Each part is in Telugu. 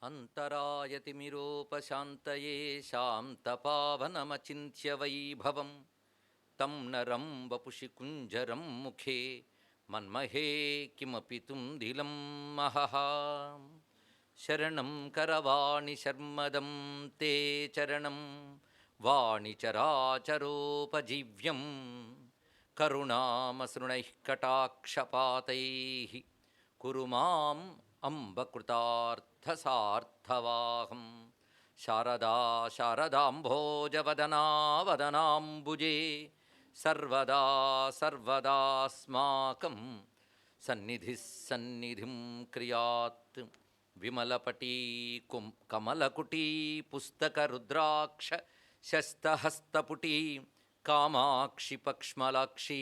अंतरायतिमिरोपशान्तये शान्तपावनमचिन्त्य वैभवं तं नरं वपुषि कुञ्जरं मुखे मन्महे किमपि तुन्दिलं महः। शरणं करवाणि शर्मदं ते चरणं वाणिचराचरोपजीव्यं करुणामसृणैः कटाक्षपातैः कुरु माम् अम्ब कृतार्थसार्थवाहं। शारदा शारदाम्भोजवदना वदनाम्बुजे सर्वदा सर्वदास्माकं सन्निधिः सन्निधिं क्रियात्। विमलपटी कमलकुटी पुस्तकरुद्राक्ष शस्तहस्तपुटी कामाक्षि पक्ष्मलाक्षी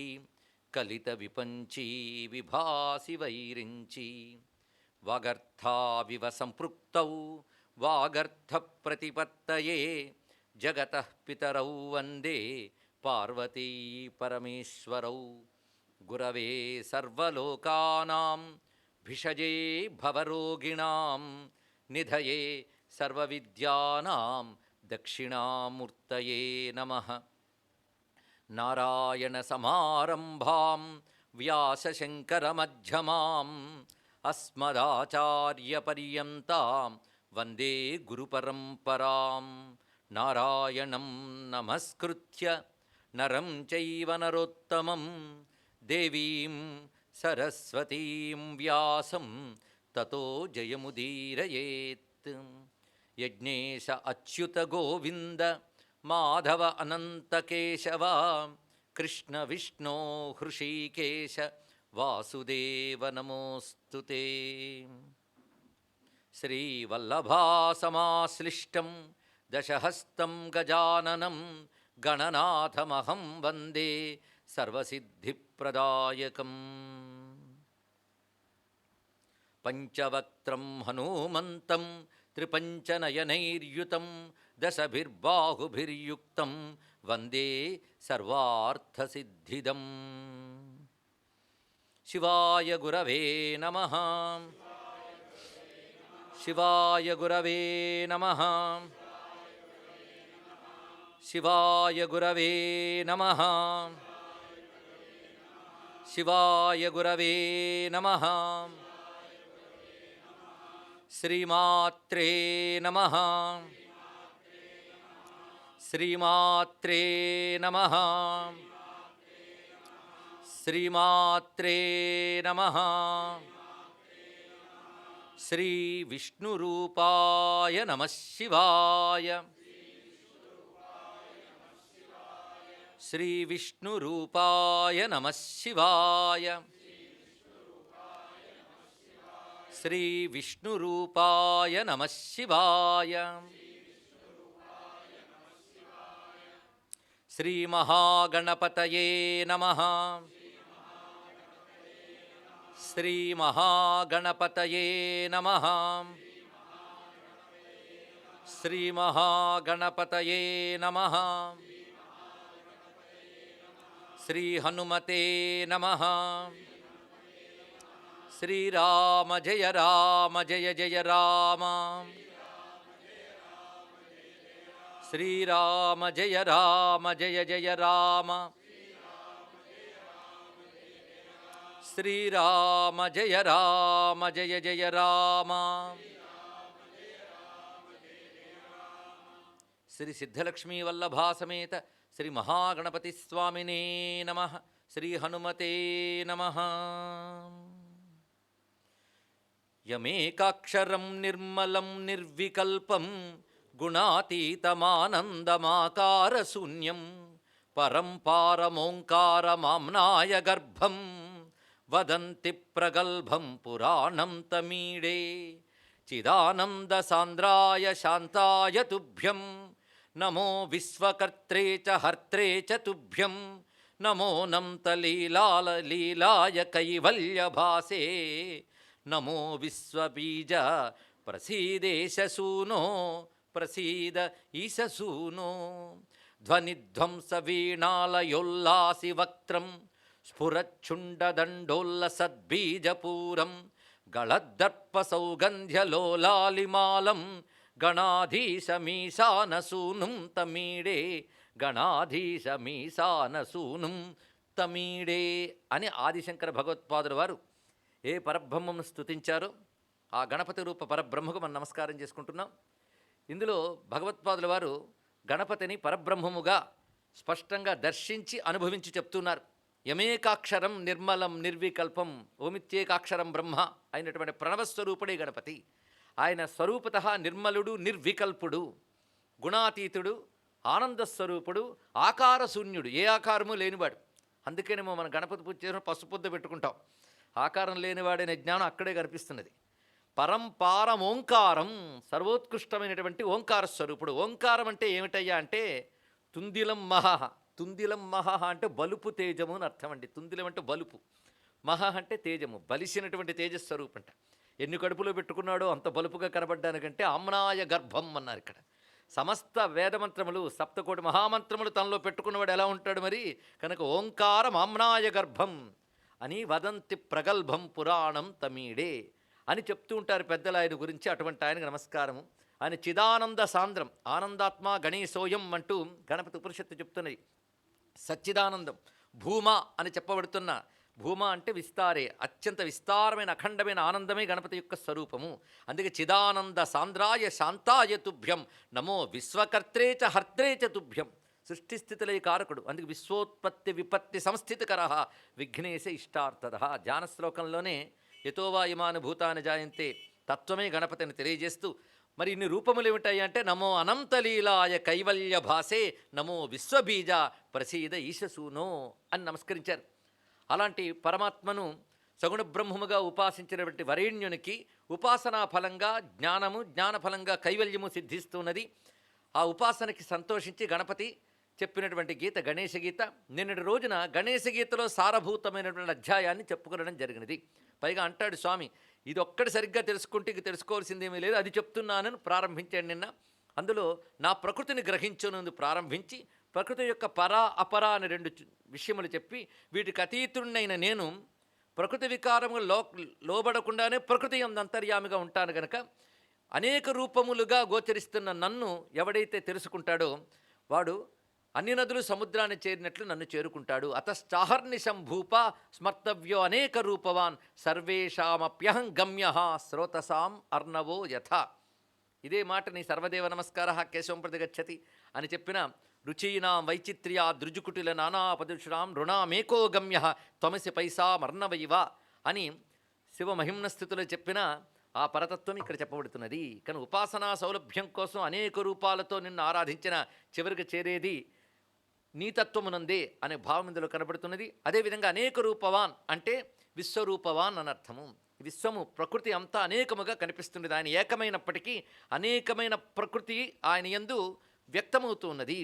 कलितविपञ्ची विभासि वैरिञ्ची। वागर्थाविव सम्पृक्तौ वागर्थप्रतिपत्तये जगतः पितरौ वन्दे पार्वती परमेश्वरौ। गुरवे सर्वलोकानां भिषजे भवरोगिणां निधये सर्वविद्यानां दक्षिणामूर्तये नमः। नारायणसमारम्भां व्यासशङ्करमध्यमाम् अस्मदाचार्यपर्यन्तां वन्दे गुरुपरम्परां। नारायणं नमस्कृत्य नरं चैव नरोत्तमं देवीं सरस्वतीं व्यासं ततो जयमुदीरयेत्। यज्ञेश अच्युत गोविन्द माधव अनन्तकेशव कृष्ण विष्णो हृषीकेश वासुदेव नमोऽस्तुते। श्रीवल्लभासमाश्लिष्टं दशहस्तं गजाननं गणनाथमहं वन्दे सर्वसिद्धिप्रदायकम्। पञ्चवक्त्रं हनूमन्तं त्रिपञ्चनयनैर्युतं दशभिर्बाहुभिर्युक्तं वन्दे सर्वार्थसिद्धिदम्। शिवाय गुरवे नमः। शिवाय गुरवे नमः। शिवाय गुरवे नमः। शिवाय गुरवे नमः। श्रीमात्रे नमः। श्रीमात्रे नमः। श्रीमात्रे नमः। श्री विष्णुरूपाय नमः शिवाय। श्री विष्णुरूपाय नमः शिवाय। श्री विष्णुरूपाय नमः शिवाय। श्री महागणपतये नमः। श्री महागणपतये नमः। श्री महागणपतये नमः। श्री हनुमते नमः। श्री राम जय जय राम। श्री राम जय जय राम। श्री राम जय जय राम। श्री सिद्धलक्ष्मी वल्लभा समेत श्री महागणपति स्वामिने नमः। श्री हनुमते नमः। यमेकाक्षरं निर्मलं निर्विकल्पं गुणातीतमानन्दमाकारशून्यं परं पारमोङ्कारमाम्नाय गर्भं वदन्ति प्रगल्भं पुराणं तमीडे। चिदानन्दसान्द्राय शान्ताय तुभ्यं नमो विश्वकर्त्रे च हर्त्रे च तुभ्यं नमो लीलाय कैवल्यभासे नमो विश्वबीज प्रसीदेशसूनो प्रसीद ईशसूनो। ध्वनिध्वंसवीणालयोल्लासि वक्त्रं स्फुरच्छुण्डदण्डोल्लसद्बीजपूरं గళద్దర్ప సౌగంధ్యలోలాలిమాలం గణాధీశమీశానసూనుం తమీడే గణాధీశమీశానసూనుం తమీడే అని ఆదిశంకర భగవత్పాదుల వారు ఏ పరబ్రహ్మను స్తుతించారో ఆ గణపతి రూప పరబ్రహ్మకు మనం నమస్కారం చేసుకుంటున్నాం. ఇందులో భగవత్పాదుల వారు గణపతిని పరబ్రహ్మముగా స్పష్టంగా దర్శించి అనుభవించి చెప్తున్నారు. యమేకాక్షరం నిర్మలం నిర్వికల్పం ఓమిత్యేకాక్షరం బ్రహ్మ అయినటువంటి ప్రణవస్వరూపుడే గణపతి. ఆయన స్వరూపతః నిర్మలుడు, నిర్వికల్పుడు, గుణాతీతుడు, ఆనందస్వరూపుడు, ఆకారశూన్యుడు, ఏ ఆకారము లేనివాడు. అందుకేనేమో మనం గణపతి పూజ చేసిన పసుపుద్ద పెట్టుకుంటాం. ఆకారం లేనివాడనే జ్ఞానం అక్కడే కనిపిస్తున్నది. పరంపారమోంకారం, సర్వోత్కృష్టమైనటువంటి ఓంకార స్వరూపుడు. ఓంకారం అంటే ఏమిటయ్యా అంటే తుందిలం మహః. తుందిలం మహః అంటే బలుపు తేజము అని అర్థం అండి. తుందిలం అంటే బలుపు, మహః అంటే తేజము, బలిసినటువంటి తేజస్వరూపం అంట. ఎన్ని కడుపులో పెట్టుకున్నాడో అంత బలుపుగా కనబడ్డానికంటే ఆమ్నాయ గర్భం అన్నారు ఇక్కడ. సమస్త వేదమంత్రములు, సప్తకోటి మహామంత్రములు తనలో పెట్టుకున్నవాడు ఎలా ఉంటాడు మరి? కనుక ఓంకారం ఆమ్నాయ గర్భం అని వదంతి ప్రగల్భం పురాణం తమీడే అని చెప్తూ ఉంటారు పెద్దలు ఆయన గురించి. అటువంటి ఆయనకు నమస్కారము. ఆయన చిదానంద సాంద్రం, ఆనందాత్మ గణేశోయం అంటూ గణపతి ఉపనిషత్తు చెప్తున్నది. సచ్చిదానందం, భూమా అని చెప్పబడుతున్న భూమా అంటే విస్తారే, అత్యంత విస్తారమైన అఖండమైన ఆనందమే గణపతి యొక్క స్వరూపము. అందుకే చిదానంద సాంద్రాయ శాంతాయ తుభ్యం నమో విశ్వకర్త్రే చ హర్త్రే చ తుభ్యం. సృష్టిస్థితులై కారకుడు, అందుకే విశ్వోత్పత్తి విపత్తి సంస్థితికర విఘ్నేశ ఇష్టార్థద. ధ్యాన శ్లోకంలోనే యతోవా ఇమాని భూతాని జాయంతే తత్వమే గణపతిని తెలియజేస్తూ మరి ఇన్ని రూపములు ఏమిటాయి అంటే నమో అనంతలీలాయ కైవల్య భాసే నమో విశ్వబీజ ప్రసీద ఈశసూనో అని నమస్కరించారు. అలాంటి పరమాత్మను సగుణ బ్రహ్మముగా ఉపాసించినటువంటి వరేణ్యునికి ఉపాసనా ఫలంగా జ్ఞానము, జ్ఞానఫలంగా కైవల్యము సిద్ధిస్తున్నది. ఆ ఉపాసనకి సంతోషించి గణపతి చెప్పినటువంటి గీత గణేశ గీత. నిన్నటి రోజున గణేశ గీతలో సారభూతమైనటువంటి అధ్యాయాన్ని చెప్పుకునడం జరిగినది. పైగా అంటాడు స్వామి, ఇది ఒక్కటి సరిగ్గా తెలుసుకుంటే ఇక తెలుసుకోవాల్సిందేమీ లేదు, అది చెప్తున్నానని ప్రారంభించాడు నిన్న. అందులో నా ప్రకృతిని గ్రహించునందు ప్రారంభించి ప్రకృతి యొక్క పరా అపరా అనే రెండు విషయములు చెప్పి వీటికి అతీతుడినైన నేను ప్రకృతి వికారములు లోబడకుండానే ప్రకృతి యందు అంతర్యామిగా ఉంటాను గనక అనేక రూపములుగా గోచరిస్తున్న నన్ను ఎవడైతే తెలుసుకుంటాడో వాడు అన్ని నదులు సముద్రాన్ని చేరినట్లు నన్ను చేరుకుంటాడు. అతశ్చాహర్నిశం భూప స్మర్తవ్యో అనేక రూపవాన్ సర్వేషామప్యహం గమ్య శ్రోతసాం అర్ణవో యథ. ఇదే మాటని సర్వదేవ నమస్కార కేశవం ప్రతి గచ్చతి అని చెప్పిన రుచీనాం వైచిత్ర్యా దృజుకుటిల నానాపదుషురాం రుణామేకో గమ్య త్వమసి పైసామర్ణవైవ అని శివమహిమ్న స్థితిలో చెప్పిన ఆ పరతత్వం ఇక్కడ చెప్పబడుతున్నది. కానీ ఉపాసనా సౌలభ్యం కోసం అనేక రూపాలతో నిన్ను ఆరాధించిన చివరికి చేరేది నీతత్వమునందే అనే భావం ఇందులో కనబడుతున్నది. అదేవిధంగా అనేక రూపవాన్ అంటే విశ్వరూపవాన్ అనర్థము. విశ్వము ప్రకృతి అంతా అనేకముగా కనిపిస్తున్నది. ఆయన ఏకమైనప్పటికీ అనేకమైన ప్రకృతి ఆయన యందు వ్యక్తమవుతూ ఉన్నది.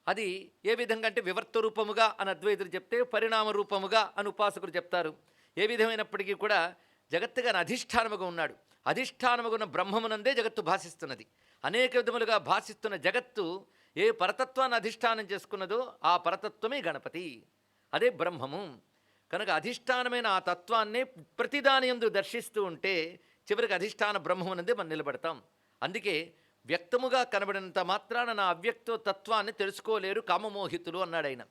అది ఏ విధంగా అంటే వివర్త రూపముగా అని అద్వైతులు చెప్తే, పరిణామ రూపముగా అని ఉపాసకులు చెప్తారు. ఏ విధమైనప్పటికీ కూడా జగత్తుగా అధిష్టానముగా ఉన్నాడు. అధిష్టానముగా ఉన్న బ్రహ్మమునందే జగత్తు భాషిస్తున్నది. అనేక విధములుగా భాషిస్తున్న జగత్తు ఏ పరతత్వాన్ని అధిష్టానం చేసుకున్నదో ఆ పరతత్వమే గణపతి, అదే బ్రహ్మము. కనుక అధిష్టానమైన ఆ తత్వాన్నే ప్రతిదాని యందు దర్శిస్తూ ఉంటే చివరికి అధిష్టాన బ్రహ్మమునందే మనం నిలబడతాం. అందుకే వ్యక్తముగా కనబడినంత మాత్రాన నా అవ్యక్త తత్వాన్ని తెలుసుకోలేరు కామమోహితులు అన్నాడు ఆయన.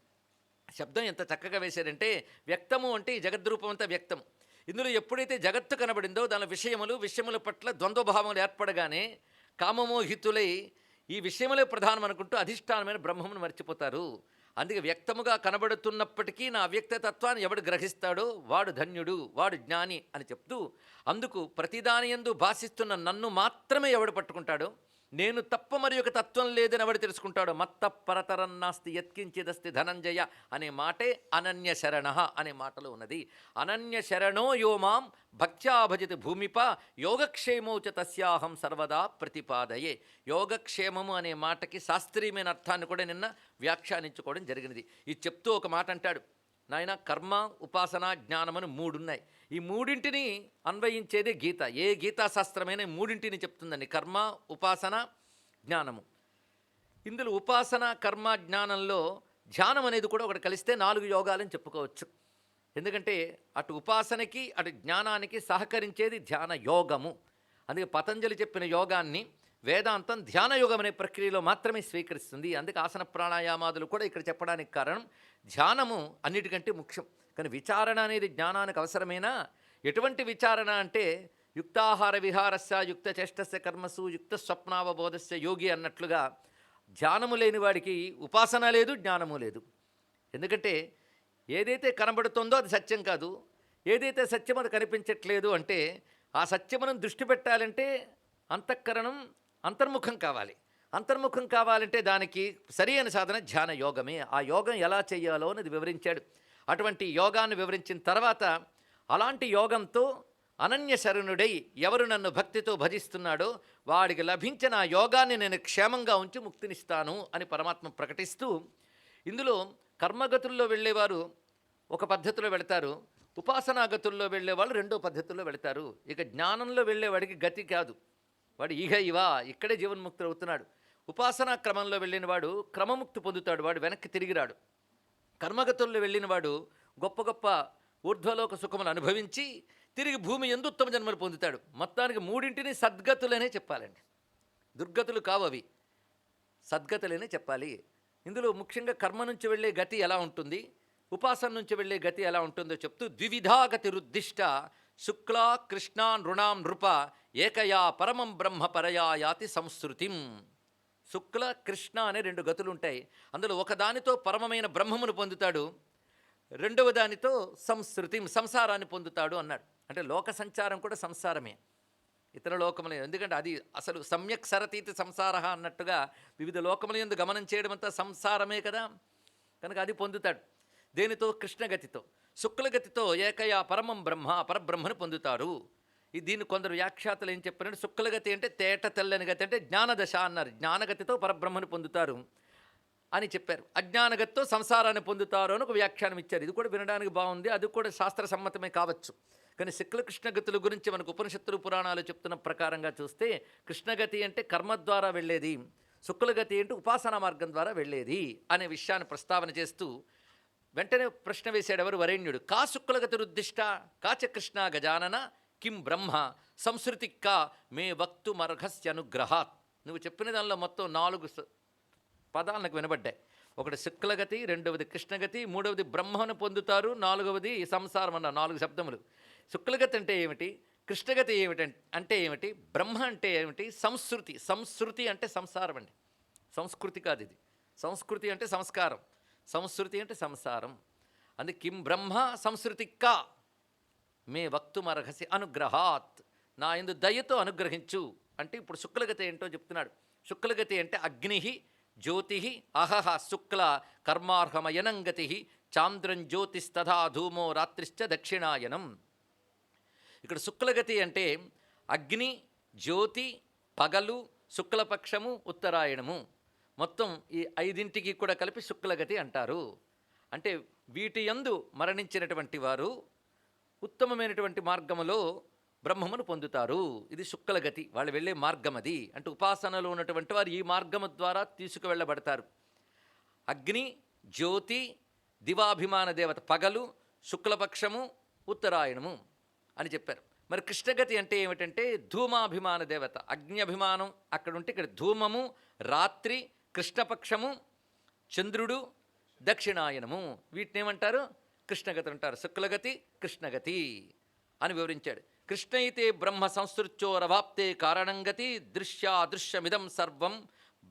శబ్దం ఎంత చక్కగా వేశారంటే వ్యక్తము అంటే ఈ జగద్రూపం అంతా వ్యక్తం. ఇందులో ఎప్పుడైతే జగత్తు కనబడిందో దాని విషయముల పట్ల ద్వంద్వభావములు ఏర్పడగానే కామమోహితులై ఈ విషయములే ప్రధానం అనుకుంటూ అధిష్టానమైన బ్రహ్మమును మర్చిపోతారు. అందుకే వ్యక్తముగా కనబడుతున్నప్పటికీ నా అవ్యక్తతత్వాన్ని ఎవడు గ్రహిస్తాడో వాడు ధన్యుడు, వాడు జ్ఞాని అని చెప్తూ అందుకు ప్రతిదాని యందు భాషిస్తున్న నన్ను మాత్రమే ఎవడు పట్టుకుంటాడో, నేను తప్ప మరి ఒక తత్వం లేదని ఎవడు తెలుసుకుంటాడో, మత్త పరతరన్నాస్తి యత్కించిదస్తి ధనంజయ అనే మాటే అనన్య శరణ అనే మాటలో ఉన్నది. అనన్య శరణో యో మాం భక్త్యా భజతి భూమిప యోగక్షేమోచ తస్యాహం సర్వదా ప్రతిపాదయే. యోగక్షేమము అనే మాటకి శాస్త్రీయమైన అర్థాన్ని కూడా నిన్న వ్యాఖ్యానించుకోవడం జరిగినది. ఇది చెప్తూ ఒక మాట అంటాడు, నాయన కర్మ, ఉపాసన, జ్ఞానమని మూడున్నాయి. ఈ మూడింటిని అన్వయించేదే గీత. ఏ గీతాశాస్త్రమైన మూడింటిని చెప్తుందండి, కర్మ, ఉపాసన, జ్ఞానము. ఇందులో ఉపాసన, కర్మ, జ్ఞానంలో ధ్యానం అనేది కూడా ఒకటి కలిస్తే 4 యోగాలని చెప్పుకోవచ్చు. ఎందుకంటే అటు ఉపాసనకి అటు జ్ఞానానికి సహకరించేది ధ్యాన యోగము. అందుకే పతంజలి చెప్పిన యోగాన్ని వేదాంతం ధ్యాన యోగం అనే ప్రక్రియలో మాత్రమే స్వీకరిస్తుంది. అందుకే ఆసన ప్రాణాయామాదులు కూడా ఇక్కడ చెప్పడానికి కారణం ధ్యానము అన్నిటికంటే ముఖ్యం. కానీ విచారణ అనేది జ్ఞానానికి అవసరమేనా? ఎటువంటి విచారణ అంటే యుక్తాహార విహారస్య యుక్త చేష్టస్య కర్మసు యుక్త స్వప్నావబోధస్య యోగి అన్నట్లుగా ధ్యానము లేని వాడికి ఉపాసన లేదు, జ్ఞానము లేదు. ఎందుకంటే ఏదైతే కనబడుతుందో అది సత్యం కాదు, ఏదైతే సత్యం అది కనిపించట్లేదు అంటే ఆ సత్యమును దృష్టి పెట్టాలంటే అంతఃకరణం అంతర్ముఖం కావాలి. అంతర్ముఖం కావాలంటే దానికి సరి అయిన సాధన ధ్యాన యోగమే. ఆ యోగం ఎలా చేయాలో అనేది వివరించాడు. అటువంటి యోగాన్ని వివరించిన తర్వాత అలాంటి యోగంతో అనన్య శరణుడై ఎవరు నన్ను భక్తితో భజిస్తున్నాడో వాడికి లభించిన ఆ యోగాన్ని నేను క్షేమంగా ఉంచి ముక్తినిస్తాను అని పరమాత్మ ప్రకటిస్తూ, ఇందులో కర్మగతుల్లో వెళ్ళేవారు ఒక పద్ధతిలో వెళతారు, ఉపాసనాగతుల్లో వెళ్ళేవాళ్ళు రెండో పద్ధతిలో వెళతారు. ఇక జ్ఞానంలో వెళ్ళేవాడికి గతి కాదు, వాడు ఇవా ఇక్కడే జీవన్ముక్తుడు అవుతున్నాడు. ఉపాసనా క్రమంలో వెళ్ళిన వాడు క్రమముక్తి పొందుతాడు, వాడు వెనక్కి తిరిగిరాడు. కర్మగతుల్లో వెళ్ళిన వాడు గొప్ప గొప్ప ఊర్ధ్వలోక సుఖములు అనుభవించి తిరిగి భూమి యందు ఉత్తమ జన్మలు పొందుతాడు. మొత్తానికి మూడింటిని సద్గతులనే చెప్పాలండి, దుర్గతులు కావవి, సద్గతులనే చెప్పాలి. ఇందులో ముఖ్యంగా కర్మ నుంచి వెళ్ళే గతి ఎలా ఉంటుంది, ఉపాసన నుంచి వెళ్ళే గతి ఎలా ఉంటుందో చెప్తూ ద్వివిధా గతి రుద్దిష్ట శుక్లా కృష్ణా నృణాం నృప ఏకయా పరమం బ్రహ్మ పరయా యాతి సంస్కృతిం. శుక్ల కృష్ణ అనే రెండు గతులు ఉంటాయి. అందులో ఒకదానితో పరమమైన బ్రహ్మమును పొందుతాడు, రెండవ దానితో సంస్కృతిం సంసారాన్ని పొందుతాడు అన్నాడు. అంటే లోక సంచారం కూడా సంసారమే, ఇతర లోకములు. ఎందుకంటే అది అసలు సమ్యక్ సరతీతి సంసార అన్నట్టుగా వివిధ లోకముల యందు గమనం చేయడం అంతా సంసారమే కదా. కనుక అది పొందుతాడు. దేనితో? కృష్ణగతితో. శుక్లగతితో ఏకయా పరమం బ్రహ్మ పరబ్రహ్మను పొందుతారు. దీన్ని కొందరు వ్యాఖ్యాతలు ఏం చెప్పారంటే శుక్లగతి అంటే తేట తెల్లని గతి అంటే జ్ఞానదశ అన్నారు. జ్ఞానగతితో పరబ్రహ్మను పొందుతారు అని చెప్పారు. అజ్ఞానగతితో సంసారాన్ని పొందుతారు అని ఒక వ్యాఖ్యానం ఇచ్చారు. ఇది కూడా వినడానికి బాగుంది, అది కూడా శాస్త్ర సమ్మతమే కావచ్చు. కానీ శుక్ల కృష్ణగతుల గురించి మనకు ఉపనిషత్తులు పురాణాలు చెప్తున్న ప్రకారంగా చూస్తే కృష్ణగతి అంటే కర్మ ద్వారా వెళ్ళేది, శుక్లగతి అంటే ఉపాసనా మార్గం ద్వారా వెళ్ళేది అనే విషయాన్ని ప్రస్తావన చేస్తూ వెంటనే ప్రశ్న వేశాడు ఎవరు? వరేణ్యుడు. కా శుక్లగతి రుద్దిష్ట కాచ కృష్ణ గజానన కిం బ్రహ్మ సంస్కృతిక్క మే వక్తుమర్హస్యనుగ్రహాత్. నువ్వు చెప్పిన దానిలో మొత్తం 4 పదాలు నాకు వినబడ్డాయి. ఒకటి శుక్లగతి, రెండవది కృష్ణగతి, మూడవది బ్రహ్మను పొందుతారు, నాలుగవది సంసారం అన్న 4 శబ్దములు. శుక్లగతి అంటే ఏమిటి, కృష్ణగతి ఏమిటి అంటే ఏమిటి, బ్రహ్మ అంటే ఏమిటి, సంస్కృతి. సంస్కృతి అంటే సంసారం అండి, సంస్కృతి కాదు ఇది. సంస్కృతి అంటే సంస్కారం, సంస్కృతి అంటే సంసారం. అందుకే కిం బ్రహ్మ సంస్కృతిక్కా మే వక్తుమర్హసి అనుగ్రహాత్, నా యందు దయతో అనుగ్రహించు అంటే ఇప్పుడు శుక్లగతి ఏంటో చెప్తున్నాడు. శుక్లగతి అంటే అగ్ని జ్యోతి అహహ శుక్ల కర్మార్హమయనం గతి చాంద్రం జ్యోతిస్తథా ధూమో రాత్రిశ్చ దక్షిణాయనం. ఇక్కడ శుక్లగతి అంటే అగ్ని, జ్యోతి, పగలు, శుక్లపక్షము, ఉత్తరాయణము, మొత్తం ఈ 5 కూడా కలిపి శుక్లగతి అంటారు. అంటే వీటి యందు మరణించినటువంటి వారు ఉత్తమమైనటువంటి మార్గములో బ్రహ్మమును పొందుతారు. ఇది శుక్లగతి, వాళ్ళు వెళ్ళే మార్గం అది. అంటే ఉపాసనలో ఉన్నటువంటి వారు ఈ మార్గము ద్వారా తీసుకువెళ్ళబడతారు. అగ్ని, జ్యోతి, దివాభిమాన దేవత పగలు, శుక్లపక్షము, ఉత్తరాయణము అని చెప్పారు. మరి కృష్ణగతి అంటే ఏమిటంటే ధూమాభిమాన దేవత. అగ్ని అభిమానం అక్కడ ఉంటే ఇక్కడ ధూమము, రాత్రి, కృష్ణపక్షము, చంద్రుడు, దక్షిణాయనము, వీటిని ఏమంటారు? కృష్ణగతి అంటారు. శుక్లగతి కృష్ణగతి అని వివరించాడు. కృష్ణైతే బ్రహ్మ సంస్కృత్యోరవాప్తే కారణంగతి దృశ్యాదృశ్యమిదం సర్వం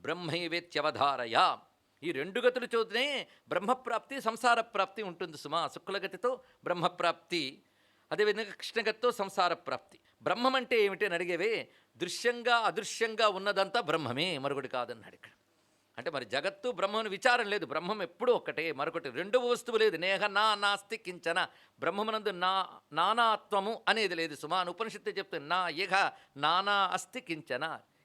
బ్రహ్మైవేత్యవధారయ. ఈ 2 గతులు చూస్తేనే బ్రహ్మప్రాప్తి, సంసార ప్రాప్తి ఉంటుంది సుమా. శుక్లగతితో బ్రహ్మప్రాప్తి, అదేవిధంగా కృష్ణగతితో సంసార ప్రాప్తి. బ్రహ్మం అంటే ఏమిటి అని అడిగేవే, దృశ్యంగా అదృశ్యంగా ఉన్నదంతా బ్రహ్మమే, మరొకటి కాదన్నాడు ఇక్కడ. అంటే మరి జగత్తు బ్రహ్మను విచారం లేదు, బ్రహ్మం ఎప్పుడూ ఒక్కటే, మరొకటి రెండవ వస్తువు లేదు. నేహ నా నాస్తి కించన, బ్రహ్మమునందు నానాత్వము అనేది లేదు సుమా అని ఉపనిషత్తు చెప్తుంది. నా ఇహ నానా అస్తి కించన,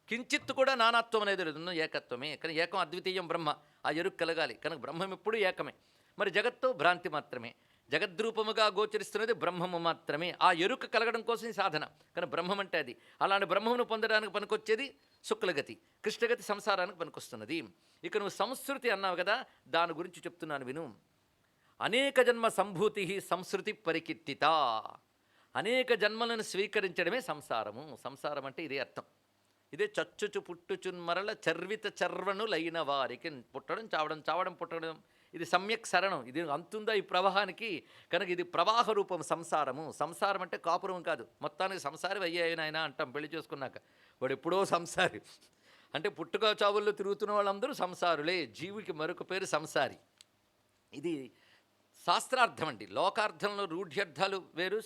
కించిత్తు కూడా నానాత్వం అనేది లేదు, ఏకత్వమే. కానీ ఏకం అద్వితీయం బ్రహ్మ, ఆ ఎరుకు కలగాలి. కనుక బ్రహ్మం ఎప్పుడూ ఏకమే. మరి జగత్తు భ్రాంతి మాత్రమే, జగద్రూపముగా గోచరిస్తున్నది బ్రహ్మము మాత్రమే. ఆ ఎరుక కలగడం కోసం సాధన. కానీ బ్రహ్మం అంటే అది. అలాంటి బ్రహ్మమును పొందడానికి పనికొచ్చేది శుక్లగతి, కృష్ణగతి సంసారానికి పనికొస్తున్నది. ఇక నువ్వు సంస్కృతి అన్నావు కదా, దాని గురించి చెప్తున్నాను విను. అనేక జన్మ సంభూతి సంస్కృతి పరికీర్తిత. అనేక జన్మలను స్వీకరించడమే సంసారము. సంసారం అంటే ఇదే అర్థం. ఇదే చచ్చుచు పుట్టుచున్మరల చర్విత చర్వణులైన వారికి. పుట్టడం చావడం, చావడం పుట్టడం, ఇది సమ్యక్ సరణం. ఇది అంతుందా ఈ ప్రవాహానికి? కనుక ఇది ప్రవాహ రూపం సంసారము. సంసారం అంటే కాపురం కాదు. మొత్తానికి సంసారి అయ్యాయని ఆయన అంటాం పెళ్లి చేసుకున్నాక. వాడు ఎప్పుడో సంసారి. అంటే పుట్టుక చావుల్లో తిరుగుతున్న వాళ్ళందరూ సంసారులే. జీవికి మరొక పేరు సంసారి. ఇది శాస్త్రార్థం అండి. లోకార్థంలో రూఢ్యర్థాలు వేరు,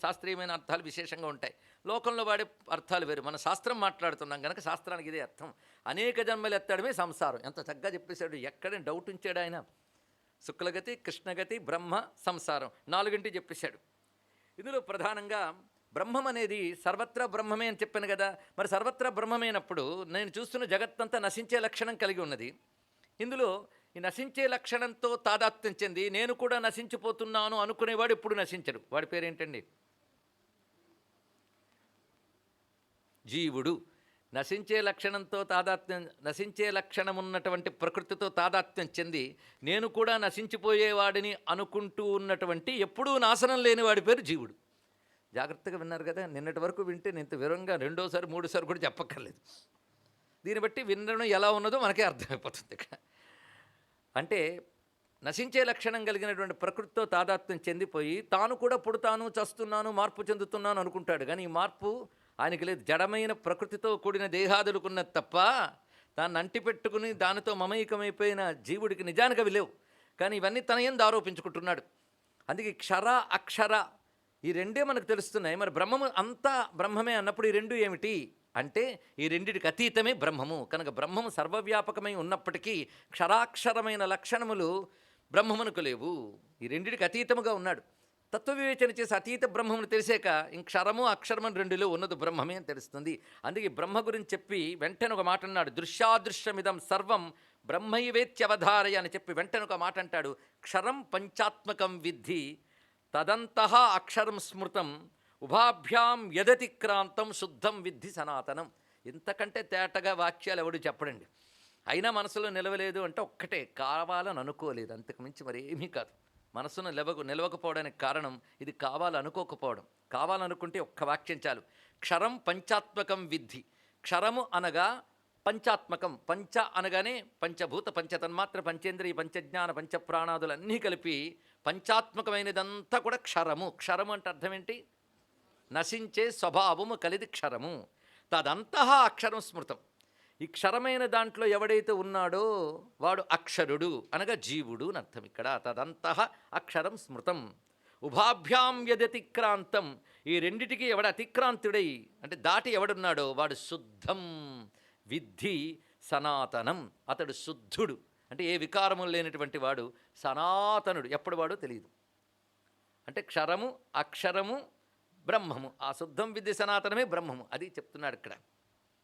శాస్త్రీయమైన అర్థాలు విశేషంగా ఉంటాయి. లోకంలో వాడే అర్థాలు వేరు. మన శాస్త్రం మాట్లాడుతున్నాం కనుక శాస్త్రానికి ఇదే అర్థం. అనేక జన్మలు ఎత్తడమే సంసారం. ఎంత చక్కగా చెప్పేశాడు. ఎక్కడే డౌట్ ఉంచాడు ఆయన. శుక్లగతి, కృష్ణగతి, బ్రహ్మ, సంసారం 4 చెప్పేశాడు. ఇందులో ప్రధానంగా బ్రహ్మం అనేది సర్వత్రా బ్రహ్మమే అని చెప్పాను కదా. మరి సర్వత్రా బ్రహ్మమైనప్పుడు నేను చూస్తున్న జగత్తంతా నశించే లక్షణం కలిగి ఉన్నది. ఇందులో ఈ నశించే లక్షణంతో తాదాత్మ్యం చెంది నేను కూడా నశించిపోతున్నాను అనుకునేవాడు ఎప్పుడు నశించడు. వాడి పేరేంటండి? జీవుడు. నశించే లక్షణంతో తాదాత్మ్యం, నశించే లక్షణం ఉన్నటువంటి ప్రకృతితో తాదాత్మ్యం చెంది నేను కూడా నశించిపోయేవాడిని అనుకుంటూ ఉన్నటువంటి ఎప్పుడూ నాశనం లేని వాడి పేరు జీవుడు. జాగ్రత్తగా విన్నారు కదా. నిన్నటి వరకు వింటే నేను ఇంత వివరంగా 2వ సారి 3వ సారి కూడా చెప్పక్కర్లేదు. దీన్ని బట్టి వినడం ఎలా ఉన్నదో మనకే అర్థమైపోతుంది. ఇక్కడ అంటే నశించే లక్షణం కలిగినటువంటి ప్రకృతితో తాదాత్మ్యం చెందిపోయి తాను కూడా పుడతాను, చస్తున్నాను, మార్పు చెందుతున్నాను అనుకుంటాడు. కానీ ఈ మార్పు ఆయనకి లేదు. జడమైన ప్రకృతితో కూడిన దేహాదులకున్నది తప్ప దాన్ని అంటిపెట్టుకుని దానితో మమేకమైపోయిన జీవుడికి నిజానికి అవి లేవు. కానీ ఇవన్నీ తన యందు ఆరోపించుకుంటున్నాడు. అందుకే క్షర అక్షర ఈ రెండే మనకు తెలుస్తున్నాయి. మరి బ్రహ్మము అంతా బ్రహ్మమే అన్నప్పుడు ఈ రెండు ఏమిటి అంటే ఈ రెండిటికి అతీతమే బ్రహ్మము. కనుక బ్రహ్మము సర్వవ్యాపకమై ఉన్నప్పటికీ క్షరాక్షరమైన లక్షణములు బ్రహ్మమునకు లేవు. ఈ రెండిటికి అతీతముగా ఉన్నాడు. తత్వవివేచన చేసి అతీత బ్రహ్మమును తెలిసాక క్షరము అక్షరము రెండులో ఉన్నది బ్రహ్మమే అని తెలుస్తుంది. అందుకే బ్రహ్మ గురించి చెప్పి వెంటనే ఒక మాట అన్నాడు. దృశ్యాదృశ్యమిదం సర్వం బ్రహ్మైవేత్యవధారయ అని చెప్పి వెంటనే ఒక మాట అంటాడు. క్షరం పంచాత్మకం విద్ధి తదంతః అక్షరం స్మృతం ఉభాభ్యాం యదతిక్రాంతం శుద్ధం విద్ధి సనాతనం. ఇంతకంటే తేటగా వాక్యాలు ఎవడు చెప్పడండి. అయినా మనసులో నిలవలేదు అంటే ఒక్కటే, కావాలని అనుకోలేదు. అంతకుమించి మరేమీ కాదు. మనసును నిలవకపోవడానికి కారణం ఇది కావాలనుకోకపోవడం. కావాలనుకుంటే ఒక్క వాక్యం చాలు. క్షరం పంచాత్మకం విద్ధి. క్షరము అనగా పంచాత్మకం. పంచ అనగానే పంచభూత, పంచతన్మాత్ర, పంచేంద్రియ, పంచజ్ఞాన, పంచప్రాణాదులన్నీ కలిపి పంచాత్మకమైనదంతా కూడా క్షరము. క్షరము అంటే అర్థం ఏంటి? నశించే స్వభావము కలిది క్షరము. తదంతః అక్షరం స్మృతం. ఈ క్షరమైన దాంట్లో ఎవడైతే ఉన్నాడో వాడు అక్షరుడు అనగా జీవుడు అని అర్థం. ఇక్కడ తదంతః అక్షరం స్మృతం ఉభాభ్యాం యదతిక్రాంతం. ఈ రెండిటికి ఎవడ అతిక్రాంతుడై అంటే దాటి ఎవడున్నాడో వాడు శుద్ధం విద్ధి సనాతనం. అతడు శుద్ధుడు అంటే ఏ వికారము లేనటువంటి వాడు, సనాతనుడు. ఎప్పుడు వాడో తెలియదు. అంటే క్షరము అక్షరము బ్రహ్మము. ఆ శుద్ధం విద్ధి సనాతనమే బ్రహ్మము. అది చెప్తున్నాడు ఇక్కడ.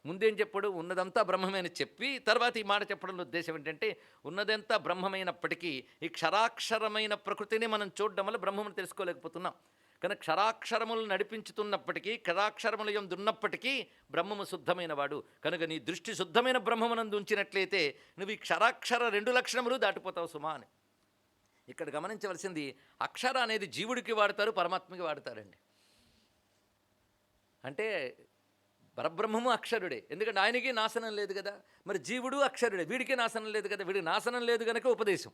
ముందేం చెప్పాడు? ఉన్నదంతా బ్రహ్మమే అని చెప్పి తర్వాత ఈ మాట చెప్పడంలో ఉద్దేశం ఏంటంటే ఉన్నదంతా బ్రహ్మమైనప్పటికీ ఈ క్షరాక్షరమైన ప్రకృతిని మనం చూడడం వల్ల బ్రహ్మమును తెలుసుకోలేకపోతున్నాం. కనుక క్షరాక్షరములు నడిపించుతున్నప్పటికీ క్షరాక్షరములు దున్నప్పటికీ బ్రహ్మము శుద్ధమైన వాడు. కనుక నీ దృష్టి శుద్ధమైన బ్రహ్మమునందు ఉంచినట్లయితే నువ్వు ఈ క్షరాక్షర 2 లక్షణములు దాటిపోతావు సుమా అని. ఇక్కడ గమనించవలసింది అక్షర అనేది జీవుడికి వాడతారు, పరమాత్మకి వాడతారండి. అంటే పరబ్రహ్మము అక్షరుడే. ఎందుకంటే ఆయనకి నాశనం లేదు కదా. మరి జీవుడు అక్షరుడే, వీడికి నాశనం లేదు కదా. వీడికి నాశనం లేదు కనుక ఉపదేశం.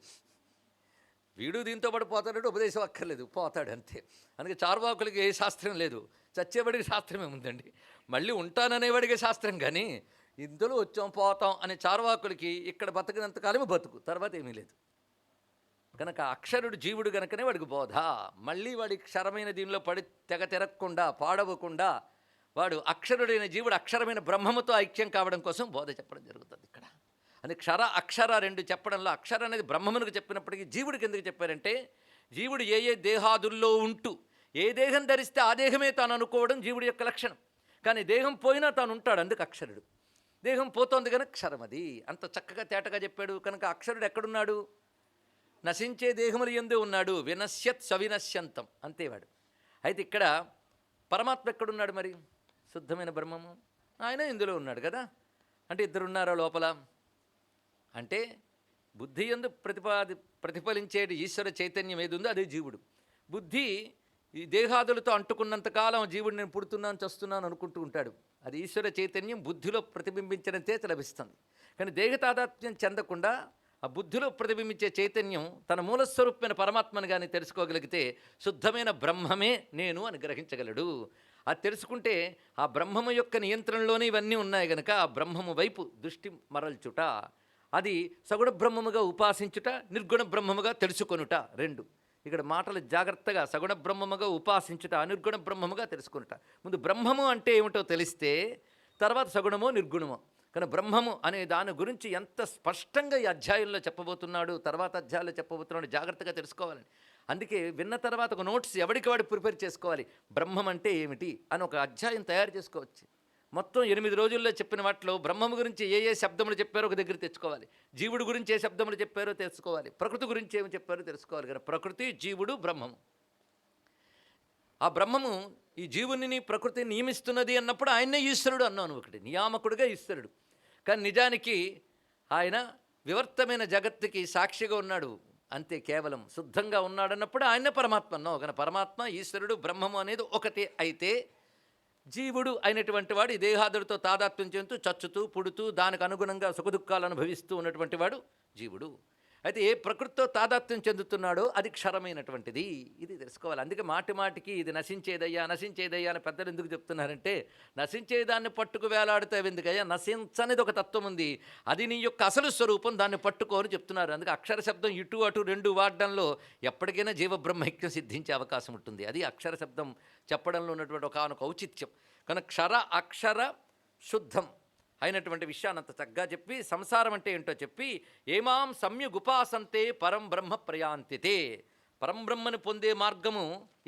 వీడు దీంతో పాటు పోతాడంటే ఉపదేశం అక్కర్లేదు, పోతాడు అంతే. అందుకే చార్వాకులకి ఏ శాస్త్రం లేదు, చచ్చేవాడికి శాస్త్రమే ఉందండి. మళ్ళీ ఉంటాననేవాడికి శాస్త్రం. కానీ ఇందులో వచ్చాం పోతాం అనే చార్వాకులకి ఇక్కడ బతికినంతకాలమే బతుకు, తర్వాత ఏమీ లేదు. కనుక అక్షరుడు జీవుడు కనుకనే వాడికి బోధ. మళ్ళీ వాడి క్షరమైన దీనిలో పడి తెగ తిరగకుండా పాడవకుండా వాడు అక్షరుడైన జీవుడు అక్షరమైన బ్రహ్మముతో ఐక్యం కావడం కోసం బోధ చెప్పడం జరుగుతుంది ఇక్కడ. అని క్షర అక్షర 2 చెప్పడంలో అక్షర అనేది బ్రహ్మమునికి చెప్పినప్పటికీ జీవుడికి ఎందుకు చెప్పారంటే జీవుడు ఏ ఏ దేహాదుల్లో ఉంటూ ఏ దేహం ధరిస్తే ఆ దేహమే తాను అనుకోవడం జీవుడి యొక్క లక్షణం. కానీ దేహం పోయినా తాను ఉంటాడు, అందుకు అక్షరుడు. దేహం పోతోంది కనుక క్షరం. అది అంత చక్కగా తేటగా చెప్పాడు. కనుక అక్షరుడు ఎక్కడున్నాడు? నశించే దేహములు యందు ఉన్నాడు. వినశ్యత్ సవినశ్యంతం అంతేవాడు. అయితే ఇక్కడ పరమాత్మ ఎక్కడున్నాడు? మరి శుద్ధమైన బ్రహ్మము ఆయన ఇందులో ఉన్నాడు కదా. అంటే ఇద్దరున్నారా లోపల? అంటే బుద్ధి యందు ప్రతిఫలించేటి ఈశ్వర చైతన్యం ఏది ఉందో అదే జీవుడు. బుద్ధి ఈ దేహాదులతో అంటుకున్నంతకాలం జీవుడు నేను పుడుతున్నాను చస్తున్నాను అనుకుంటూ ఉంటాడు. అది ఈశ్వర చైతన్యం బుద్ధిలో ప్రతిబింబించడంతే లభిస్తుంది. కానీ దేహ తాదాత్మ్యం చెందకుండా ఆ బుద్ధిలో ప్రతిబింబించే చైతన్యం తన మూలస్వరూపమైన పరమాత్మను కానీ తెలుసుకోగలిగితే శుద్ధమైన బ్రహ్మమే నేను అని గ్రహించగలడు. అది తెలుసుకుంటే ఆ బ్రహ్మము యొక్క నియంత్రణలోనే ఇవన్నీ ఉన్నాయి గనక ఆ బ్రహ్మము వైపు దృష్టి మరల్చుట, అది సగుణ బ్రహ్మముగా ఉపాసించుట, నిర్గుణ బ్రహ్మముగా తెలుసుకొనుట రెండు. ఇక్కడ మాటలు జాగ్రత్తగా సగుణ బ్రహ్మముగా ఉపాసించుట, నిర్గుణ బ్రహ్మముగా తెలుసుకొనుట. ముందు బ్రహ్మము అంటే ఏమిటో తెలిస్తే తర్వాత సగుణమో నిర్గుణమో. కానీ బ్రహ్మము అనే దాని గురించి ఎంత స్పష్టంగా ఈ అధ్యాయంలో చెప్పబోతున్నాడు, తర్వాత అధ్యాయంలో చెప్పబోతున్నాడు జాగ్రత్తగా తెలుసుకోవాలని. అందుకే విన్న తర్వాత ఒక నోట్స్ ఎవరికి వాడు ప్రిపేర్ చేసుకోవాలి. బ్రహ్మం అంటే ఏమిటి అని ఒక అధ్యాయం తయారు చేసుకోవచ్చు. మొత్తం 8 రోజుల్లో చెప్పిన వాటిలో బ్రహ్మము గురించి ఏ ఏ శబ్దములు చెప్పారో ఒక దగ్గర తెచ్చుకోవాలి. జీవుడు గురించి ఏ శబ్దములు చెప్పారో తెలుసుకోవాలి. ప్రకృతి గురించి ఏమి చెప్పారో తెలుసుకోవాలి. కానీ ప్రకృతి, జీవుడు, బ్రహ్మము. ఆ బ్రహ్మము ఈ జీవుని ప్రకృతిని నియమిస్తున్నది అన్నప్పుడు ఆయన్నే ఈశ్వరుడు అన్నాను. ఒకటి నియామకుడుగా ఈశ్వరుడు. కానీ నిజానికి ఆయన వివర్తమైన జగత్తుకి సాక్షిగా ఉన్నాడు. అంతే, కేవలం శుద్ధంగా ఉన్నాడన్నప్పుడు ఆయనే పరమాత్మ అన్నావు. కానీ పరమాత్మ, ఈశ్వరుడు, బ్రహ్మము అనేది ఒకటే. అయితే జీవుడు అయినటువంటి వాడు ఈ దేహాదులతో తాదాత్మ్యం చెందుతూ చచ్చుతూ పుడుతూ దానికి అనుగుణంగా సుఖదుఖాలు అనుభవిస్తూ ఉన్నటువంటి వాడు జీవుడు. అయితే ఏ ప్రకృతితో తాదాత్మ్యం చెందుతున్నాడో అది క్షరమైనటువంటిది. ఇది తెలుసుకోవాలి. అందుకే మాటి మాటికి ఇది నశించేదయ్యా నశించేదయ్యా అని పెద్దలు ఎందుకు చెప్తున్నారంటే, నశించేదాన్ని పట్టుకు వేలాడుతావు ఎందుకయ్యా, నశించనేది ఒక తత్వం ఉంది, అది నీ యొక్క అసలు స్వరూపం, దాన్ని పట్టుకోని చెప్తున్నారు. అందుకే అక్షర శబ్దం ఇటు అటు రెండు వాడడంలో ఎప్పటికైనా జీవబ్రహ్మైక్యం సిద్ధించే అవకాశం ఉంటుంది. అది అక్షర శబ్దం చెప్పడంలో ఉన్నటువంటి ఒక ఔచిత్యం. కనుక క్షర అక్షర శుద్ధం అయినటువంటి విషయాన్ని అంత చక్కగా చెప్పి, సంసారం అంటే ఏంటో చెప్పి, ఏమాం సమ్యగుపాసంతే పరం బ్రహ్మ ప్రయాంతితే. పరంబ్రహ్మను పొందే మార్గము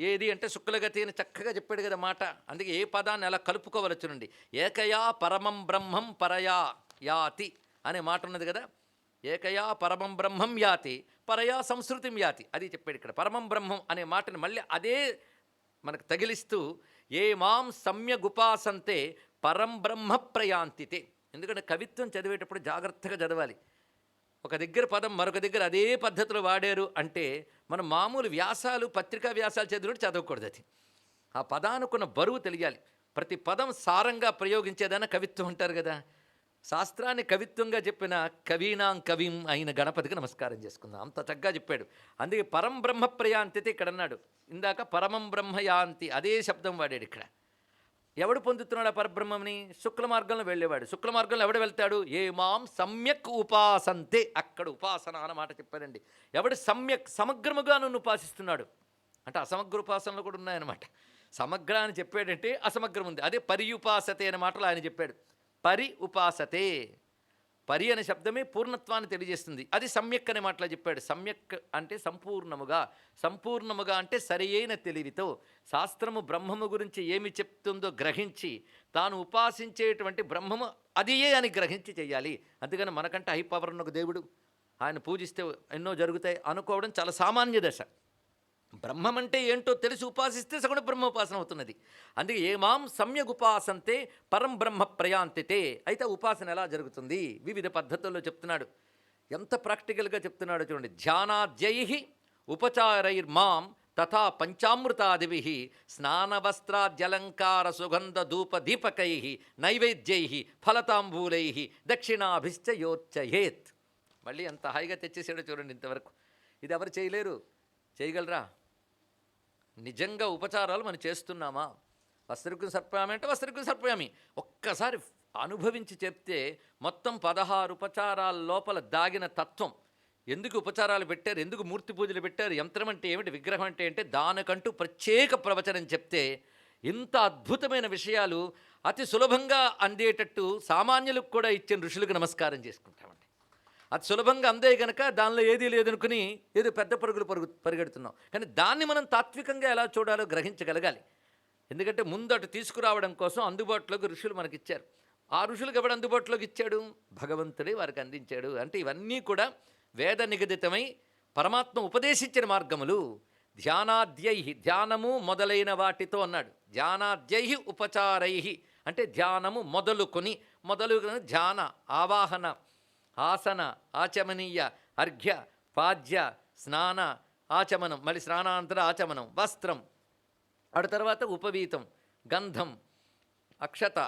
ఏది అంటే శుక్లగతి అని చక్కగా చెప్పాడు కదా మాట. అందుకే ఏ పదాన్ని అలా కలుపుకోవలచునండి. ఏకయా పరమం బ్రహ్మం పరయా యాతి అనే మాట ఉన్నది కదా. ఏకయా పరమం బ్రహ్మం యాతి పరయా సంస్కృతిం యాతి, అది చెప్పాడు ఇక్కడ. పరమం బ్రహ్మం అనే మాటని మళ్ళీ అదే మనకు తగిలిస్తూ, ఏ మాం సమ్యగుపాసంతే పరం బ్రహ్మ ప్రయాంతితే. ఎందుకంటే కవిత్వం చదివేటప్పుడు జాగ్రత్తగా చదవాలి. ఒక దగ్గర పదం మరొక దగ్గర అదే పద్ధతిలో వాడారు అంటే మనం మామూలు వ్యాసాలు, పత్రికా వ్యాసాలు చదివినట్టు చదవకూడదు. అది ఆ పదానుకున్న బరువు తెలియాలి. ప్రతి పదం సారంగా ప్రయోగించేదైనా కవిత్వం అంటారు కదా. శాస్త్రాన్ని కవిత్వంగా చెప్పిన కవీనాం కవిం అయిన గణపతికి నమస్కారం చేసుకుందాం. అంత చక్కగా చెప్పాడు. అందుకే పరం బ్రహ్మ ప్రయాంతితే ఇక్కడ అన్నాడు. ఇందాక పరమం బ్రహ్మయాంతి అదే శబ్దం వాడాడు ఇక్కడ. ఎవడు పొందుతున్నాడు ఆ పరబ్రహ్మని? శుక్ల మార్గంలో వెళ్ళేవాడు. శుక్ల మార్గంలో ఎవడు వెళ్తాడు? ఏ మాం సమ్యక్ ఉపాసంతే. అక్కడ ఉపాసన అన్నమాట చెప్పారండి. ఎవడు సమ్యక్ సమగ్రముగా నన్ను ఉపాసిస్తున్నాడు అంటే అసమగ్ర ఉపాసనలు కూడా ఉన్నాయన్నమాట. సమగ్ర అని చెప్పాడంటే అసమగ్రం ఉంది. అదే పర్యుపాసతే అనే మాటలు ఆయన చెప్పాడు. పరి ఉపాసతే, పరి అనే శబ్దమే పూర్ణత్వాన్ని తెలియజేస్తుంది. అది సమ్యక్ అనే మాటలో చెప్పాడు. సమ్యక్ అంటే సంపూర్ణముగా, సంపూర్ణముగా అంటే సరియైన తెలివితో శాస్త్రము బ్రహ్మము గురించి ఏమి చెప్తుందో గ్రహించి తాను ఉపాసించేటువంటి బ్రహ్మము అదియే అని గ్రహించి చేయాలి. అందుకని మనకంటే హై పవర్ ఉన్న ఒక దేవుడు, ఆయన పూజిస్తే ఎన్నో జరుగుతాయి అనుకోవడం చాలా సామాన్య దశ. బ్రహ్మం అంటే ఏంటో తెలిసి ఉపాసిస్తే సగుణ బ్రహ్మోపాసన అవుతున్నది. అందుకే ఏమాం సమ్యగుపాసంతే పరం బ్రహ్మ ప్రయాంతితే. అయితే ఉపాసన ఎలా జరుగుతుంది? వివిధ పద్ధతుల్లో చెప్తున్నాడు. ఎంత ప్రాక్టికల్గా చెప్తున్నాడో చూడండి. ధ్యానాద్యై ఉపచారైర్మాం తథా పంచామృతాదిభి స్నానవస్త్రాద్యలంకార సుగంధ ధూప దీపకై నైవేద్యై ఫలతాంబూలై దక్షిణాభిశ్చ యోచ్చయేత్. మళ్ళీ ఎంత హాయిగా తెచ్చేసాడో చూడండి. ఇంతవరకు ఇది ఎవరు చేయలేరు. చేయగలరా? నిజంగా ఉపచారాలు మనం చేస్తున్నామా? వస్త్రకుని సర్పయామి అంటే వస్త్రకుని సర్పయామి. ఒక్కసారి అనుభవించి చెప్తే మొత్తం 16 ఉపచారాల లోపల దాగిన తత్వం. ఎందుకు ఉపచారాలు పెట్టారు, ఎందుకు మూర్తి పూజలు పెట్టారు, యంత్రం అంటే ఏమిటి, విగ్రహం అంటే ఏంటి, దానికంటూ ప్రత్యేక ప్రవచనం చెప్తే ఇంత అద్భుతమైన విషయాలు అతి సులభంగా అందేటట్టు సామాన్యులకు కూడా ఇచ్చిన ఋషులకు నమస్కారం చేసుకుంటామండి. అది సులభంగా అందే కనుక దానిలో ఏదీ లేదనుకుని ఏదో పెద్ద పరుగులు పరిగెడుతున్నాం. కానీ దాన్ని మనం తాత్వికంగా ఎలా చూడాలో గ్రహించగలగాలి. ఎందుకంటే ముందు అటు తీసుకురావడం కోసం అందుబాటులోకి ఋషులు మనకిచ్చారు. ఆ ఋషులకు ఎవడు అందుబాటులోకి ఇచ్చాడు? భగవంతుడే వారికి అందించాడు. అంటే ఇవన్నీ కూడా వేద నిగదితమై పరమాత్మ ఉపదేశించిన మార్గములు. ధ్యానాద్యై, ధ్యానము మొదలైన వాటితో అన్నాడు. ధ్యానాద్యై ఉపచారై అంటే ధ్యానము మొదలుకొని ధ్యాన, ఆవాహన, ఆసన, ఆచమనీయ, అర్ఘ్య పాద్య స్నాన ఆచమనం, మళ్ళీ స్నానానంతర ఆచమనం, వస్త్రం, ఆడ తర్వాత ఉపవీతం, గంధం, అక్షత,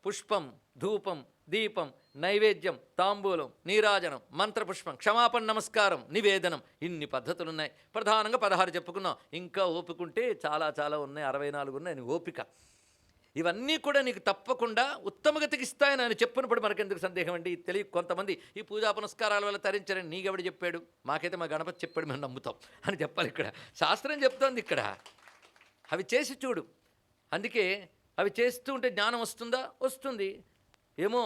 పుష్పం, ధూపం, దీపం, నైవేద్యం, తాంబూలం, నీరాజనం, మంత్రపుష్పం, క్షమాపణ, నమస్కారం, నివేదనం, ఇన్ని పద్ధతులున్నాయి. ప్రధానంగా 16 చెప్పుకున్నాం. ఇంకా ఓపికంటే చాలా చాలా ఉన్నాయి, 64 ఉన్నాయి ఓపిక. ఇవన్నీ కూడా నీకు తప్పకుండా ఉత్తమగతికి ఇస్తాయని ఆయన చెప్పినప్పుడు మనకెందుకు సందేహం అండి? తెలియ కొంతమంది ఈ పూజా పునస్కారాల వల్ల తరించరని నీకెవడు చెప్పాడు? మాకైతే మా గణపతి చెప్పాడు, మేము నమ్ముతాం అని చెప్పాలి. ఇక్కడ శాస్త్రం చెప్తోంది. ఇక్కడ అవి చేసి చూడు. అందుకే అవి చేస్తూ ఉంటే జ్ఞానం వస్తుందా? వస్తుంది. ఏమో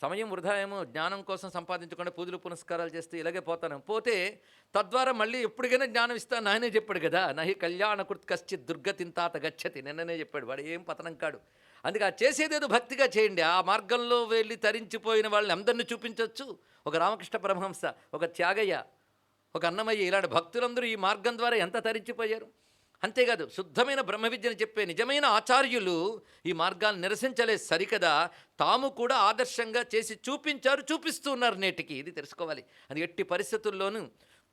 సమయం వృధా, ఏమో జ్ఞానం కోసం సంపాదించకుండా పూజలు పునస్కారాలు చేస్తే ఇలాగే పోతాను. పోతే తద్వారా మళ్ళీ ఎప్పటికైనా జ్ఞానం ఇస్తాను ఆయనే చెప్పాడు కదా, నహి కళ్యాణకృత్ కశ్చిత్ దుర్గతింతాత గచ్చతి, నిన్ననే చెప్పాడు. వాడు ఏం పతనం కాడు. అందుకే ఆ చేసేదేదో భక్తిగా చేయండి. ఆ మార్గంలో వెళ్ళి తరించిపోయిన వాళ్ళని అందరినీ చూపించవచ్చు. ఒక రామకృష్ణ పరమహంస, ఒక త్యాగయ్య, ఒక అన్నమయ్య, ఇలాంటి భక్తులందరూ ఈ మార్గం ద్వారా ఎంత తరించిపోయారు. అంతేకాదు శుద్ధమైన బ్రహ్మ విద్యను చెప్పే నిజమైన ఆచార్యులు ఈ మార్గాన్ని నిరసించలే సరికదా, తాము కూడా ఆదర్శంగా చేసి చూపించారు, చూపిస్తూ ఉన్నారు నేటికి. ఇది తెలుసుకోవాలి. అది ఎట్టి పరిస్థితుల్లోనూ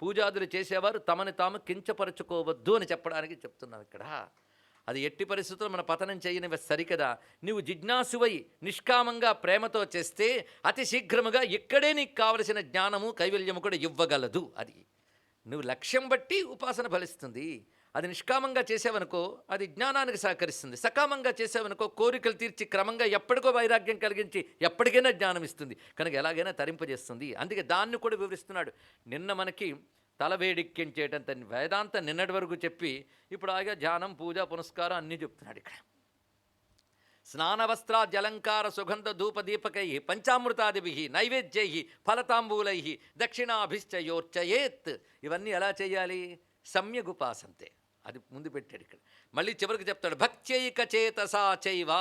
పూజాదులు చేసేవారు తమని తాము కించపరచుకోవద్దు అని చెప్పడానికి చెప్తున్నాం ఇక్కడ. అది ఎట్టి పరిస్థితుల్లో మన పతనం చేయనివి సరికదా. నువ్వు జిజ్ఞాసువై నిష్కామంగా ప్రేమతో చేస్తే అతి శీఘ్రముగా ఇక్కడే నీకు కావలసిన జ్ఞానము కైవల్యము కూడా ఇవ్వగలదు. అది నువ్వు లక్ష్యం బట్టి ఉపాసన ఫలిస్తుంది. అది నిష్కామంగా చేసేవనుకో అది జ్ఞానానికి సహకరిస్తుంది. సకామంగా చేసేవనుకో కోరికలు తీర్చి క్రమంగా ఎప్పటికో వైరాగ్యం కలిగించి ఎప్పటికైనా జ్ఞానం ఇస్తుంది. కనుక ఎలాగైనా తరింపజేస్తుంది. అందుకే దాన్ని కూడా వివరిస్తున్నాడు. నిన్న మనకి తల వేడిక్కించేటంత వేదాంత నిన్నటి వరకు చెప్పి ఇప్పుడు ఆగా ధ్యానం, పూజ, పునస్కారం అన్నీ చెప్తున్నాడు ఇక్కడ. స్నానవస్త్రాద్యలంకార సుగంధ ధూప దీపకై పంచామృతాదిభి నైవేద్యై ఫలతాంబూలై దక్షిణాభిశ్చయోర్చయేత్. ఇవన్నీ ఎలా చేయాలి? సమ్యగుపాసంతే. అది ముందు పెట్టాడు ఇక్కడ. మళ్ళీ చివరికి చెప్తాడు భక్త్యైక చేతసా చైవా.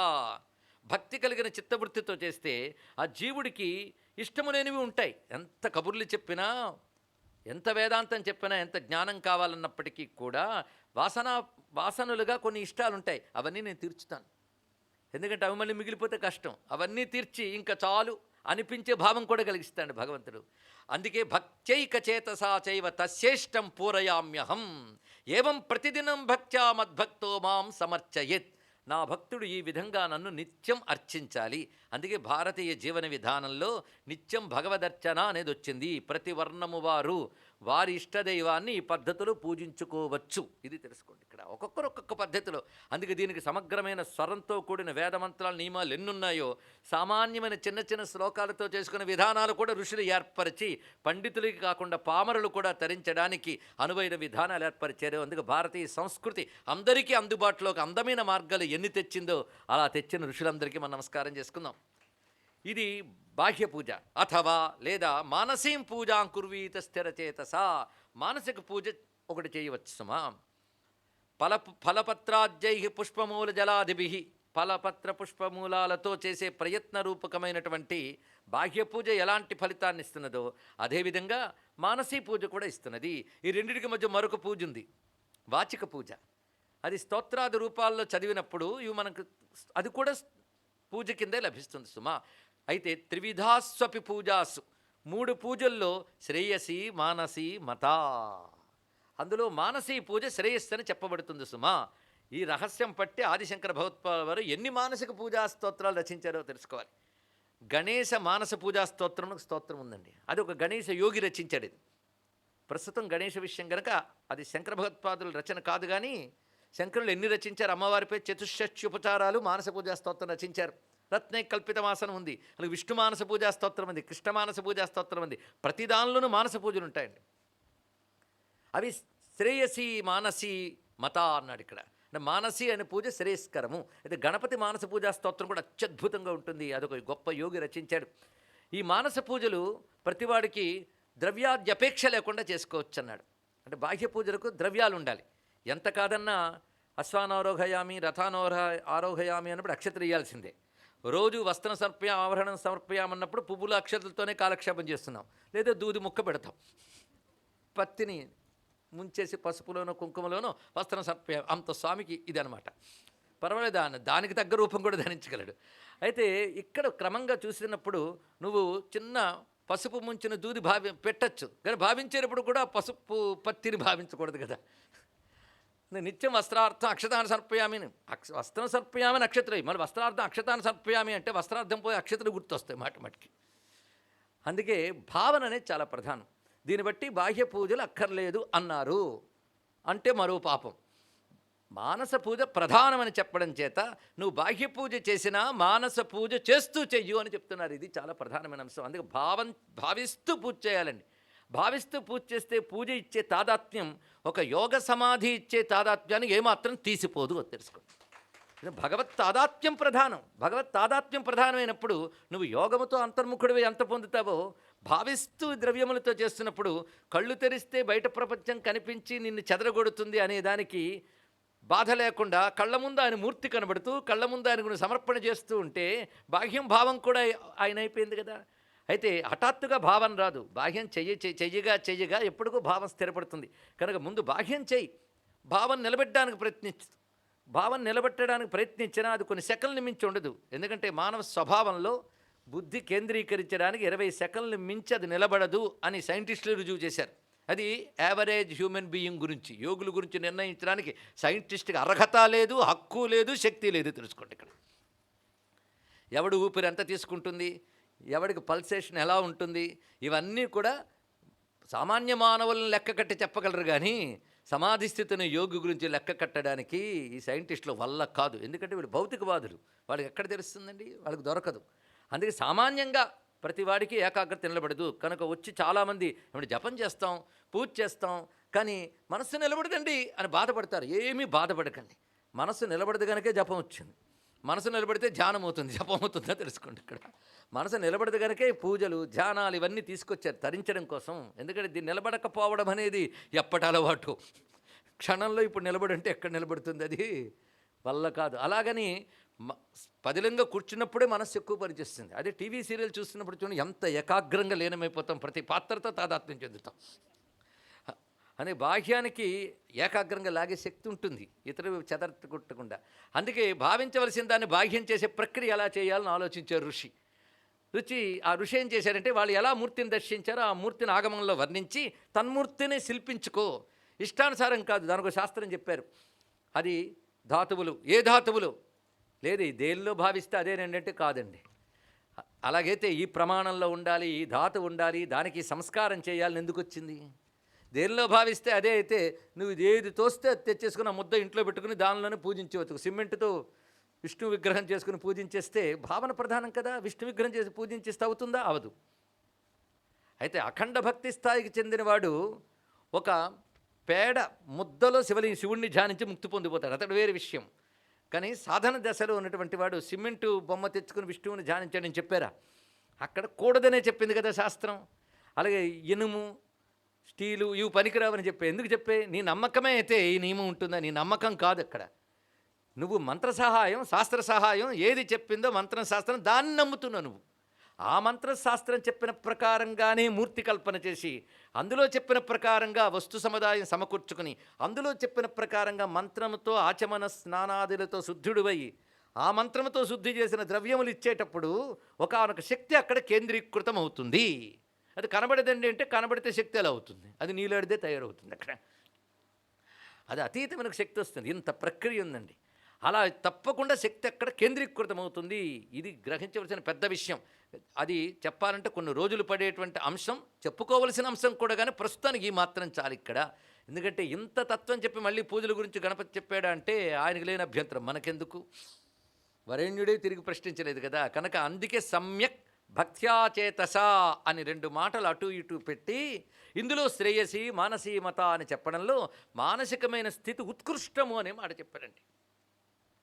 భక్తి కలిగిన చిత్తవృత్తితో చేస్తే ఆ జీవుడికి ఇష్టము లేనివి ఉంటాయి. ఎంత కబుర్లు చెప్పినా, ఎంత వేదాంతం చెప్పినా, ఎంత జ్ఞానం కావాలన్నప్పటికీ కూడా వాసనలుగా కొన్ని ఇష్టాలు ఉంటాయి. అవన్నీ నేను తీర్చుతాను. ఎందుకంటే అవి మళ్ళీ మిగిలిపోతే కష్టం. అవన్నీ తీర్చి ఇంకా చాలు అనిపించే భావం కూడా కలిగిస్తాడు భగవంతుడు. అందుకే భక్త్యైక చేతసా చైవ తశ్రేష్టం పూరయామ్యహం ఏవం ప్రతిదినం భక్త్యా మద్భక్తో మాం సమర్చయేత్. నా భక్తుడు ఈ విధంగా నన్ను నిత్యం అర్చించాలి. అందుకే భారతీయ జీవన విధానంలో నిత్యం భగవదర్చన అనేది వచ్చింది. ప్రతి వర్ణము వారు వారి ఇష్టదైవాన్ని ఈ పద్ధతిలో పూజించుకోవచ్చు. ఇది తెలుసుకోండి ఇక్కడ. ఒక్కొక్కరు ఒక్కొక్క పద్ధతిలో. అందుకే దీనికి సమగ్రమైన స్వరంతో కూడిన వేదమంత్రాల నియమాలు ఎన్నున్నాయో సామాన్యమైన చిన్న చిన్న శ్లోకాలతో చేసుకునే విధానాలు కూడా ఋషులు ఏర్పరిచి పండితులకి కాకుండా పామరులు కూడా తరించడానికి అనువైన విధానాలు ఏర్పరిచారు. అందుకే భారతీయ సంస్కృతి అందరికీ అందుబాటులోకి అందమైన మార్గాలు ఎన్ని తెచ్చిందో అలా తెచ్చిన ఋషులందరికీ మనం నమస్కారం చేసుకుందాం. ఇది బాహ్య పూజ. అథవా లేదా మానసీం పూజాం కుర్వీత స్థిరచేతసా. మానసిక పూజ ఒకటి చేయవచ్చు సుమా. ఫలపత్రాద్యై పుష్పమూల జలాదిభి. ఫలపత్ర పుష్పమూలాలతో చేసే ప్రయత్న రూపకమైనటువంటి బాహ్య పూజ ఎలాంటి ఫలితాన్ని ఇస్తున్నదో అదేవిధంగా మానసీ పూజ కూడా ఇస్తున్నది. ఈ రెండింటికి మధ్య మరొక పూజ ఉంది, వాచిక పూజ. అది స్తోత్రాది రూపాల్లో చదివినప్పుడు ఇవి మనకు అది కూడా పూజ కిందే లభిస్తుంది సుమా. అయితే త్రివిధాస్వపి పూజాసు, 3 పూజల్లో శ్రేయసి మానసి మతా. అందులో మానసీ పూజ శ్రేయస్సు అని చెప్పబడుతుంది సుమా. ఈ రహస్యం పట్టి ఆదిశంకర భగవత్పాదుల వారు ఎన్ని మానసిక పూజా స్తోత్రాలు రచించారో తెలుసుకోవాలి. గణేశ మానస పూజా స్తోత్రం స్తోత్రం ఉందండి. అది ఒక గణేశ యోగి రచించాడు. ఇది ప్రస్తుతం గణేశ విషయం కనుక అది శంకర భగవత్పాదుల రచన కాదు. కానీ శంకరులు ఎన్ని రచించారు? అమ్మవారిపై చతుషష్ట్యుపచారాలు మానస పూజా స్తోత్రం రచించారు. రత్నే కల్పితమాసనం ఉంది, అలాగే విష్ణు మానస పూజా స్తోత్రం ఉంది, కృష్ణ మానస పూజా స్తోత్రం ఉంది. ప్రతి దానిలోనూ మానస పూజలు ఉంటాయండి. అవి శ్రేయసి మానసి మత అన్నాడు ఇక్కడ. మానసి అనే పూజ శ్రేయస్కరము. అయితే గణపతి మానస పూజా స్తోత్రం కూడా అత్యద్భుతంగా ఉంటుంది. అదొక గొప్ప యోగి రచించాడు. ఈ మానస పూజలు ప్రతివాడికి ద్రవ్యాద్యపేక్ష లేకుండా చేసుకోవచ్చు అన్నాడు. అంటే బాహ్య పూజలకు ద్రవ్యాలు ఉండాలి. ఎంత కాదన్నా అశ్వానారోహయామి ఆరోహయామి అన్నప్పుడు అక్షతలు ఇయ్యాల్సిందే. రోజు వస్త్రం సమర్పయ ఆభరణం సమర్పయామన్నప్పుడు పువ్వుల అక్షతలతోనే కాలక్షేపం చేస్తున్నాం. లేదా దూది ముక్క పెడతాం. పత్తిని ముంచేసి పసుపులోనో కుంకుమలోనో వస్త్రం సమర్పయ అంత స్వామికి ఇది అనమాట. పర్వాలేదు, దానికి తగ్గ రూపం కూడా ధరించగలడు. అయితే ఇక్కడ క్రమంగా చూసినప్పుడు నువ్వు చిన్న పసుపు ముంచిన దూది పెట్టచ్చు, కానీ భావించేటప్పుడు కూడా పసుపు పత్తిని భావించకూడదు కదా. నిత్యం వస్త్రార్థం అక్షతాన్ని సమర్పయామి, వస్త్రం సమర్పయామి నక్షత్రం, మరి వస్త్రార్థం అక్షతాన్ని సమర్పయామి అంటే వస్త్రార్థం పోయి అక్షతలు గుర్తొస్తాయి మాటికి. అందుకే భావన అనేది చాలా ప్రధానం. దీన్ని బట్టి బాహ్య పూజలు అక్కర్లేదు అన్నారు అంటే మరో పాపం. మానస పూజ ప్రధానమని చెప్పడం చేత నువ్వు బాహ్య పూజ చేసినా మానస పూజ చేస్తూ చెయ్యు అని చెప్తున్నారు. ఇది చాలా ప్రధానమైన అంశం. అందుకే భావిస్తూ పూజ చేయాలండి. భావిస్తూ పూజ చేస్తే పూజ ఇచ్చే తాదాత్మ్యం ఒక యోగ సమాధి ఇచ్చే తాదాత్మ్యానికి ఏమాత్రం తీసిపోదు, అది తెలుసుకోండి. భగవత్ తాదాత్మ్యం ప్రధానం. భగవత్ తాదాత్మ్యం ప్రధానమైనప్పుడు నువ్వు యోగముతో అంతర్ముఖుడివి ఎంత పొందుతావో, భావిస్తూ ద్రవ్యములతో చేస్తున్నప్పుడు కళ్ళు తెరిస్తే బయట ప్రపంచం కనిపించి నిన్ను చెదరగొడుతుంది అనేదానికి బాధ లేకుండా కళ్ళ ముందు ఆయన మూర్తి కనబడుతూ కళ్ళ ముందు ఆయనకు సమర్పణ చేస్తూ ఉంటే బాహ్యం భావం కూడా ఆయన అయిపోయింది కదా. అయితే హఠాత్తుగా భావం రాదు. బాహ్యం చెయ్యగా ఎప్పటికో భావం స్థిరపడుతుంది. కనుక ముందు బాహ్యం చెయ్యి, భావం నిలబెట్టడానికి భావం నిలబెట్టడానికి ప్రయత్నించినా అది కొన్ని సెకన్లు మించి ఉండదు. ఎందుకంటే మానవ స్వభావంలో బుద్ధి కేంద్రీకరించడానికి 20 సెకన్లు మించి అది నిలబడదు అని సైంటిస్టులు రుజువు చేశారు. అది యావరేజ్ హ్యూమన్ బీయింగ్ గురించి, యోగుల గురించి నిర్ణయించడానికి సైంటిస్ట్కి అర్హత లేదు, హక్కు లేదు, శక్తి లేదు. తెలుసుకోండి. ఇక్కడ ఎవడు ఊపిరి ఎంత తీసుకుంటుంది, ఎవడికి పల్సేషన్ ఎలా ఉంటుంది, ఇవన్నీ కూడా సామాన్య మానవులను లెక్క కట్టి చెప్పగలరు. కానీ సమాధి స్థితిని యోగి గురించి లెక్క కట్టడానికి ఈ సైంటిస్టుల వల్ల కాదు. ఎందుకంటే వీళ్ళు భౌతికవాదులు, వాళ్ళకి ఎక్కడ తెలుస్తుందండి, వాళ్ళకి దొరకదు. అందుకే సామాన్యంగా ప్రతి వాడికి ఏకాగ్రత నిలబడదు. కనుక వచ్చి చాలామంది ఏమంటే జపం చేస్తాం, పూజ చేస్తాం, కానీ మనస్సు నిలబడదండి అని బాధపడతారు. ఏమీ బాధపడకండి. మనస్సు నిలబడదు కనుకే జపం వచ్చింది. మనసు నిలబడితే ధ్యానం అవుతుంది, జపం అవుతుందో తెలుసుకోండి. ఇక్కడ మనసు నిలబడదు కనుకే పూజలు, ధ్యానాలు ఇవన్నీ తీసుకొచ్చారు తరించడం కోసం. ఎందుకంటే దీన్ని నిలబడకపోవడం అనేది ఎప్పటి అలవాటు. క్షణంలో ఇప్పుడు నిలబడంటే ఎక్కడ నిలబడుతుంది, అది వల్ల కాదు. అలాగని పదిలంగా కూర్చున్నప్పుడే మనస్సు ఎక్కువ పనిచేస్తుంది. అదే టీవీ సీరియల్ చూస్తున్నప్పుడు చూడండి ఎంత ఏకాగ్రంగా లీనమైపోతాం, ప్రతి పాత్రతో తాదాత్మ్యం చెందుతాం. అనే బాహ్యానికి ఏకాగ్రంగా లాగే శక్తి ఉంటుంది, ఇతరులు చెదరగొట్టకుండా. అందుకే భావించవలసిన దాన్ని బాహ్యం చేసే ప్రక్రియ ఎలా చేయాలని ఆలోచించారు ఆ ఋషి ఏం చేశారంటే, వాళ్ళు ఎలా మూర్తిని దర్శించారో ఆ మూర్తిని ఆగమంలో వర్ణించి తన్మూర్తిని శిల్పించుకో, ఇష్టానుసారం కాదు. దానికి శాస్త్రం చెప్పారు. అది ధాతువులు, ఏ ధాతువులు లేదు, దేనిలో భావిస్తే అదేనంటే కాదండి. అలాగైతే ఈ ప్రమాణంలో ఉండాలి, ఈ ధాతువు ఉండాలి, దానికి సంస్కారం చేయాలని ఎందుకు వచ్చింది? దేనిలో భావిస్తే అదే అయితే నువ్వు ఏది తోస్తే అది తెచ్చేసుకుని ఆ ముద్ద ఇంట్లో పెట్టుకుని దానిలోనే పూజించవచ్చు. సిమెంట్తో విష్ణు విగ్రహం చేసుకుని పూజించేస్తే భావన ప్రధానం కదా. విష్ణు విగ్రహం చేసి పూజించేస్తే అవుతుందా? అవదు. అయితే అఖండ భక్తి స్థాయికి చెందినవాడు ఒక పేడ ముద్దలో శివుణ్ణి ధ్యానించి ముక్తి పొందిపోతాడు, అతడు వేరే విషయం. కానీ సాధన దశలో ఉన్నటువంటి వాడు సిమెంటు బొమ్మ తెచ్చుకుని విష్ణువుని ధ్యానించాడని చెప్పారా? అక్కడ కూడదనే చెప్పింది కదా శాస్త్రం. అలాగే ఇనుము, స్టీలు ఇవి పనికిరావని ఎందుకు చెప్పే? నీ నమ్మకమే అయితే ఈ నియమం ఉంటుందా? నీ నమ్మకం కాదు. అక్కడ నువ్వు మంత్ర సహాయం, శాస్త్ర సహాయం ఏది చెప్పిందో మంత్రం శాస్త్రం దాన్ని నమ్ముతున్నావు. నువ్వు ఆ మంత్రశాస్త్రం చెప్పిన ప్రకారంగానే మూర్తి కల్పన చేసి అందులో చెప్పిన ప్రకారంగా వస్తు సముదాయం సమకూర్చుకుని అందులో చెప్పిన ప్రకారంగా మంత్రముతో ఆచమన స్నానాదులతో శుద్ధుడివై ఆ మంత్రముతో శుద్ధి చేసిన ద్రవ్యములు ఇచ్చేటప్పుడు ఒకానొక శక్తి అక్కడ కేంద్రీకృతం అవుతుంది. అది కనబడదండి అంటే కనబడితే శక్తి ఎలా అవుతుంది? అది నీలాడితే తయారవుతుంది. అక్కడ అది అతీతమైన శక్తి వస్తుంది. ఇంత ప్రక్రియ ఉందండి. అలా తప్పకుండా శక్తి అక్కడ కేంద్రీకృతం అవుతుంది. ఇది గ్రహించవలసిన పెద్ద విషయం. అది చెప్పాలంటే కొన్ని రోజులు పడేటువంటి అంశం, చెప్పుకోవలసిన అంశం కూడా, కానీ ప్రస్తుతానికి ఈ మాత్రం చాలు ఇక్కడ. ఎందుకంటే ఇంత తత్వం చెప్పి మళ్ళీ పూజల గురించి గణపతి చెప్పాడా అంటే ఆయనకు లేని అభ్యంతరం, మనకెందుకు? వరేణ్యుడే తిరిగి ప్రశ్నించలేదు కదా. కనుక అందుకే సమ్యక్ భక్త్యాచేతసా అని 2 మాటలు అటు ఇటు పెట్టి ఇందులో శ్రేయసి మానసీమత అని చెప్పడంలో మానసికమైన స్థితి ఉత్కృష్టము అనే మాట చెప్పారండి.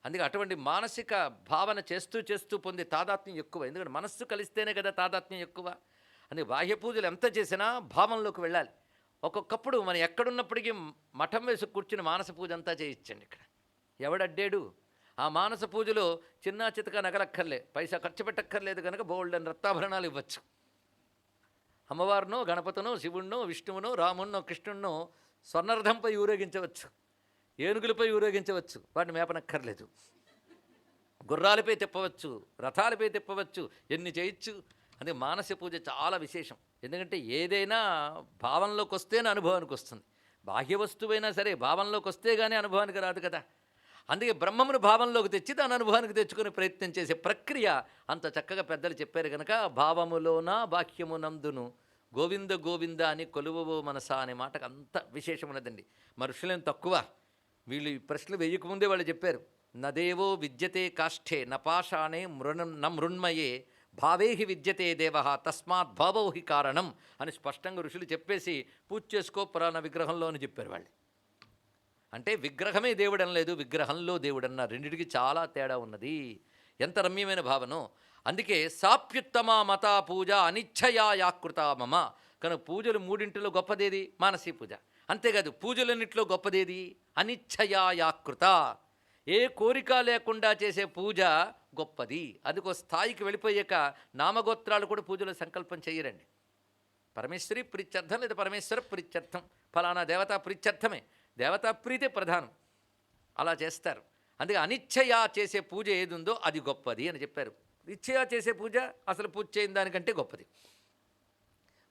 అందుకే అటువంటి మానసిక భావన చేస్తూ చేస్తూ పొందే తాదాత్మ్యం ఎక్కువ. ఎందుకంటే మనస్సు కలిస్తేనే కదా తాదాత్మ్యం ఎక్కువ. అందుకే బాహ్య పూజలు ఎంత చేసినా భావంలోకి వెళ్ళాలి. ఒక్కొక్కప్పుడు మనం ఎక్కడున్నప్పటికీ మఠం వేసి కూర్చుని మానస పూజ అంతా చేయించండి. ఇక్కడ ఎవడడ్డాడు? ఆ మానస పూజలో చిన్న చితక నగలక్కర్లే, పైసా ఖర్చు పెట్టక్కర్లేదు. కనుక బోల్డని రత్నాభరణాలు ఇవ్వచ్చు. అమ్మవారినో గణపతినో శివుణ్ణో విష్ణువునో రాముణ్ణో కృష్ణుణ్ణో స్వర్ణరథంపై ఊరేగించవచ్చు, ఏనుగులపై ఊరేగించవచ్చు, వాటిని మేపనక్కర్లేదు. గుర్రాలపై తిప్పవచ్చు, రథాలపై తిప్పవచ్చు, ఎన్ని చేయొచ్చు. అందుకే మానస పూజ చాలా విశేషం. ఎందుకంటే ఏదైనా భావంలోకి వస్తేనే అనుభవానికి వస్తుంది. బాహ్య వస్తువైనా సరే భావంలోకి వస్తే గానీ అనుభవానికి రాదు కదా! అందుకే బ్రహ్మమును భావంలోకి తెచ్చి దాని అనుభవానికి తెచ్చుకునే ప్రయత్నం చేసే ప్రక్రియ అంత చక్కగా పెద్దలు చెప్పారు గనక భావములోన బాహ్యమునందును గోవింద గోవింద అని కొలువవో మనసా అనే మాటకు అంత విశేషమున్నదండి. మనుషులేం తక్కువ. వీళ్ళు ఈ ప్రశ్నలు వేయకముందే వాళ్ళు చెప్పారు. నదేవో విద్యతే కాష్ఠే నపాషాణే మృణ్మయే భావేహి విద్యతే దేవ తస్మాత్ భావో హి కారణం అని స్పష్టంగా ఋషులు చెప్పేసి పూజ చేసుకో పురాణ విగ్రహంలో అని చెప్పారు వాళ్ళు. అంటే విగ్రహమే దేవుడు అనలేదు, విగ్రహంలో దేవుడు అన్నారు. రెండిటికి చాలా తేడా ఉన్నది. ఎంత రమ్యమైన భావనో. అందుకే సాప్యుత్తమ మతా పూజ అనిచ్ఛయా యాకృత మమ. కనుక పూజలు మూడింటిలో గొప్పదేది మానసీ పూజ. అంతేకాదు పూజలన్నింటిలో గొప్పదేది అనిచ్ఛయా యాకృత. ఏ కోరిక లేకుండా చేసే పూజ గొప్పది. అదిగో స్థాయికి వెళ్ళిపోయాక నామగోత్రాలు కూడా పూజలో సంకల్పం చేయరండి. పరమేశ్వరి ప్రీత్యర్థం లేదా పరమేశ్వర ప్రీత్యర్థం, ఫలానా దేవతా ప్రీత్యర్థమే, దేవతా ప్రీతే ప్రధానం. అలా చేస్తారు. అందుకే అనిచ్ఛయా చేసే పూజ ఏది ఉందో అది గొప్పది అని చెప్పారు. ఇచ్ఛయా చేసే పూజ అసలు పూజ చేయని దానికంటే గొప్పది.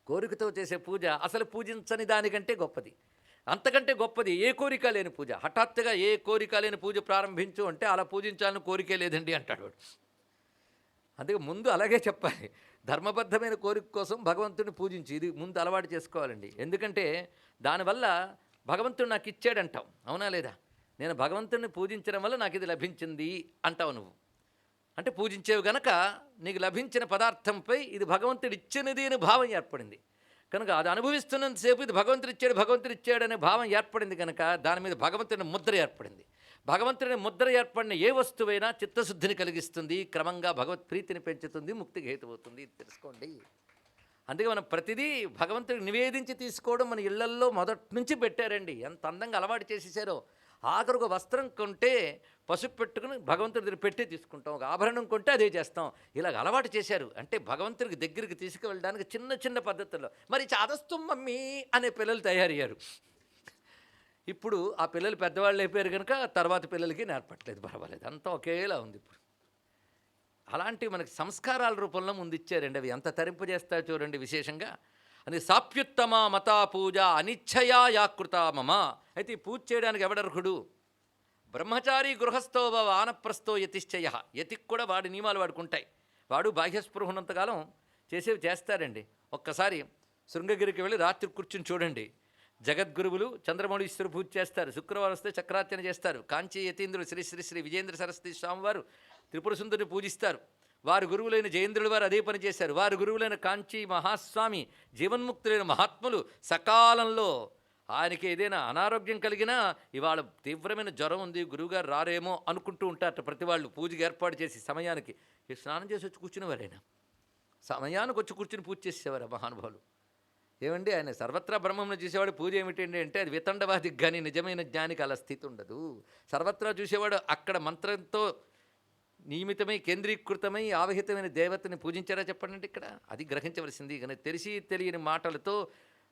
కోరికతో చేసే పూజ అసలు పూజించని దానికంటే గొప్పది. అంతకంటే గొప్పది ఏ కోరిక లేని పూజ. హఠాత్తుగా ఏ కోరిక లేని పూజ ప్రారంభించు అంటే అలా పూజించాలని కోరికే లేదండి అంటాడు వాడు. అందుకే ముందు అలాగే చెప్పాలి. ధర్మబద్ధమైన కోరిక కోసం భగవంతుడిని పూజించి ఇది ముందు అలవాటు చేసుకోవాలండి. ఎందుకంటే దానివల్ల భగవంతుడు నాకు ఇచ్చాడంటావు, అవునా లేదా? నేను భగవంతుడిని పూజించడం వల్ల నాకు ఇది లభించింది అంటావు నువ్వు. అంటే పూజించేవి గనక నీకు లభించిన పదార్థంపై ఇది భగవంతుడు ఇచ్చినది అని భావం ఏర్పడింది కనుక అది అనుభవిస్తున్నంతసేపు ఇది భగవంతుడు ఇచ్చాడు అనే భావం ఏర్పడింది కనుక దాని మీద భగవంతుని ముద్ర ఏర్పడింది. భగవంతుని ముద్ర ఏర్పడిన ఏ వస్తువైనా చిత్తశుద్ధిని కలిగిస్తుంది, క్రమంగా భగవత్ ప్రీతిని పెంచుతుంది, ముక్తికి హేతువుతుంది. ఇది తెలుసుకోండి. అందుకే మనం ప్రతిదీ భగవంతుడికి నివేదించి తీసుకోవడం మన ఇళ్లల్లో మొదటి నుంచి పెట్టారండి. ఎంత అందంగా అలవాటు చేసేసారో. ఆఖరికి వస్త్రం కొంటే పసుపు పెట్టుకుని భగవంతుడి దగ్గర పెట్టి తీసుకుంటాం, ఒక ఆభరణం కొంటే అదే చేస్తాం. ఇలాగ అలవాటు చేశారు. అంటే భగవంతుడికి దగ్గరికి తీసుకువెళ్ళడానికి చిన్న చిన్న పద్ధతుల్లో. మరి చాదస్తు మమ్మీ అనే పిల్లలు తయారయ్యారు. ఇప్పుడు ఆ పిల్లలు పెద్దవాళ్ళు అయిపోయారు కనుక తర్వాత పిల్లలకి నేర్పట్లేదు, పర్వాలేదు, అంతా ఒకేలా ఉంది ఇప్పుడు. అలాంటివి మనకి సంస్కారాల రూపంలో ముందు ఇచ్చారండి. అవి ఎంత తరింపజేస్తాయో చూడండి విశేషంగా. అది సాప్యుత్తమ మతా పూజ అనిచ్ఛయా యాకృత మమ. అయితే ఈ పూజ చేయడానికి ఎవడర్హుడు? బ్రహ్మచారి గృహస్థో వానప్రస్థో యతిశ్చయ. యతికి కూడా వాడి నియమాలు వాడుకుంటాయి. వాడు బాహ్యస్పృహ ఉన్నంతకాలం చేసేవి చేస్తారండి. ఒక్కసారి శృంగగిరికి వెళ్ళి రాత్రి కూర్చుని చూడండి. జగద్గురువులు చంద్రమౌళీశ్వర పూజ చేస్తారు, శుక్రవారం వస్తే చక్రార్చన చేస్తారు. కాంచీ యతీంద్రులు శ్రీ శ్రీ శ్రీ విజేంద్ర సరస్వతి స్వామివారు త్రిపుర సుందరిని పూజిస్తారు. వారి గురువులైన జయేంద్రుల వారు అదే పని చేశారు. వారి గురువులైన కాంచీ మహాస్వామి జీవన్ముక్తులైన మహాత్ములు సకాలంలో ఆయనకి ఏదైనా అనారోగ్యం కలిగినా ఇవాళ తీవ్రమైన జ్వరం ఉంది, గురువుగారు రారేమో అనుకుంటూ ఉంటారట. ప్రతి వాళ్ళు పూజకి ఏర్పాటు చేసి సమయానికి స్నానం చేసి వచ్చి కూర్చునేవారైనా, సమయానికి వచ్చి కూర్చుని పూజ చేసేవారు మహానుభావులు. ఏమండి ఆయన సర్వత్రా బ్రహ్మంను చూసేవాడు పూజ ఏమిటండి అంటే అది వితండవాదికి కానీ నిజమైన జ్ఞానికి అలా స్థితి ఉండదు. సర్వత్రా చూసేవాడు అక్కడ మంత్రంతో నియమితమై కేంద్రీకృతమై ఆవహితమైన దేవతని పూజించారా చెప్పండి. ఇక్కడ అది గ్రహించవలసింది. కానీ తెలిసి తెలియని మాటలతో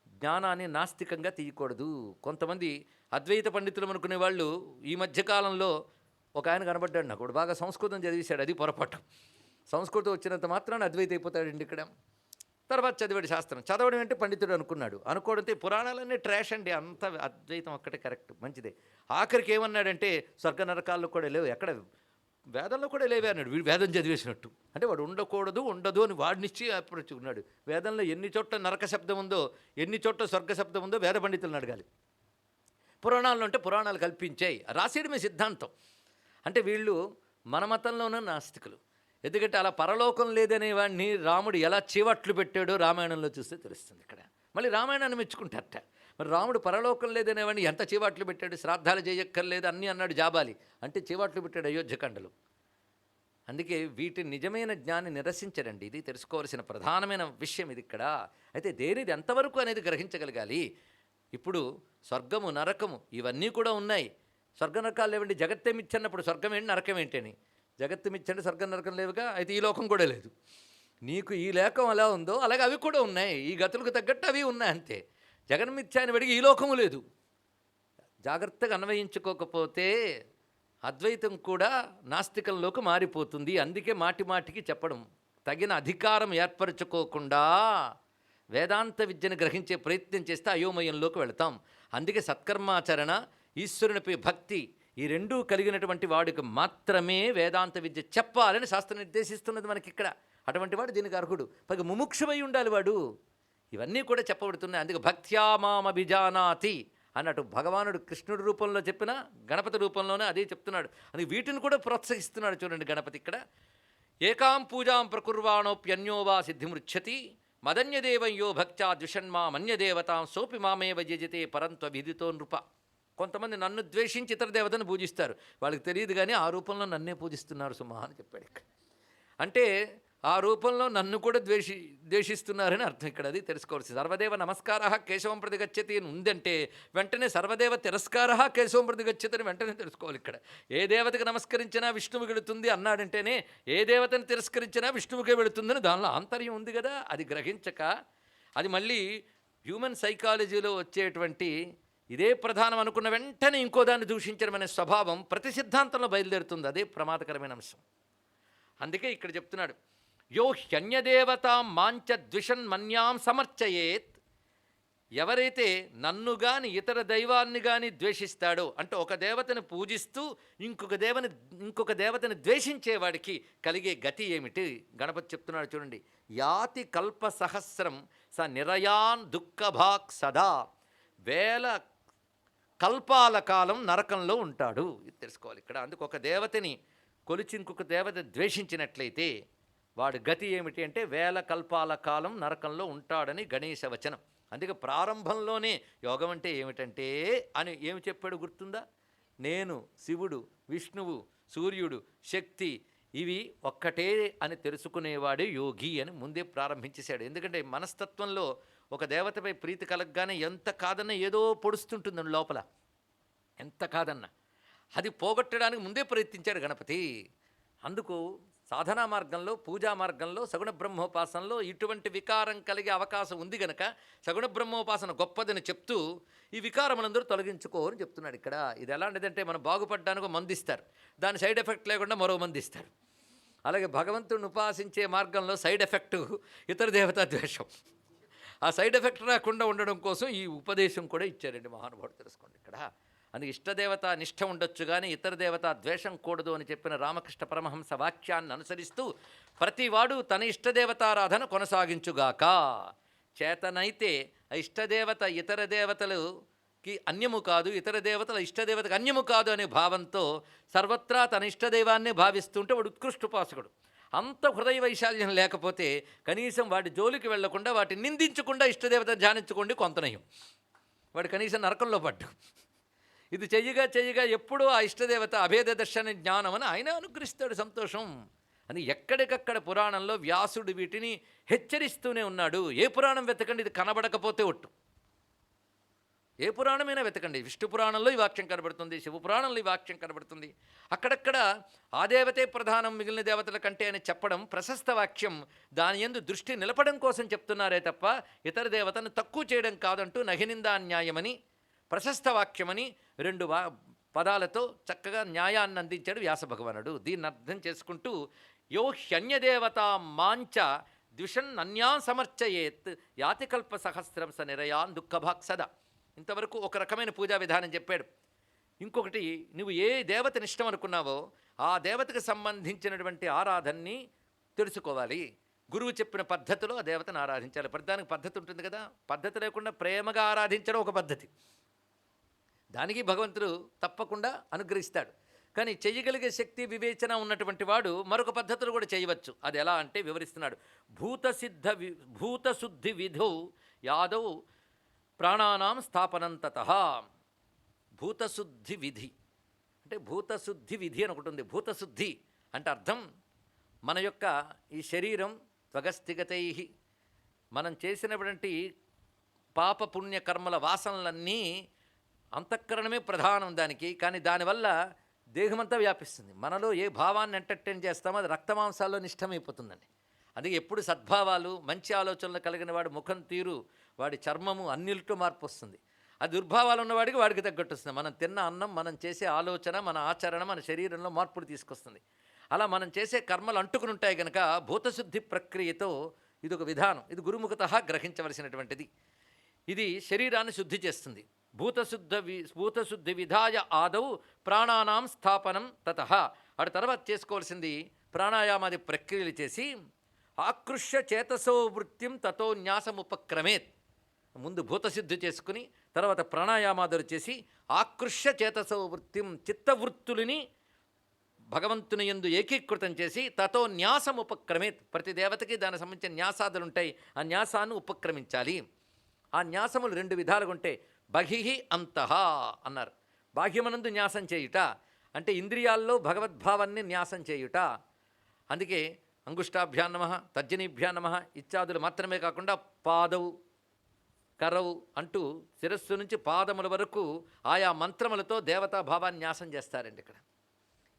జ్ఞానాన్ని నాస్తికంగా తీయకూడదు. కొంతమంది అద్వైత పండితులు అనుకునే వాళ్ళు ఈ మధ్యకాలంలో ఒక ఆయన కనబడ్డాడు నాకు, బాగా సంస్కృతం చదివేశాడు, అది పొరపాటు. సంస్కృతం వచ్చినంత మాత్రాన అద్వైత అయిపోతాడండి ఇక్కడ. తర్వాత చదివాడు శాస్త్రం, చదవడం అంటే పండితుడు అనుకున్నాడు. అనుకోవడంతో పురాణాలన్నీ ట్రాష్ అండి, అంత అద్వైతం ఒక్కటే కరెక్ట్, మంచిదే. ఆఖరికి ఏమన్నాడంటే స్వర్గ నరకాల్లో కూడా లేవు, ఎక్కడ వేదంలో కూడా లేవే అన్నాడు. వీడు వేదం చదివేసినట్టు. అంటే వాడు ఉండకూడదు ఉండదు అని వాడు నిశ్చయపరుచుకున్నాడు. వేదంలో ఎన్ని చోట్ల నరక శబ్దం ఉందో, ఎన్ని చోట్ల స్వర్గ శబ్దం ఉందో వేద పండితులను అడగాలి. పురాణాల్లో అంటే పురాణాలు కల్పించాయి రాసేయడమే సిద్ధాంతం. అంటే వీళ్ళు మన మతంలోనూ నాస్తికులు. ఎందుకంటే అలా పరలోకం లేదనే వాడిని రాముడు ఎలా చీవట్లు పెట్టాడో రామాయణంలో చూస్తే తెలుస్తుంది. ఇక్కడ మళ్ళీ రామాయణాన్ని మెచ్చుకుంటారట. మరి రాముడు పరలోకం లేదనేవాడిని ఎంత చీవాట్లు పెట్టాడు, శ్రాద్ధాలు చేయక్కర్లేదు అన్నీ అన్నాడు జాబాలి, అంటే చీవాట్లు పెట్టాడు అయోధ్యకాండలు. అందుకే వీటి నిజమైన జ్ఞాన్ని నిరసించడండి. ఇది తెలుసుకోవాల్సిన ప్రధానమైన విషయం ఇది ఇక్కడ. అయితే దేనిది ఎంతవరకు అనేది గ్రహించగలగాలి. ఇప్పుడు స్వర్గము నరకము ఇవన్నీ కూడా ఉన్నాయి. స్వర్గ నరకాలు లేవండి. జగత్తేమిచ్చన్నప్పుడు స్వర్గం ఏంటి నరకం ఏంటని. జగత్తుమిచ్చండి స్వర్గం నరకం లేవుగా, అయితే ఈ లోకం కూడా లేదు. నీకు ఈ లోకం ఎలా ఉందో అలాగే అవి కూడా ఉన్నాయి. ఈ గతులకు తగ్గట్టు అవి ఉన్నాయి అంతే. జగన్మిథ్యాన్ని వెడిగి ఈ లోకము లేదు. జాగ్రత్తగా అన్వయించుకోకపోతే అద్వైతం కూడా నాస్తికంలోకి మారిపోతుంది. అందుకే మాటి మాటికి చెప్పడం తగిన అధికారం ఏర్పరచుకోకుండా వేదాంత విద్యను గ్రహించే ప్రయత్నం చేస్తే అయోమయంలోకి వెళతాం. అందుకే సత్కర్మాచరణ, ఈశ్వరునిపై భక్తి, ఈ రెండూ కలిగినటువంటి వాడికి మాత్రమే వేదాంత విద్య చెప్పాలని శాస్త్రం నిర్దేశిస్తున్నది మనకి ఇక్కడ. అటువంటి వాడు దీనికి అర్హుడు. పైగా ముముక్షువై ఉండాలి వాడు. ఇవన్నీ కూడా చెప్పబడుతున్నాయి. అందుకే భక్త్యా మామభిజానాతి అన్నట్టు భగవానుడు కృష్ణుడి రూపంలో చెప్పిన గణపతి రూపంలోనే అదే చెప్తున్నాడు. అది వీటిని కూడా ప్రోత్సహిస్తున్నాడు. చూడండి గణపతి ఇక్కడ, ఏకాం పూజాం ప్రకుర్వాణోప్యన్యో వా సిద్ధిమృచ్చతి మదన్యదేవం యో భక్త్యా ద్విషన్మా మన్యదేవతాం సోపి మామేవ యజతే పరంత్వ విదితో నృప. కొంతమంది నన్ను ద్వేషించి ఇతర దేవతను పూజిస్తారు, వాళ్ళకి తెలియదు కానీ ఆ రూపంలో నన్నే పూజిస్తున్నారు సుమా అని చెప్పాడు ఇక్కడ. అంటే ఆ రూపంలో నన్ను కూడా ద్వేషిస్తున్నారని అర్థం ఇక్కడ. అది తెలుసుకోవాల్సి. సర్వదేవ నమస్కార కేశవం ప్రతి గచ్చతి అని ఉందంటే వెంటనే సర్వదేవ తిరస్కార కేశవం ప్రతి గచ్చతి అని వెంటనే తెలుసుకోవాలి ఇక్కడ. ఏ దేవతకి నమస్కరించినా విష్ణువుకి వెళుతుంది అన్నాడంటేనే ఏ దేవతను తిరస్కరించినా విష్ణువుకే వెళుతుందని దానిలో ఆంతర్యం ఉంది కదా. అది గ్రహించక అది మళ్ళీ హ్యూమన్ సైకాలజీలో వచ్చేటువంటి ఇదే ప్రధానం అనుకున్న వెంటనే ఇంకో దాన్ని దూషించడం అనే స్వభావం ప్రతి సిద్ధాంతంలో బయలుదేరుతుంది. అదే ప్రమాదకరమైన అంశం. అందుకే ఇక్కడ చెప్తున్నాడు, యో హ్యన్యదేవతాం మాంచ ద్విషన్ మన్యాం సమర్చయేత్. ఎవరైతే నన్ను గాని ఇతర దైవాన్ని గాని ద్వేషిస్తాడో, అంటే ఒక దేవతను పూజిస్తూ ఇంకొక దేవతని ద్వేషించేవాడికి కలిగే గతి ఏమిటి గణపతి చెప్తున్నాడు. చూడండి, యాతి కల్ప సహస్రం స నిరయాన్ దుఃఖభాక్ సదా. వేల కల్పాల కాలం నరకంలో ఉంటాడు. ఇది తెలుసుకోవాలి ఇక్కడ. అందుకు ఒక దేవతని కొలిచి ఇంకొక దేవత ద్వేషించినట్లయితే వాడి గతి ఏమిటి అంటే వేల కల్పాల కాలం నరకంలో ఉంటాడని గణేశ వచనం. అందుకే ప్రారంభంలోనే యోగం అంటే ఏమిటంటే అని ఏమి చెప్పాడు గుర్తుందా? నేను, శివుడు, విష్ణువు, సూర్యుడు, శక్తి ఇవి ఒక్కటే అని తెలుసుకునేవాడే యోగి అని ముందే ప్రారంభించేశాడు. ఎందుకంటే మనస్తత్వంలో ఒక దేవతపై ప్రీతి కలగగానే ఎంత కాదన్నా ఏదో పొడుస్తుంటుందండి లోపల. ఎంత కాదన్నా అది పోగొట్టడానికి ముందే ప్రయత్నించాడు గణపతి. అందుకు సాధనా మార్గంలో, పూజా మార్గంలో, సగుణ బ్రహ్మోపాసనలో ఇటువంటి వికారం కలిగే అవకాశం ఉంది గనక సగుణ బ్రహ్మోపాసన గొప్పదని చెప్తూ ఈ వికారములందరూ తొలగించుకో అని చెప్తున్నాడు ఇక్కడ. ఇది ఎలాంటిదంటే మనం బాగుపడడానికి మందిస్తారు, దాని సైడ్ ఎఫెక్ట్ లేకుండా మరో మందిస్తారు. అలాగే భగవంతుడిని ఉపాసించే మార్గంలో సైడ్ ఎఫెక్టు ఇతర దేవతా ద్వేషం. ఆ సైడ్ ఎఫెక్ట్ రాకుండా ఉండడం కోసం ఈ ఉపదేశం కూడా ఇచ్చారండి మహానుభావుడు. తెలుసుకోండి ఇక్కడ. అందుకే ఇష్టదేవత నిష్ఠ ఉండొచ్చు కానీ ఇతర దేవత ద్వేషం కూడదు అని చెప్పిన రామకృష్ణ పరమహంస వాక్యాన్ని అనుసరిస్తూ ప్రతివాడు తన ఇష్టదేవతారాధన కొనసాగించుగాక. చేతనైతే ఆ ఇష్టదేవత ఇతర దేవతలకి అన్యము కాదు, ఇతర దేవతల ఇష్టదేవతకు అన్యము కాదు అనే భావంతో సర్వత్రా తన ఇష్టదైవాన్ని భావిస్తుంటే వాడు ఉత్కృష్టోపాసకుడు. అంత హృదయ వైశాల్యం లేకపోతే కనీసం వాటి జోలికి వెళ్లకుండా వాటిని నిందించకుండా ఇష్టదేవత ధ్యానించుకోండి కొంతనయం. వాడు కనీసం నరకంలో పడ్డు. ఇది చెయ్యగా ఎప్పుడూ ఆ ఇష్టదేవత అభేద దర్శన జ్ఞానం అని ఆయన అనుగ్రహిస్తాడు. సంతోషం. అని ఎక్కడికక్కడ పురాణంలో వ్యాసుడు వీటిని హెచ్చరిస్తూనే ఉన్నాడు. ఏ పురాణం వెతకండి ఇది కనబడకపోతే ఒట్టు. ఏ పురాణమైనా వెతకండి. విష్ణు పురాణంలో ఈ వాక్యం కనబడుతుంది, శివపురాణంలో ఈ వాక్యం కనబడుతుంది. అక్కడక్కడ ఆ దేవతే ప్రధానం మిగిలిన దేవతల కంటే అని చెప్పడం ప్రశస్త వాక్యం. దాని యందు దృష్టి నిలపడం కోసం చెప్తున్నారే తప్ప ఇతర దేవతను తక్కువ చేయడం కాదంటూ నహినిందాన్యాయమని ప్రశస్త వాక్యమని రెండు పదాలతో చక్కగా న్యాయాన్ని అందించాడు వ్యాస భగవానుడు. దీన్ని అర్థం చేసుకుంటూ యో హ్యన్యదేవతా మాంచ ద్విషన్ అన్యా సమర్చయేత్ యాతికల్ప సహస్రం స నిరయాన్ దుఃఖభాక్ సదా. ఇంతవరకు ఒక రకమైన పూజా విధానం చెప్పాడు. ఇంకొకటి, నువ్వు ఏ దేవతని ఇష్టం అనుకున్నావో ఆ దేవతకు సంబంధించినటువంటి ఆరాధనని తెలుసుకోవాలి. గురువు చెప్పిన పద్ధతిలో ఆ దేవతను ఆరాధించాలి. ప్రతిదానికి పద్ధతి ఉంటుంది కదా. పద్ధతి లేకుండా ప్రేమగా ఆరాధించడం ఒక పద్ధతి. దానికి భగవంతుడు తప్పకుండా అనుగ్రహిస్తాడు. కానీ చెయ్యగలిగే శక్తి వివేచన ఉన్నటువంటి వాడు మరొక పద్ధతులు కూడా చేయవచ్చు. అది ఎలా అంటే వివరిస్తున్నాడు. భూతశుద్ధి విధౌ యాదౌ ప్రాణానాం స్థాపనంతతః. భూతశుద్ధి విధి అంటే భూతశుద్ధి విధి అని ఒకటి ఉంది. భూతశుద్ధి అంటే అర్థం మన యొక్క ఈ శరీరం త్వగస్థిగతై మనం చేసినటువంటి పాప పుణ్య కర్మల వాసనలన్నీ అంతఃకరణమే ప్రధానం దానికి. కానీ దానివల్ల దేహమంతా వ్యాపిస్తుంది. మనలో ఏ భావాన్ని ఎంటర్టైన్ చేస్తామో అది రక్తమాంసాల్లో నిష్టమైపోతుందండి. అందుకే ఎప్పుడు సద్భావాలు మంచి ఆలోచనలు కలిగిన వాడి ముఖం తీరు, వాడి చర్మము అన్నిటితో మార్పు వస్తుంది. ఆ దుర్భావాలు ఉన్నవాడికి వాడికి తగ్గట్టు వస్తుంది. మనం తిన్న అన్నం, మనం చేసే ఆలోచన, మన ఆచరణ మన శరీరంలో మార్పులు తీసుకొస్తుంది. అలా మనం చేసే కర్మలు అంటుకుని ఉంటాయి కనుక భూతశుద్ధి ప్రక్రియతో ఇదొక విధానం. ఇది గురుముఖత గ్రహించవలసినటువంటిది. ఇది శరీరాన్ని శుద్ధి చేస్తుంది. భూతశుద్ధి విధాయ ఆదౌ ప్రాణానాం స్థాపనం తతః. అటు తర్వాత చేసుకోవాల్సింది ప్రాణాయామాది ప్రక్రియలు చేసి ఆకృష్య చేతసో వృత్తిం తతో న్యాసముపక్రమేత్. ముందు భూతశుద్ధి చేసుకుని తర్వాత ప్రాణాయామాదులు చేసి ఆకృష్య చేతసో వృత్తిం చిత్తవృత్తులని భగవంతుని యందు ఏకీకృతం చేసి తతో న్యాసం ఉపక్రమేత్. ప్రతి దేవతకి దానికి సంబంధించిన న్యాసాదులు ఉంటాయి. ఆ న్యాసాన్ని ఉపక్రమించాలి. ఆ న్యాసములు 2 విధాలుగా ఉంటాయి. బహిః అంతః అన్నారు. బాహ్యమనందు న్యాసం చేయుట అంటే ఇంద్రియాల్లో భగవద్భావాన్ని న్యాసం చేయుట. అందుకే అంగుష్టాభ్యాం నమః, తర్జనీభ్యాం నమః ఇత్యాదులు మాత్రమే కాకుండా పాదవు, కరవు అంటూ శిరస్సు నుంచి పాదముల వరకు ఆయా మంత్రములతో దేవతాభావాన్ని న్యాసం చేస్తారండి ఇక్కడ.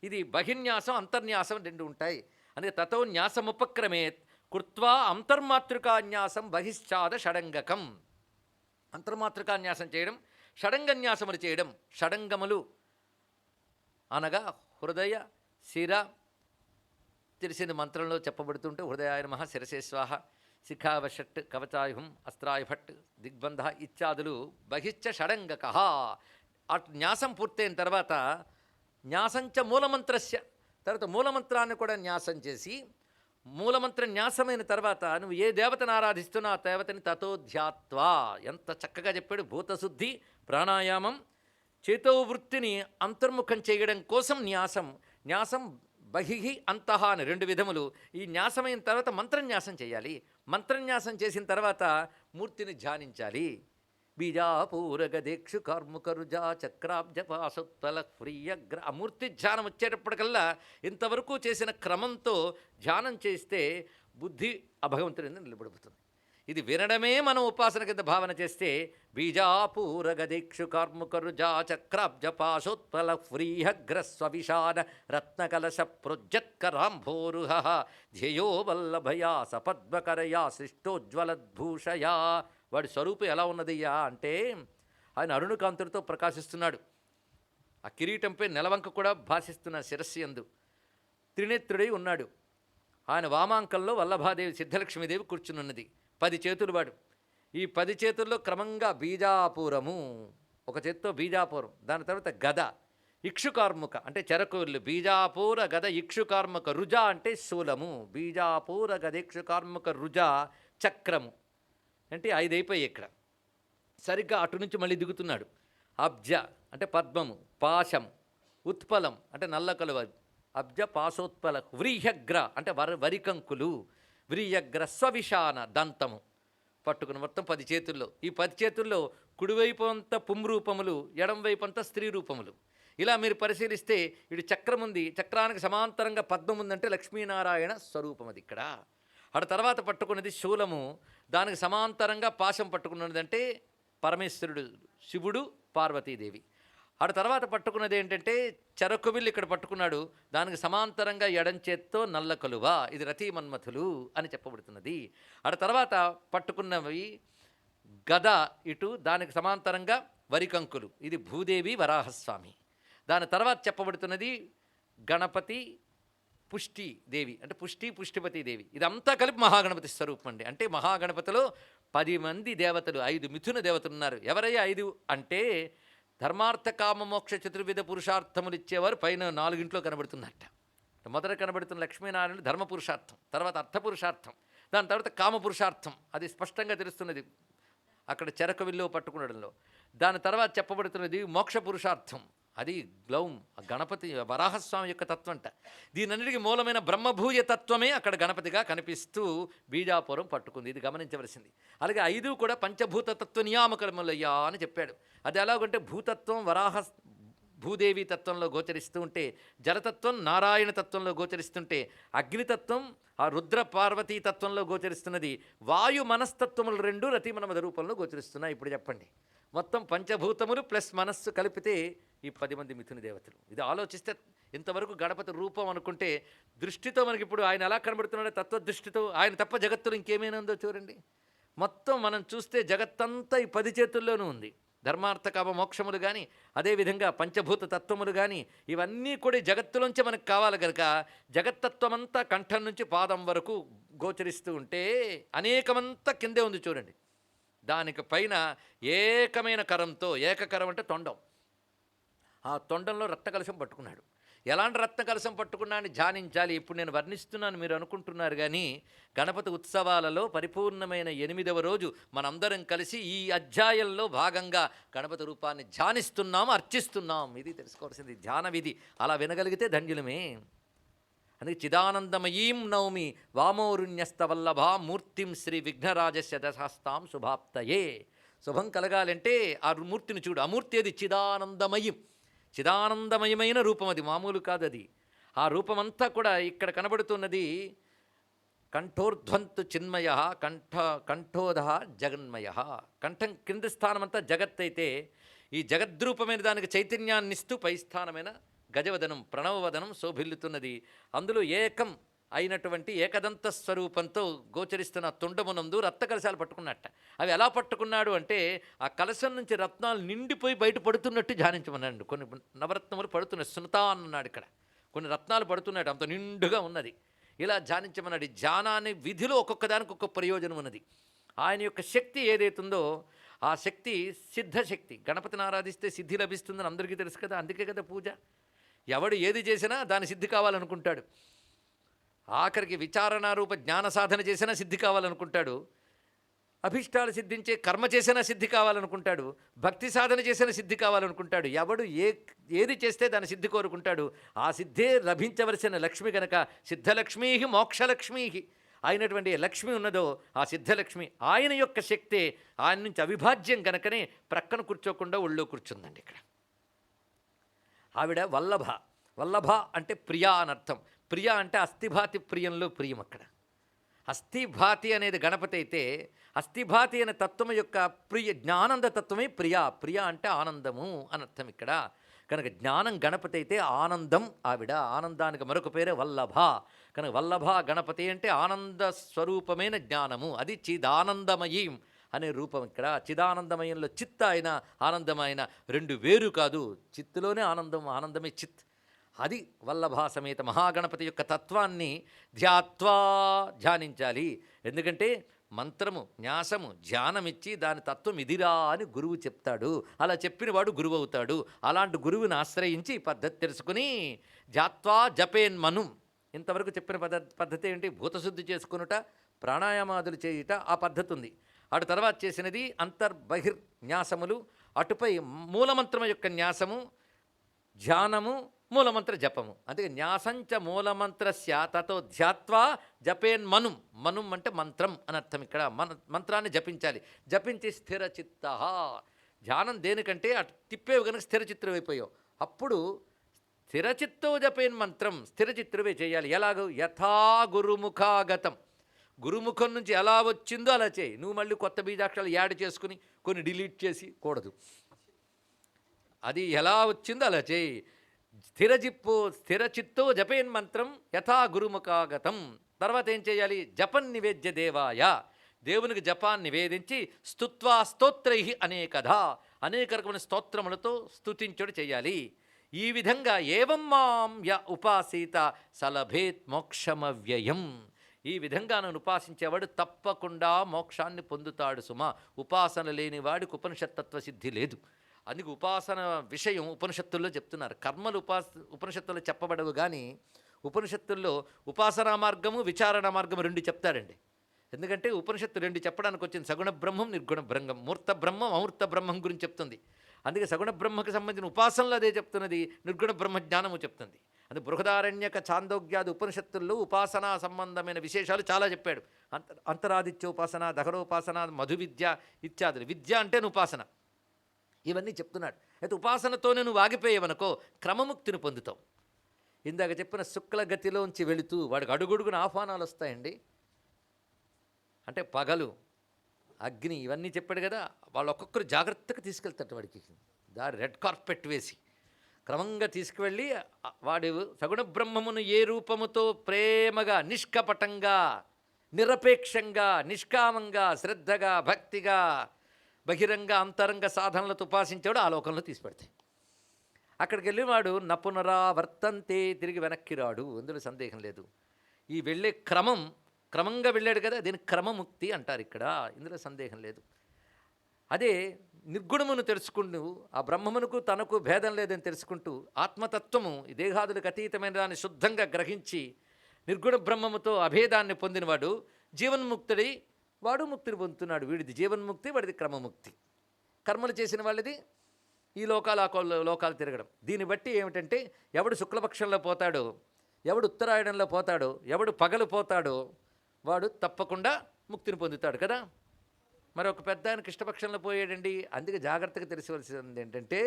ఇది బహిర్న్యాసం అంతర్న్యాసం 2 ఉంటాయి. అందుకే తతో న్యాసముపక్రమేత్ కృత్వా అంతర్మాతృకాన్యాసం బహిశ్చాద షడంగకం. అంతర్మాతృకాన్యాసం చేయడం, షడంగన్యాసములు చేయడం. షడంగములు అనగా హృదయ, శిర, తెలిసిన మంత్రంలో చెప్పబడుతుంటే హృదయాయ నమః, శిరసే స్వాహ, శిఖావషట్, కవచాయుహం, అస్త్రాయుభట్, దిగ్బంధ ఇత్యాదులు బహిశ్చ షడంగక. అటు న్యాసం పూర్తయిన తర్వాత న్యాసంచ మూలమంత్రస్య, తర్వాత మూలమంత్రాన్ని కూడా న్యాసం చేసి మూలమంత్ర న్యాసమైన తర్వాత నువ్వు ఏ దేవతను ఆరాధిస్తున్నా ఆ దేవతని తతో ధ్యాత్వా. ఎంత చక్కగా చెప్పాడు. భూతశుద్ధి, ప్రాణాయామం, చేతోవృత్తిని అంతర్ముఖం చేయడం కోసం న్యాసం. న్యాసం బహిః అంతః అని 2 విధములు. ఈ న్యాసమైన తర్వాత మంత్రన్యాసం చేయాలి. మంత్రన్యాసం చేసిన తర్వాత మూర్తిని ధ్యానించాలి. బీజాపూరగదేక్షు కార్ముకరుజా చక్రాబ్జపాసోత్పల ప్రియగ్ర. ఆ మూర్తి ధ్యానం వచ్చేటప్పటికల్లా ఇంతవరకు చేసిన క్రమంతో ధ్యానం చేస్తే బుద్ధి ఆ భగవంతుడి నిలబడుతుంది. ఇది వినడమే మనం ఉపాసన కింద భావన చేస్తే బీజాపూరగదేక్షు కార్ముకరుజా చక్రాబ్జపాసోత్పల ప్రియగ్ర స్వవిషాన రత్నకలశ ప్రోజ్జత్కరాంభోరుహ ధ్యేయో వల్లభయా సపద్మకరయా సృష్టోజ్వలద్భూషయా. వాడి స్వరూపం ఎలా ఉన్నదయ్యా అంటే ఆయన అరుణకాంతులతో ప్రకాశిస్తున్నాడు. ఆ కిరీటంపై నెలవంక కూడా భాషిస్తున్న శిరస్సు యందు త్రినేత్రుడై ఉన్నాడు. ఆయన వామాంకంలో వల్లభాదేవి సిద్ధలక్ష్మీదేవి కూర్చునున్నది. 10 చేతులు వాడు. ఈ 10 చేతుల్లో క్రమంగా బీజాపూరము, ఒక చేత్తో బీజాపూరం, దాని తర్వాత గద, ఇక్షుకార్ముక అంటే చెరకుళ్ళు, బీజాపూర గద ఇక్షుకార్ముక, రుజ అంటే శూలము, బీజాపూర గద ఇక్షుకార్ముక రుజ చక్రము అంటే 5 అయిపోయాయి ఇక్కడ. సరిగ్గా అటు నుంచి మళ్ళీ దిగుతున్నాడు. అబ్జ అంటే పద్మము, పాశం, ఉత్పలం అంటే నల్ల కలువ, అబ్జ పాశోత్పల, వ్రీహగ్ర అంటే వరికంకులు, వ్రీయగ్ర స్వవిషాన దంతము పట్టుకుని మొత్తం 10 చేతుల్లో. ఈ 10 చేతుల్లో కుడివైపు అంతా పుంరూపములు, ఎడంవైపు అంతా స్త్రీ రూపములు. ఇలా మీరు పరిశీలిస్తే ఇటు చక్రం ఉంది, చక్రానికి సమాంతరంగా పద్మం ఉందంటే లక్ష్మీనారాయణ స్వరూపం అది ఇక్కడ. అటు తర్వాత పట్టుకున్నది శూలము, దానికి సమాంతరంగా పాశం పట్టుకున్నదంటే పరమేశ్వరుడు శివుడు, పార్వతీదేవి. అటు తర్వాత పట్టుకున్నది ఏంటంటే చెరకువిల్లు ఇక్కడ పట్టుకున్నాడు, దానికి సమాంతరంగా ఎడంచేత్తో నల్ల కలువ, ఇది రతీమన్మథులు అని చెప్పబడుతున్నది. అటు తర్వాత పట్టుకున్నవి గద ఇటు, దానికి సమాంతరంగా వరికంకులు, ఇది భూదేవి వరాహస్వామి. దాని తర్వాత చెప్పబడుతున్నది గణపతి పుష్టి దేవి అంటే పుష్టిపతి దేవి. ఇదంతా కలిపి మహాగణపతి స్వరూపం అండి. అంటే మహాగణపతిలో 10 మంది దేవతలు, 5 మిథున దేవతలు ఉన్నారు. ఎవరయ్యా 5 అంటే ధర్మార్థ కామ మోక్ష చతుర్విధ పురుషార్థములు ఇచ్చేవారు పైన 4 కనబడుతున్నట్ట. మొదట కనబడుతున్న లక్ష్మీనారాయణుడు ధర్మ పురుషార్థం, తర్వాత అర్థ పురుషార్థం, దాని తర్వాత కామ పురుషార్థం. అది స్పష్టంగా తెలుస్తున్నది అక్కడ చెరకవిల్లో పట్టుకునడంలో. దాని తర్వాత చెప్పబడుతున్నది మోక్ష పురుషార్థం, అది గ్లౌం గణపతి వరాహస్వామి యొక్క తత్వం అంట. దీనన్నిటికీ మూలమైన బ్రహ్మభూయ తత్వమే అక్కడ గణపతిగా కనిపిస్తూ బీజాపురం పట్టుకుంది. ఇది గమనించవలసింది. అలాగే 5 కూడా పంచభూత తత్వ నియామకములయ్యా అని చెప్పాడు. అది ఎలాగంటే భూతత్వం భూదేవి తత్వంలో గోచరిస్తూ ఉంటే, జలతత్వం నారాయణ తత్వంలో గోచరిస్తుంటే, అగ్నితత్వం ఆ రుద్ర పార్వతీ తత్వంలో గోచరిస్తున్నది, వాయు మనస్తత్వములు 2 రతిమనమద రూపంలో గోచరిస్తున్నాయి. ఇప్పుడు చెప్పండి, మొత్తం పంచభూతములు ప్లస్ మనస్సు కలిపితే ఈ 10 మంది మిథున దేవతలు. ఇది ఆలోచిస్తే ఇంతవరకు గణపతి రూపం అనుకుంటే, దృష్టితో మనకి ఇప్పుడు ఆయన ఎలా కనబడుతున్నాడో తత్వదృష్టితో ఆయన తప్ప జగత్తులో ఇంకేమైనా ఉందో చూడండి. మొత్తం మనం చూస్తే జగత్తంతా ఈ 10 చేతుల్లోనూ ఉంది. ధర్మార్థ కామ మోక్షములు కానీ, అదేవిధంగా పంచభూత తత్వములు కానీ, ఇవన్నీ కూడా ఈ జగత్తులోంచి మనకు కావాలి కనుక జగత్తత్వమంతా కంఠం నుంచి పాదం వరకు గోచరిస్తూ ఉంటే అనేకమంతా కిందే ఉంది చూడండి. దానికి పైన ఏకమైన కరంతో, ఏకకరం అంటే తొండం, ఆ తొండంలో రత్నకలశం పట్టుకున్నాడు. ఎలాంటి రత్నకలశం పట్టుకున్నాడని ధ్యానించాలి. ఇప్పుడు నేను వర్ణిస్తున్నాను, మీరు అనుకుంటున్నారు. కానీ గణపతి ఉత్సవాలలో పరిపూర్ణమైన 8వ రోజు మనందరం కలిసి ఈ అధ్యాయంలో భాగంగా గణపతి రూపాన్ని ధ్యానిస్తున్నాము, అర్చిస్తున్నాం. ఇది తెలుసుకోవాల్సింది ధ్యాన విధి. అలా వినగలిగితే ధన్యులమే. అందుకే చిదానందమయీం నౌమి వామోరుణ్యస్తవల్లభా మూర్తిం శ్రీ విఘ్నరాజస్య దశాస్తాం శుభాప్తయే. శుభం కలగాలంటే ఆ మూర్తిని చూడు. ఆ మూర్తి అది చిదానందమయం, చిదానందమయమైన రూపం. అది మామూలు కాదు. అది ఆ రూపమంతా కూడా ఇక్కడ కనబడుతున్నది. కంఠోర్ధ్వంతు చిన్మయ కంఠోధ జగన్మయ. కంఠం కింది స్థానమంతా జగత్ అయితే, ఈ జగద్రూపమైన దానికి చైతన్యాన్నిస్తూ పై స్థానమైన గజవదనం ప్రణవవదనం శోభిల్లుతున్నది. అందులో ఏకం అయినటువంటి ఏకదంత స్వరూపంతో గోచరిస్తున్న తుండమునందు రత్న కలశాలు పట్టుకున్నట్ట. అవి ఎలా పట్టుకున్నాడు అంటే, ఆ కలశం నుంచి రత్నాలు నిండిపోయి బయట పడుతున్నట్టు ధ్యానించమన్నాడు. కొన్ని నవరత్నములు పడుతున్నాయి, సునతా అన్నాడు ఇక్కడ. కొన్ని రత్నాలు పడుతున్నాడు, అంత నిండుగా ఉన్నది. ఇలా ధ్యానించమన్నాడు. ఈ ధ్యానాన్ని విధిలో ఒక్కొక్కదానికి ఒక్కొక్క ప్రయోజనం ఉన్నది. ఆయన యొక్క శక్తి ఏదైతుందో ఆ శక్తి సిద్ధశక్తి. గణపతిని ఆరాధిస్తే సిద్ధి లభిస్తుందని అందరికీ తెలుసు కదా. అందుకే కదా పూజ. ఎవడు ఏది చేసినా దాని సిద్ధి కావాలనుకుంటాడు. ఆఖరికి విచారణారూప జ్ఞాన సాధన చేసినా సిద్ధి కావాలనుకుంటాడు. అభిష్టాలు సిద్ధించే కర్మ చేసినా సిద్ధి కావాలనుకుంటాడు. భక్తి సాధన చేసినా సిద్ధి కావాలనుకుంటాడు. ఎవడు ఏది చేస్తే దాని సిద్ధి కోరుకుంటాడు. ఆ సిద్ధే లభించవలసిన లక్ష్మి గనక సిద్ధలక్ష్మీ మోక్షలక్ష్మీ అయినటువంటి లక్ష్మి ఉన్నదో ఆ సిద్ధలక్ష్మి ఆయన యొక్క శక్తే. ఆయన నుంచి అవిభాజ్యం గనకనే ప్రక్కన కూర్చోకుండా ఒళ్ళో కూర్చుందండి. ఇక్కడ ఆవిడ వల్లభ. వల్లభ అంటే ప్రియా అనర్థం. ప్రియ అంటే అస్థిభాతి ప్రియంలో ప్రియం. అక్కడ అస్థిభాతి అనేది గణపతి అయితే, అస్థిభాతి అనే తత్వం యొక్క ప్రియ జ్ఞానంద తత్వమే ప్రియా. ప్రియ అంటే ఆనందము అనర్థం ఇక్కడ. కనుక జ్ఞానం గణపతి అయితే ఆనందం ఆవిడ. ఆనందానికి మరొక పేరే వల్లభ. కనుక వల్లభ గణపతి అంటే ఆనంద స్వరూపమైన జ్ఞానము. అది చిదానందమయీం అనే రూపం. ఇక్కడ చిదానందమయంలో చిత్ అయిన ఆనందమైన రెండు వేరు కాదు. చిత్తులోనే ఆనందం, ఆనందమే చిత్. అది వల్లభా సమేత మహాగణపతి యొక్క తత్వాన్ని ధ్యానించాలి. ఎందుకంటే మంత్రము న్యాసము ధ్యానమిచ్చి దాని తత్వం ఇదిరా అని గురువు చెప్తాడు. అలా చెప్పిన వాడు గురువు అవుతాడు. అలాంటి గురువుని ఆశ్రయించి పద్ధతి తెలుసుకుని ధ్యాత్వా జపేన్మను. ఇంతవరకు చెప్పిన పద్ధతి ఏంటి? భూతశుద్ధి చేసుకునుట, ప్రాణాయామాదులు చేయుట, ఆ పద్ధతి ఉంది. అటు తర్వాత చేసినది అంతర్బహిర్ న్యాసములు, అటుపై మూలమంత్రము యొక్క న్యాసము, ధ్యానము, మూలమంత్ర జపము. అందుకే న్యాసంచ మూలమంత్రస్య తతో ధ్యాత్వా జపేన్మను. మను అంటే మంత్రం అని అర్థం. ఇక్కడ మంత్రాన్ని జపించాలి. జపించి స్థిరచిత్త. ధ్యానం దేనికంటే అటు తిప్పేవి కనుక స్థిరచిత్రం అయిపోయావు. అప్పుడు స్థిరచిత్తో జపేన్ మంత్రం స్థిరచిత్రమే చేయాలి. ఎలాగో యథా గురుముఖాగతం. గురుముఖం నుంచి ఎలా వచ్చిందో అలా చేయి. నువ్వు మళ్ళీ కొత్త బీజాక్షరాలు యాడ్ చేసుకుని కొన్ని డిలీట్ చేసి కూడదు. అది ఎలా వచ్చిందో అలా చేయి. స్థిరచిత్తో జపేన్ మంత్రం యథా గురుముఖాగతం. తర్వాత ఏం చేయాలి? జపన్ నివేద్య దేవాయ. దేవునికి జపాన్ని నివేదించి స్తుత్వా స్తోత్రై అనేక రకమైన స్తోత్రములతో స్తుతించడం చేయాలి. ఈ విధంగా ఏవం మాం య ఉపాసీత సలభేత్ మోక్షమవ్యయం. ఈ విధంగా నన్ను ఉపాసించేవాడు తప్పకుండా మోక్షాన్ని పొందుతాడు సుమా. ఉపాసన లేని వాడికి ఉపనిషత్తత్వ సిద్ధి లేదు. అందుకు ఉపాసన విషయం ఉపనిషత్తుల్లో చెప్తున్నారు. కర్మలు ఉపనిషత్తుల్లో చెప్పబడవు. కానీ ఉపనిషత్తుల్లో ఉపాసనా మార్గము, విచారణ మార్గము రెండు చెప్తాడండి. ఎందుకంటే ఉపనిషత్తు రెండు చెప్పడానికి వచ్చింది. సగుణ బ్రహ్మం, నిర్గుణ బ్రహ్మం, మూర్త బ్రహ్మం, అమూర్త బ్రహ్మం గురించి చెప్తుంది. అందుకే సగుణ బ్రహ్మకు సంబంధించిన ఉపాసనలు అదే చెప్తున్నది, నిర్గుణ బ్రహ్మ జ్ఞానము చెప్తుంది. అది బృహదారణ్యక ఛాందోగ్యాది ఉపనిషత్తుల్లో ఉపాసనా సంబంధమైన విశేషాలు చాలా చెప్పాడు. అంతరాదిత్యోపాసన, దహరోపాసన, మధు విద్య ఇత్యాదులు. విద్య అంటే ఉపాసన. ఇవన్నీ చెప్తున్నాడు. అయితే ఉపాసనతోనే నువ్వు ఆగిపోయేవనుకో క్రమముక్తిని పొందుతావు. ఇందాక చెప్పిన శుక్లగతిలోంచి వెళుతూ వాడికి అడుగుడుగున ఆహ్వానాలు వస్తాయండి. అంటే పగలు, అగ్ని, ఇవన్నీ చెప్పాడు కదా. వాళ్ళు ఒక్కొక్కరు జాగ్రత్తగా తీసుకెళ్తారు. వాడికి దారి రెడ్ కార్పెట్ వేసి క్రమంగా తీసుకువెళ్ళి వాడు సగుణ బ్రహ్మమును ఏ రూపముతో ప్రేమగా, నిష్కపటంగా, నిరపేక్షంగా, నిష్కామంగా, శ్రద్ధగా, భక్తిగా బహిరంగ అంతరంగ సాధనలతో ఉపాసించాడో ఆ లోకంలో తీసిపెడతాయి. అక్కడికి వెళ్ళినవాడు నపునరావర్తంతే, తిరిగి వెనక్కి రాడు, అందులో సందేహం లేదు. ఈ వెళ్ళే క్రమంగా వెళ్ళాడు కదా, దీని క్రమముక్తి అంటారు ఇక్కడ, ఇందులో సందేహం లేదు. అదే నిర్గుణమును తెలుసుకుంటూ ఆ బ్రహ్మమునకు తనకు భేదం లేదని తెలుసుకుంటూ ఆత్మతత్వము ఈ దేహాదులకు అతీతమైన దాన్ని శుద్ధంగా గ్రహించి నిర్గుణ బ్రహ్మముతో అభేదాన్ని పొందినవాడు జీవన్ముక్తుడై వాడు ముక్తిని పొందుతున్నాడు. వీడిది జీవన్ముక్తి, వాడిది క్రమముక్తి. కర్మలు చేసిన వాళ్ళది ఈ లోకాలు ఆ లోకాలు తిరగడం. దీన్ని బట్టి ఏమిటంటే ఎవడు శుక్లపక్షంలో పోతాడో, ఎవడు ఉత్తరాయణంలో పోతాడో, ఎవడు పగలు పోతాడో వాడు తప్పకుండా ముక్తిని పొందుతాడు కదా. మరి ఒక పెద్ద ఆయన కృష్ణపక్షంలో పోయాడండి. అందుకే జాగ్రత్తగా తెలిసివలసింది ఏంటంటే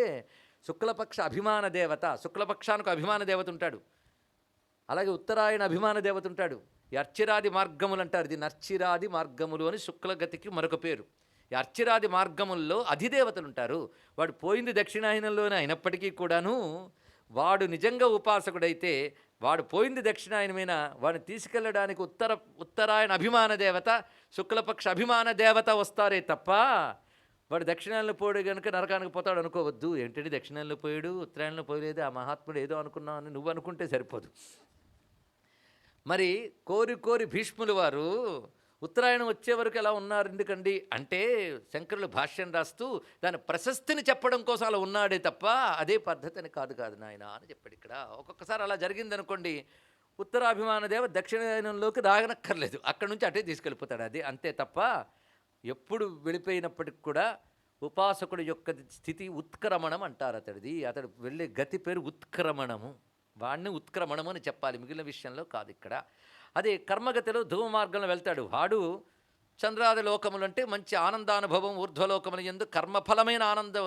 శుక్లపక్ష అభిమాన దేవత, శుక్లపక్షానికి అభిమాన దేవత ఉంటాడు, అలాగే ఉత్తరాయణ అభిమాన దేవత ఉంటాడు. ఈ అర్చిరాది మార్గములు అంటారు, దీన్ని అర్చిరాది మార్గములు అని శుక్లగతికి మరొక పేరు. ఈ అర్చిరాది మార్గముల్లో అధిదేవతలు ఉంటారు. వాడు పోయింది దక్షిణాయనంలోనే అయినప్పటికీ కూడాను వాడు నిజంగా ఉపాసకుడైతే వాడు పోయింది దక్షిణాయనమైన వాడిని తీసుకెళ్ళడానికి ఉత్తరాయణ అభిమాన దేవత, శుక్లపక్ష అభిమాన దేవత వస్తారే తప్ప వాడు దక్షిణాయనంలో పోయాడు కనుక నరకానికి పోతాడు అనుకోవద్దు. ఏంటంటే దక్షిణాయనంలో పోయాడు, ఉత్తరాయణంలో పోయలేదు, ఆ మహాత్ముడు ఏదో అనుకున్నావు అని నువ్వు అనుకుంటే సరిపోదు. మరి కోరి కోరి భీష్ములు వారు ఉత్తరాయణం వచ్చే వరకు ఎలా ఉన్నారు ఎందుకండి అంటే శంకరులు భాష్యం రాస్తూ దాని ప్రశస్తిని చెప్పడం కోసం అలా ఉన్నాడే తప్ప అదే పద్ధతి అని కాదు నాయన అని చెప్పాడు ఇక్కడ. ఒక్కొక్కసారి అలా జరిగిందనుకోండి, ఉత్తరాభిమాన దేవ దక్షిణాయనంలోకి రాగనక్కర్లేదు, అక్కడి నుంచి అటే తీసుకెళ్ళిపోతాడు, అది అంతే తప్ప ఎప్పుడు వెళ్ళిపోయినప్పటికి కూడా ఉపాసకుడి యొక్క స్థితి ఉత్క్రమణం అంటారు. అతడు వెళ్ళే గతి పేరు ఉత్క్రమణము, వాడిని ఉత్క్రమణము అని చెప్పాలి, మిగిలిన విషయంలో కాదు ఇక్కడ. అదే కర్మగతిలో ధూమ మార్గంలో వెళ్తాడు వాడు చంద్రాది లోకములు అంటే మంచి ఆనందానుభవం, ఊర్ధ్వలోకములు ఎందు కర్మఫలమైన ఆనంద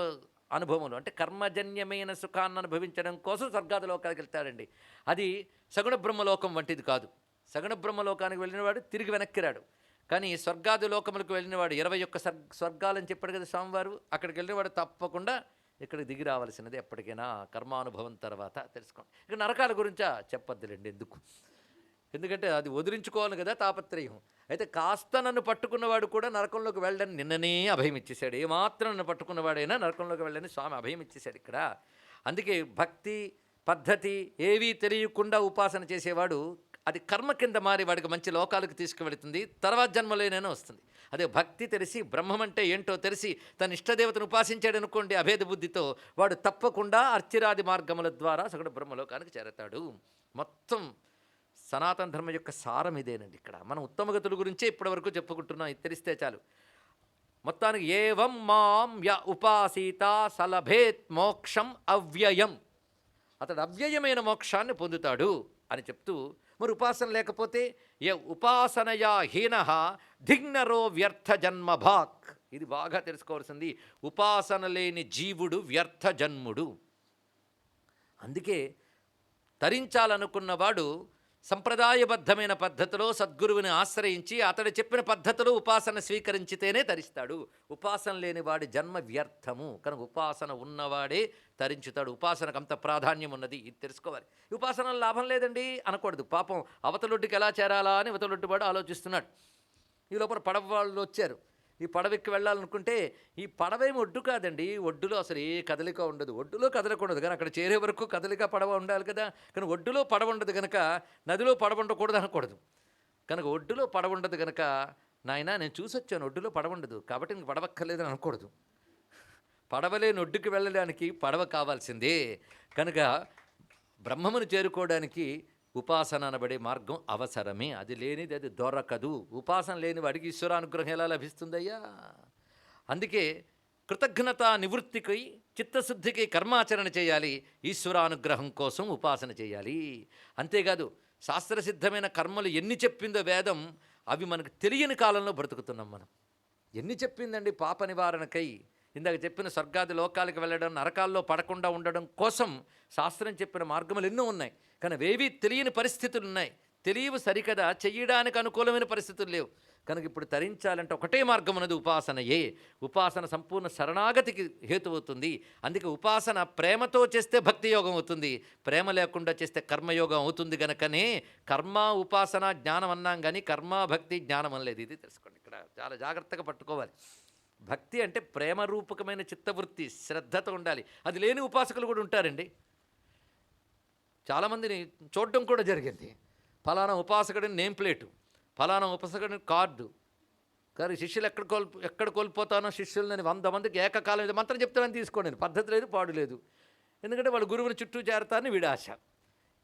అనుభవములు అంటే కర్మజన్యమైన సుఖాన్ని అనుభవించడం కోసం స్వర్గాది లోకానికి వెళ్తాడండి. అది సగుణ బ్రహ్మలోకం వంటిది కాదు. సగుణ బ్రహ్మలోకానికి వెళ్ళినవాడు తిరిగి వెనక్కిరాడు. కానీ స్వర్గాది లోకములకు వెళ్ళినవాడు 21 స్వర్గాలని చెప్పాడు కదా స్వామివారు, అక్కడికి వెళ్ళినవాడు తప్పకుండా ఇక్కడికి దిగి రావాల్సినది ఎప్పటికైనా కర్మానుభవం తర్వాత తెలుసుకోండి. ఇక నరకాల గురించా చెప్పొద్దులేండి, ఎందుకంటే అది వదిలించుకోవాలి కదా తాపత్రయం. అయితే కాస్త నన్ను పట్టుకున్నవాడు కూడా నరకంలోకి వెళ్ళని నిన్ననే అభయం ఇచ్చేశాడు. ఏమాత్రం నన్ను పట్టుకున్నవాడైనా నరకంలోకి వెళ్ళని స్వామి అభయం ఇచ్చేశాడు ఇక్కడ. అందుకే భక్తి పద్ధతి ఏవీ తెలియకుండా ఉపాసన చేసేవాడు అది కర్మ కింద మారి వాడికి మంచి లోకాలకు తీసుకువెళుతుంది, తర్వాత జన్మలోనైనా వస్తుంది. అదే భక్తి తెలిసి బ్రహ్మం అంటే ఏంటో తెలిసి తన ఇష్టదేవతను ఉపాసించాడు అనుకోండి అభేద బుద్ధితో, వాడు తప్పకుండా అర్చిరాది మార్గముల ద్వారా సగుణ బ్రహ్మలోకానికి చేరతాడు. మొత్తం సనాతన ధర్మం యొక్క సారం ఇదేనండి. ఇక్కడ మనం ఉత్తమగతుల గురించే ఇప్పటివరకు చెప్పుకుంటున్నాం, ఇది తెలిస్తే చాలు. మొత్తానికి ఏవం మాం య ఉపాసీత సలభేత్ మోక్షం అవ్యయం, అతడు అవ్యయమైన మోక్షాన్ని పొందుతాడు అని చెప్తూ, మరి ఉపాసన లేకపోతే ఏ ఉపాసనయా హీన ధిగ్నరో వ్యర్థ జన్మభాక్, ఇది బాగా తెలుసుకోవాల్సింది. ఉపాసన లేని జీవుడు వ్యర్థ జన్ముడు. అందుకే తరించాలనుకున్నవాడు సంప్రదాయబద్ధమైన పద్ధతిలో సద్గురువుని ఆశ్రయించి అతడు చెప్పిన పద్ధతిలో ఉపాసన స్వీకరించితేనే తరిస్తాడు. ఉపాసన లేని వాడి జన్మ వ్యర్థము, కనుక ఉపాసన ఉన్నవాడే తరించుతాడు. ఉపాసనకు అంత ప్రాధాన్యం ఉన్నది, ఇది తెలుసుకోవాలి. ఉపాసన లాభం లేదండి అనకూడదు. పాపం అవతలొడ్డుకి ఎలా చేరాలా అని అవతలొడ్డువాడు ఆలోచిస్తున్నాడు. ఈ లోపల పడవ వాళ్ళు వచ్చారు. ఈ పడవెక్కి వెళ్ళాలనుకుంటే ఈ పడవేమి ఒడ్డు కాదండి, ఒడ్డులో అసలు ఏ కదలిక ఉండదు, ఒడ్డులో కదలకూడదు కానీ అక్కడ చేరే వరకు కదలిక పడవ ఉండాలి కదా. కానీ ఒడ్డులో పడవ ఉండదు కనుక నదిలో పడవ ఉండకూడదు అనకూడదు. కనుక ఒడ్డులో పడవ ఉండదు కనుక నాయన నేను చూసొచ్చాను ఒడ్డులో పడవ ఉండదు కాబట్టి ఇంక పడవక్కర్లేదని అనకూడదు. పడవలేని ఒడ్డుకి వెళ్ళడానికి పడవ కావాల్సిందే. కనుక బ్రహ్మమును చేరుకోవడానికి ఉపాసన అనబడే మార్గం అవసరమే, అది లేనిది అది దొరకదు. ఉపాసన లేని వాడికి ఈశ్వరానుగ్రహం ఎలా లభిస్తుందయ్యా? అందుకే కృతజ్ఞతా నివృత్తికై చిత్తశుద్ధికి కర్మాచరణ చేయాలి, ఈశ్వరానుగ్రహం కోసం ఉపాసన చేయాలి. అంతేకాదు శాస్త్రసిద్ధమైన కర్మలు ఎన్ని చెప్పిందో వేదం, అవి మనకు తెలియని కాలంలో బ్రతుకుతున్నాం మనం. ఎన్ని చెప్పిందండి పాప నివారణకై, ఇందాక చెప్పిన స్వర్గాది లోకాలకు వెళ్ళడం, నరకాల్లో పడకుండా ఉండడం కోసం శాస్త్రం చెప్పిన మార్గములు ఎన్నో ఉన్నాయి. కానీ అవేవీ తెలియని పరిస్థితులు ఉన్నాయి, తెలియవు సరికదా, చెయ్యడానికి అనుకూలమైన పరిస్థితులు లేవు. కనుక ఇప్పుడు తరించాలంటే ఒకటే మార్గం ఉన్నది, ఉపాసనయే. ఉపాసన సంపూర్ణ శరణాగతికి హేతు అవుతుంది. అందుకే ఉపాసన ప్రేమతో చేస్తే భక్తి యోగం అవుతుంది, ప్రేమ లేకుండా చేస్తే కర్మయోగం అవుతుంది. గనకనే కర్మ ఉపాసన జ్ఞానం అన్నాం కానీ కర్మ భక్తి జ్ఞానం అనలేదు. ఇది తెలుసుకోండి, ఇక్కడ చాలా జాగ్రత్తగా పట్టుకోవాలి. భక్తి అంటే ప్రేమరూపకమైన చిత్తవృత్తి, శ్రద్ధతో ఉండాలి. అది లేని ఉపాసకులు కూడా ఉంటారండి. చాలామందిని చూడడం కూడా జరిగింది. ఫలానా ఉపాసకుడిని నేమ్ ప్లేటు, ఫలానా ఉపాసకుడిని కార్డు. కానీ శిష్యులు ఎక్కడ కోల్పోతానో శిష్యులని 100 మందికి ఏకకాలం మీద మంత్రం చెప్తానని తీసుకోండి, పద్ధతి లేదు, పాడు లేదు. ఎందుకంటే వాళ్ళు గురువుని చుట్టూ చేరతారని వీడాశ.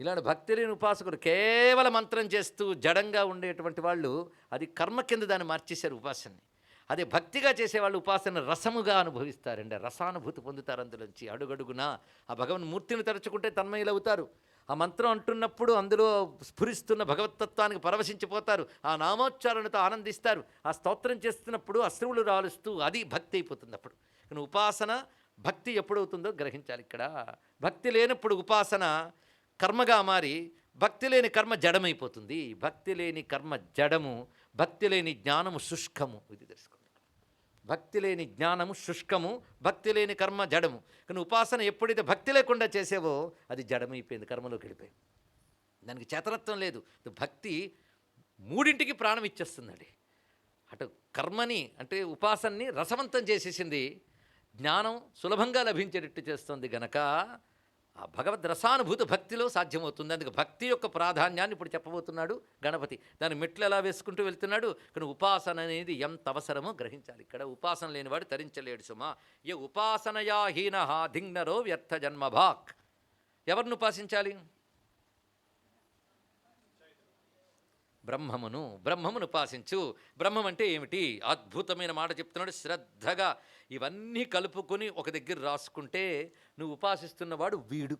ఇలాంటి భక్తి లేని ఉపాసకుడు కేవలం మంత్రం చేస్తూ జడంగా ఉండేటువంటి వాళ్ళు అది కర్మ కింద దాన్ని మార్చేశారు ఉపాసనని. అదే భక్తిగా చేసేవాళ్ళు ఉపాసన రసముగా అనుభవిస్తారండి, రసానుభూతి పొందుతారు. అందులోంచి అడుగడుగునా ఆ భగవన్ మూర్తిని తలుచుకుంటే తన్మయులవుతారు. ఆ మంత్రం అంటున్నప్పుడు అందులో స్ఫురిస్తున్న భగవతత్వానికి పరవశించిపోతారు. ఆ నామోచ్చారణతో ఆనందిస్తారు. ఆ స్తోత్రం చేస్తున్నప్పుడు అశ్రువులు రాలుస్తూ అది భక్తి అయిపోతుంది. అప్పుడు కానీ ఉపాసన భక్తి ఎప్పుడవుతుందో గ్రహించాలి. ఇక్కడ భక్తి లేనప్పుడు ఉపాసన కర్మగా మారి భక్తి లేని కర్మ జడమైపోతుంది. భక్తి లేని కర్మ జడము, భక్తి లేని జ్ఞానము శుష్కము. ఇది తెలుసుకోండి. భక్తి లేని జ్ఞానము శుష్కము, భక్తి లేని కర్మ జడము. కానీ ఉపాసన ఎప్పుడైతే భక్తి లేకుండా చేసేవో అది జడమైపోయింది, కర్మలోకి వెళ్ళిపోయింది. దానికి చేతనత్వం లేదు. భక్తి మూడింటికి ప్రాణం ఇచ్చేస్తుందండి. అటు కర్మని అంటే ఉపాసనని రసవంతం చేసేసింది, జ్ఞానం సులభంగా లభించేటట్టు చేస్తుంది. గనక ఆ భగవద్ రసానుభూతి భక్తిలో సాధ్యమవుతుంది. అందుకే భక్తి యొక్క ప్రాధాన్యాన్ని ఇప్పుడు చెప్పబోతున్నాడు గణపతి. దాని మెట్లు ఎలా వేసుకుంటూ వెళ్తున్నాడు. కానీ ఉపాసన అనేది ఎంత అవసరమో గ్రహించాలి. ఇక్కడ ఉపాసన లేనివాడు తరించలేడు సుమా. ఏ ఉపాసనయా హీన ధింగ్నరో వ్యర్థ జన్మభాక్. ఎవరిని ఉపాసించాలి? బ్రహ్మమును ఉపాసించు. బ్రహ్మం అంటే ఏమిటి? అద్భుతమైన మాట చెప్తున్నాడు. శ్రద్ధగా ఇవన్నీ కలుపుకొని ఒక దగ్గర రాసుకుంటే నువ్వు ఉపాసిస్తున్నవాడు వీడు.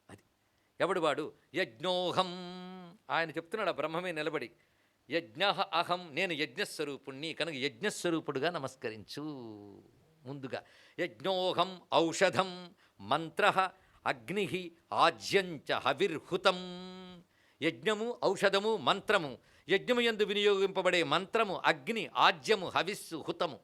అది ఎవడు వాడు? యజ్ఞోహం. ఆయన చెప్తున్నాడు ఆ బ్రహ్మమే నిలబడి, యజ్ఞ అహం, నేను యజ్ఞస్వరూపుణ్ణి. కనుక యజ్ఞస్వరూపుడుగా నమస్కరించు. ముందుగా యజ్ఞోహం ఔషధం మంత్ర అగ్ని ఆజ్యంచ హవిర్హుతం. యజ్ఞము, ఔషధము, మంత్రము. యజ్ఞము యందు వినియోగింపబడే మంత్రము అగ్ని, ఆజ్యము, హవిస్సు, హుతము.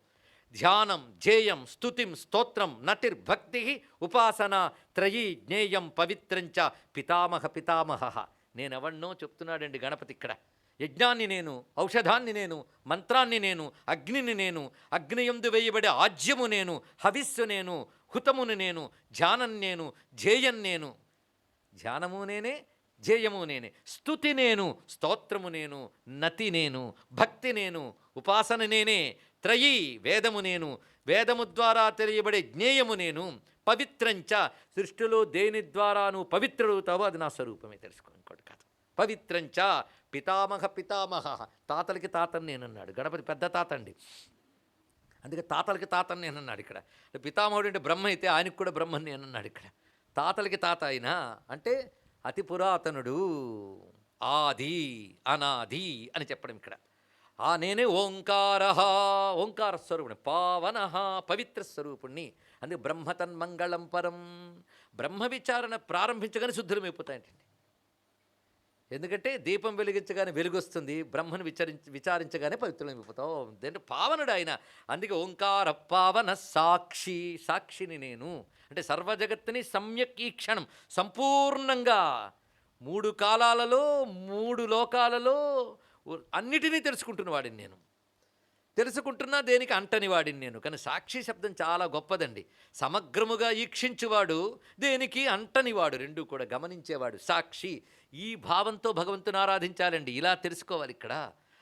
ధ్యానం, ధ్యేయం, స్తుతిం, స్తోత్రం, నటిర్భక్తి, ఉపాసన త్రయీ జ్ఞేయం పవిత్రంచ పితామహ. నేనెవన్నో చెప్తున్నాడండి గణపతి ఇక్కడ. యజ్ఞాన్ని నేను, ఔషధాన్ని నేను, మంత్రాన్ని నేను, అగ్నిని నేను, అగ్నియందు వేయబడే ఆజ్యము నేను, హవిస్సు నేను, హుతమును నేను, ధ్యానం నేను, ధ్యేయం నేను. ధ్యానము నేనే, ధ్యేయము నేనే. స్తుతి నేను, స్తోత్రము నేను, నతి నేను, భక్తి నేను, ఉపాసన నేనే. త్రయీ వేదము నేను, వేదము ద్వారా తెలియబడే జ్ఞేయము నేను. పవిత్రంచ, సృష్టిలో దేని ద్వారా నువ్వు పవిత్రుడవుతావో అది నా స్వరూపమే. తెలుసుకో, ఇంకోటి కాదు. పవిత్రంచ పితామహ. తాతలకి తాతని నేనన్నాడు గణపతి. పెద్ద తాత అండి, అందుకే తాతలకి తాతని నేనన్నాడు ఇక్కడ. పితామహుడు అంటే బ్రహ్మ అయితే ఆయనకు కూడా బ్రహ్మని నేనన్నాడు ఇక్కడ. తాతలకి తాత అయినా అంటే అతి పురాతనుడు, ఆది, అనాది అని చెప్పడం ఇక్కడ. ఆ నేనే ఓంకార స్వరూపుణ్ణి, పావన పవిత్ర స్వరూపుణ్ణి. అందుకే బ్రహ్మతన్మంగళం పరం. బ్రహ్మ విచారణ ప్రారంభించగానే శుద్ధులమైపోతాయంటండి. ఎందుకంటే దీపం వెలిగించగానే వెలుగొస్తుంది, బ్రహ్మను విచారించగానే పవిత్రులమైపోతావు. దేంట్లో పావనుడు ఆయన. అందుకే ఓంకార పావన సాక్షి. సాక్షిని నేను అంటే సర్వజగత్తుని సమ్యక్ ఈ క్షణం సంపూర్ణంగా 3 కాలాలలో 3 లోకాలలో అన్నిటినీ తెలుసుకుంటున్న వాడిని నేను. తెలుసుకుంటున్నా దేనికి అంటని వాడిని నేను. కానీ సాక్షి శబ్దం చాలా గొప్పదండి. సమగ్రముగా ఈక్షించువాడు, దేనికి అంటనివాడు, రెండూ కూడా గమనించేవాడు సాక్షి. ఈ భావంతో భగవంతుని ఆరాధించాలండి. ఇలా తెలుసుకోవాలి ఇక్కడ.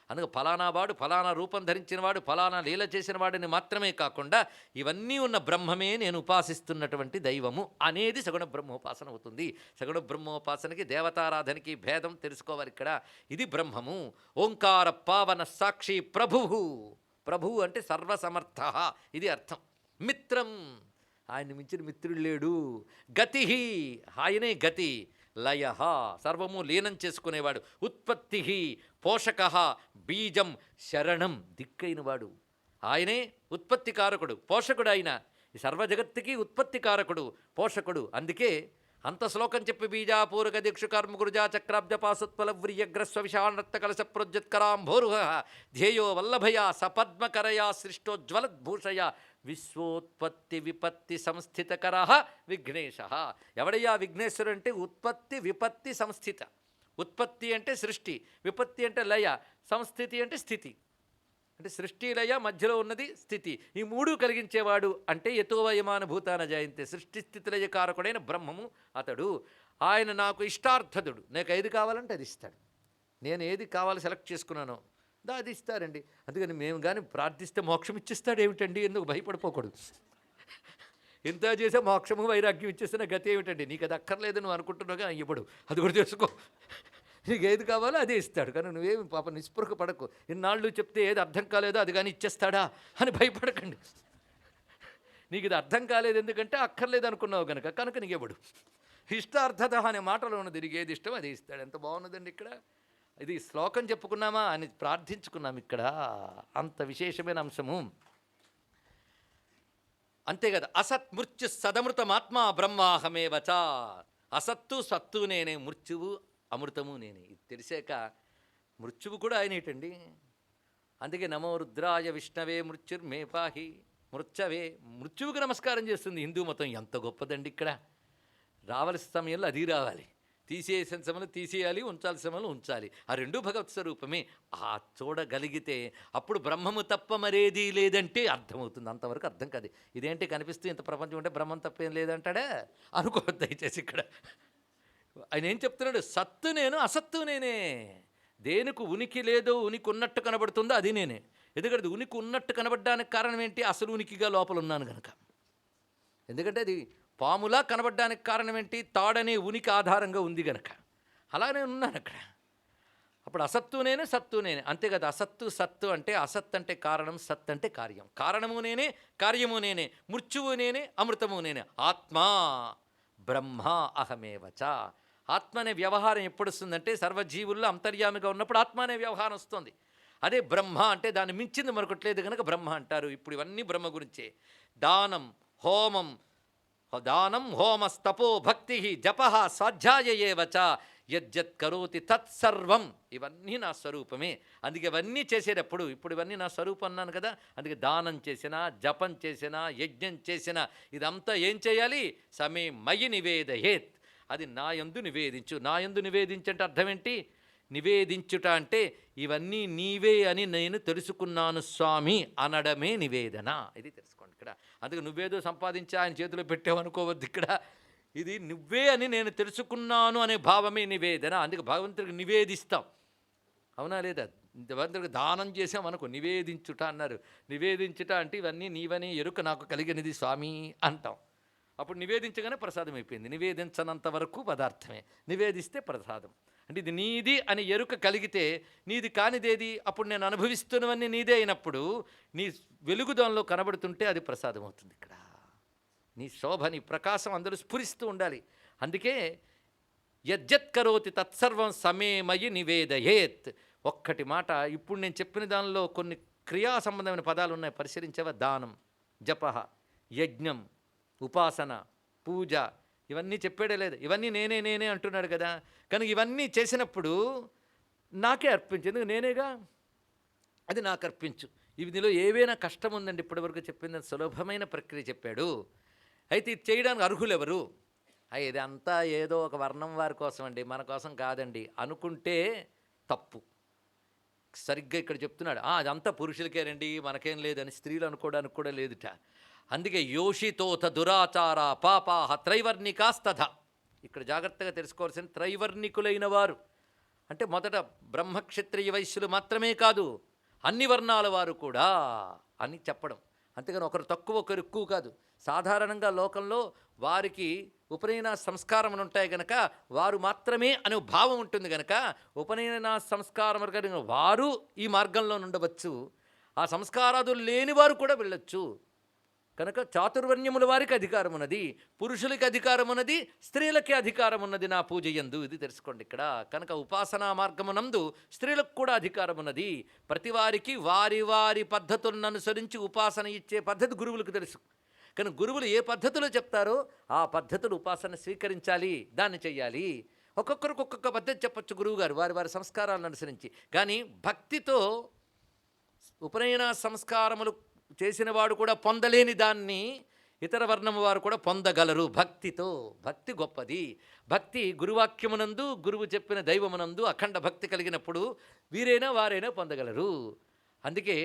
అందుకే ఫలానా వాడు, ఫలానా రూపం ధరించిన వాడు, ఫలానా లీల చేసిన వాడిని మాత్రమే కాకుండా ఇవన్నీ ఉన్న బ్రహ్మమే నేను ఉపాసిస్తున్నటువంటి దైవము అనేది సగుణ బ్రహ్మోపాసన అవుతుంది. సగుణ బ్రహ్మోపాసనకి దేవతారాధనకి భేదం తెలుసుకోవాలి ఇక్కడ. ఇది బ్రహ్మము. ఓంకార పావన సాక్షి ప్రభువు అంటే సర్వసమర్థ, ఇది అర్థం. మిత్రం, ఆయన మించిన మిత్రుడు లేడు. గతి, ఆయనే గతి. లయ, సర్వము లీనం చేసుకునేవాడు. ఉత్పత్తి, పోషక, బీజం, శరణం, దిక్కైనవాడు. ఆయనే ఉత్పత్తికారకుడు, పోషకుడు. ఆయన ఈ సర్వజగత్తుకి ఉత్పత్తికారకుడు, పోషకుడు. అందుకే అంత శ్లోకం చెప్పి బీజాపూరక దీక్షు కర్మగురుజా చక్రాబ్జపాసుత్పల వ్రియగ్రస్వ విషానర్త కలశ ప్రోజ్జత్కరాంభోరుహ ధ్యేయో వల్లభయ సపద్మకరయా సృష్టోజ్వలద్భూషయ విశ్వోత్పత్తి విపత్తి సంస్థితకర విఘ్నేశ. ఎవడయ్యా విఘ్నేశ్వరుడు అంటే ఉత్పత్తి విపత్తి సంస్థిత. ఉత్పత్తి అంటే సృష్టి, విపత్తి అంటే లయ, సంస్థితి అంటే స్థితి. అంటే సృష్టిలయ మధ్యలో ఉన్నది స్థితి. ఈ మూడు కలిగించేవాడు అంటే యతోవయమాన భూతాన జాయంతే. సృష్టి స్థితిలయ కారకుడైన బ్రహ్మము అతడు. ఆయన నాకు ఇష్టార్థదుడు. నాకు ఏది కావాలంటే అది ఇస్తాడు. నేను ఏది కావాలో సెలెక్ట్ చేసుకున్నానో అది ఇస్తారండి. అందుకని మేము కానీ ప్రార్థిస్తే మోక్షం ఇచ్చిస్తాడు ఏమిటండి? ఎందుకు భయపడిపోకూడదు. ఎంత చేసే మోక్షము వైరాగ్యం ఇచ్చేస్తున్న గతి ఏమిటండి? నీకు అది అక్కర్లేదు నువ్వు అనుకుంటున్నావుగా, ఇవ్వడు. అది కూడా తెలుసుకో. నీకు ఏది కావాలో అదే ఇస్తాడు. కానీ నువ్వేమి పాప నిస్పృహ పడకు. ఇన్నాళ్ళు చెప్తే ఏది అర్థం కాలేదో అది కానీ ఇచ్చేస్తాడా అని భయపడకండి. నీకు ఇది అర్థం కాలేదు ఎందుకంటే అక్కర్లేదు అనుకున్నావు కనుక నీకు ఇవ్వడు. ఇష్టార్థత అనే మాటలో ఉన్నది. నీకు ఏది ఇష్టం అది ఇస్తాడు. ఎంత బాగున్నదండి. ఇక్కడ ఇది శ్లోకం చెప్పుకున్నామా అని ప్రార్థించుకున్నాం. ఇక్కడ అంత విశేషమైన అంశము. అంతే కదా. అసత్ మృత్యు సదమృతమాత్మా బ్రహ్మాహమేవచ. అసత్తు సత్తు నేనే, మృత్యువు అమృతము నేనే. ఇది తెలిసాక మృత్యువు కూడా ఆయనేటండి. అందుకే నమో రుద్రాయ విష్ణవే మృత్యుర్మే పాహి మృత్యవే. మృత్యువుకు నమస్కారం చేస్తుంది హిందూ మతం. ఎంత గొప్పదండి. ఇక్కడ రావాల్సిన సమయంలో అది రావాలి, తీసేసిన సమయంలో తీసేయాలి, ఉంచాల్సిన సమయంలో ఉంచాలి. ఆ రెండూ భగవత్ స్వరూపమే. ఆ చూడగలిగితే అప్పుడు బ్రహ్మము తప్ప మరేది లేదంటే అర్థమవుతుంది. అంతవరకు అర్థం కాదు. ఇదేంటి కనిపిస్తూ ఇంత ప్రపంచం ఉంటే బ్రహ్మం తప్పేం లేదంటాడా అనుకోవద్దు దయచేసి. ఇక్కడ ఆయన ఏం చెప్తున్నాడు? సత్తు నేను, అసత్తు నేనే. దేనికి ఉనికి లేదో ఉనికి ఉన్నట్టు కనబడుతుందో అది నేనే. ఎందుకంటే ఉనికి ఉన్నట్టు కనబడడానికి కారణం ఏంటి? అసలు ఉనికిగా లోపల ఉన్నాను కనుక. ఎందుకంటే అది పాములా కనబడడానికి కారణం ఏంటి? తాడనే ఉనికి ఆధారంగా ఉంది గనక. అలానే ఉన్నాను అక్కడ. అప్పుడు అసత్తు నేనే, సత్తు నేనే. అంతే కదా. అసత్తు సత్తు అంటే అసత్ అంటే కారణం, సత్ అంటే కార్యం. కారణము నేనే, కార్యము నేనే, మృత్యువు నేనే, అమృతము నేనే. ఆత్మా బ్రహ్మ అహమేవచ. ఆత్మ అనే వ్యవహారం ఎప్పుడు వస్తుందంటే సర్వజీవుల్లో అంతర్యామిగా ఉన్నప్పుడు ఆత్మ అనే వ్యవహారం వస్తుంది. అదే బ్రహ్మ అంటే దాన్ని మించింది మరొకట్లేదు కనుక బ్రహ్మ అంటారు. ఇప్పుడు ఇవన్నీ బ్రహ్మ గురించే. దానం, హోమం, దానం హోమస్తపో భక్తి జప స్వాధ్యాయేవచ యజ్జత్ కరోతి తత్సర్వం. ఇవన్నీ నా స్వరూపమే. అందుకే ఇవన్నీ చేసేటప్పుడు ఇప్పుడు ఇవన్నీ నా స్వరూపం అన్నాను కదా. అందుకే దానం చేసినా, జపం చేసినా, యజ్ఞం చేసినా ఇదంతా ఏం చేయాలి? సమే మయి నివేదయేత్. అది నా యందు నివేదించు. నా యందు నివేదించంటే అర్థం ఏంటి? నివేదించుట అంటే ఇవన్నీ నీవే అని నేను తెలుసుకున్నాను స్వామి అనడమే నివేదన. ఇది తెలుసుకోండి ఇక్కడ. అందుకే నువ్వేదో సంపాదించి ఆయన చేతిలో పెట్టావనుకోవద్దు. ఇక్కడ ఇది నువ్వే అని నేను తెలుసుకున్నాను అనే భావమే నివేదన. అందుకే భగవంతుడికి నివేదిస్తాం. అవునా లేదా? భగవంతుడికి దానం చేసామనుకో, నివేదించుట అన్నారు. నివేదించుట అంటే ఇవన్నీ నీవని ఎరుక నాకు కలిగినది స్వామి అంటాం. అప్పుడు నివేదించగానే ప్రసాదం అయిపోయింది. నివేదించనంత వరకు పదార్థమే, నివేదిస్తే ప్రసాదం. అంటే ఇది నీది అని ఎరుక కలిగితే నీది కానిదేది? అప్పుడు నేను అనుభవిస్తున్నవన్నీ నీదే అయినప్పుడు నీ వెలుగు దానిలో కనబడుతుంటే అది ప్రసాదం అవుతుంది. ఇక్కడ నీ శోభ, నీ ప్రకాశం అందరూ స్ఫురిస్తూ ఉండాలి. అందుకే యజ్జత్ కరోతి తత్సర్వం సమేమయి నివేదయేత్. ఒక్కటి మాట, ఇప్పుడు నేను చెప్పిన దానిలో కొన్ని క్రియా సంబంధమైన పదాలు ఉన్నాయి, పరిశీలించవా? దానం, జప, యజ్ఞం, ఉపాసన, పూజ, ఇవన్నీ చెప్పాడే లేదు. ఇవన్నీ నేనే నేనే అంటున్నాడు కదా. కనుక ఇవన్నీ చేసినప్పుడు నాకే అర్పించు. ఎందుకు? నేనేగా. అది నాకు అర్పించు. ఇందులో ఏవైనా కష్టం ఉందండి? ఇప్పటివరకు చెప్పింది సులభమైన ప్రక్రియ చెప్పాడు. అయితే ఇది చేయడానికి అర్హులు ఎవరు? ఇదంతా ఏదో ఒక వర్ణం వారి కోసం అండి, మన కోసం కాదండి అనుకుంటే తప్పు. సరిగ్గా ఇక్కడ చెప్తున్నాడు. అదంతా పురుషులకేనండి, మనకేం లేదని స్త్రీలు అనుకోవడానికి కూడా లేదుట. అందుకే యోషితోత దురాచార పాపాహ త్రైవర్ణికాస్తథ. ఇక్కడ జాగ్రత్తగా తెలుసుకోవాల్సిన త్రైవర్ణికులైన వారు అంటే మొదట బ్రహ్మక్షత్రియ వైశ్యులు మాత్రమే కాదు, అన్ని వర్ణాల వారు కూడా అని చెప్పడం. అంతేగాని ఒకరు తక్కువ ఒకరు ఎక్కువ కాదు. సాధారణంగా లోకంలో వారికి ఉపనయన సంస్కారములు ఉంటాయి కనుక వారు మాత్రమే అనే భావం ఉంటుంది కనుక ఉపనయన సంస్కారం కలిగిన వారు ఈ మార్గంలో ఉండవచ్చు. ఆ సంస్కారాదులు లేని వారు కూడా వెళ్ళొచ్చు. కనుక చాతుర్వర్ణ్యముల వారికి అధికారం ఉన్నది, పురుషులకి అధికారం ఉన్నది, స్త్రీలకి అధికారం ఉన్నది నా పూజ యందు. ఇది తెలుసుకోండి ఇక్కడ. కనుక ఉపాసనా మార్గమునందు స్త్రీలకు కూడా అధికారం ఉన్నది. ప్రతి వారికి వారి వారి పద్ధతులను అనుసరించి ఉపాసన ఇచ్చే పద్ధతి గురువులకు తెలుసు. కానీ గురువులు ఏ పద్ధతిలో చెప్తారో ఆ పద్ధతులు ఉపాసన స్వీకరించాలి, దాన్ని చెయ్యాలి. ఒక్కొక్కరికి ఒక్కొక్క పద్ధతి చెప్పచ్చు గురువుగారు వారి వారి సంస్కారాలను అనుసరించి. కానీ భక్తితో ఉపనయన సంస్కారములు చేసిన వాడు కూడా పొందలేని దాన్ని ఇతర వర్ణము వారు కూడా పొందగలరు భక్తితో. భక్తి గొప్పది. భక్తి గురువాక్యమునందు, గురువు చెప్పిన దైవమునందు అఖండ భక్తి కలిగినప్పుడు వీరైనా వారైనా పొందగలరు. అందుకే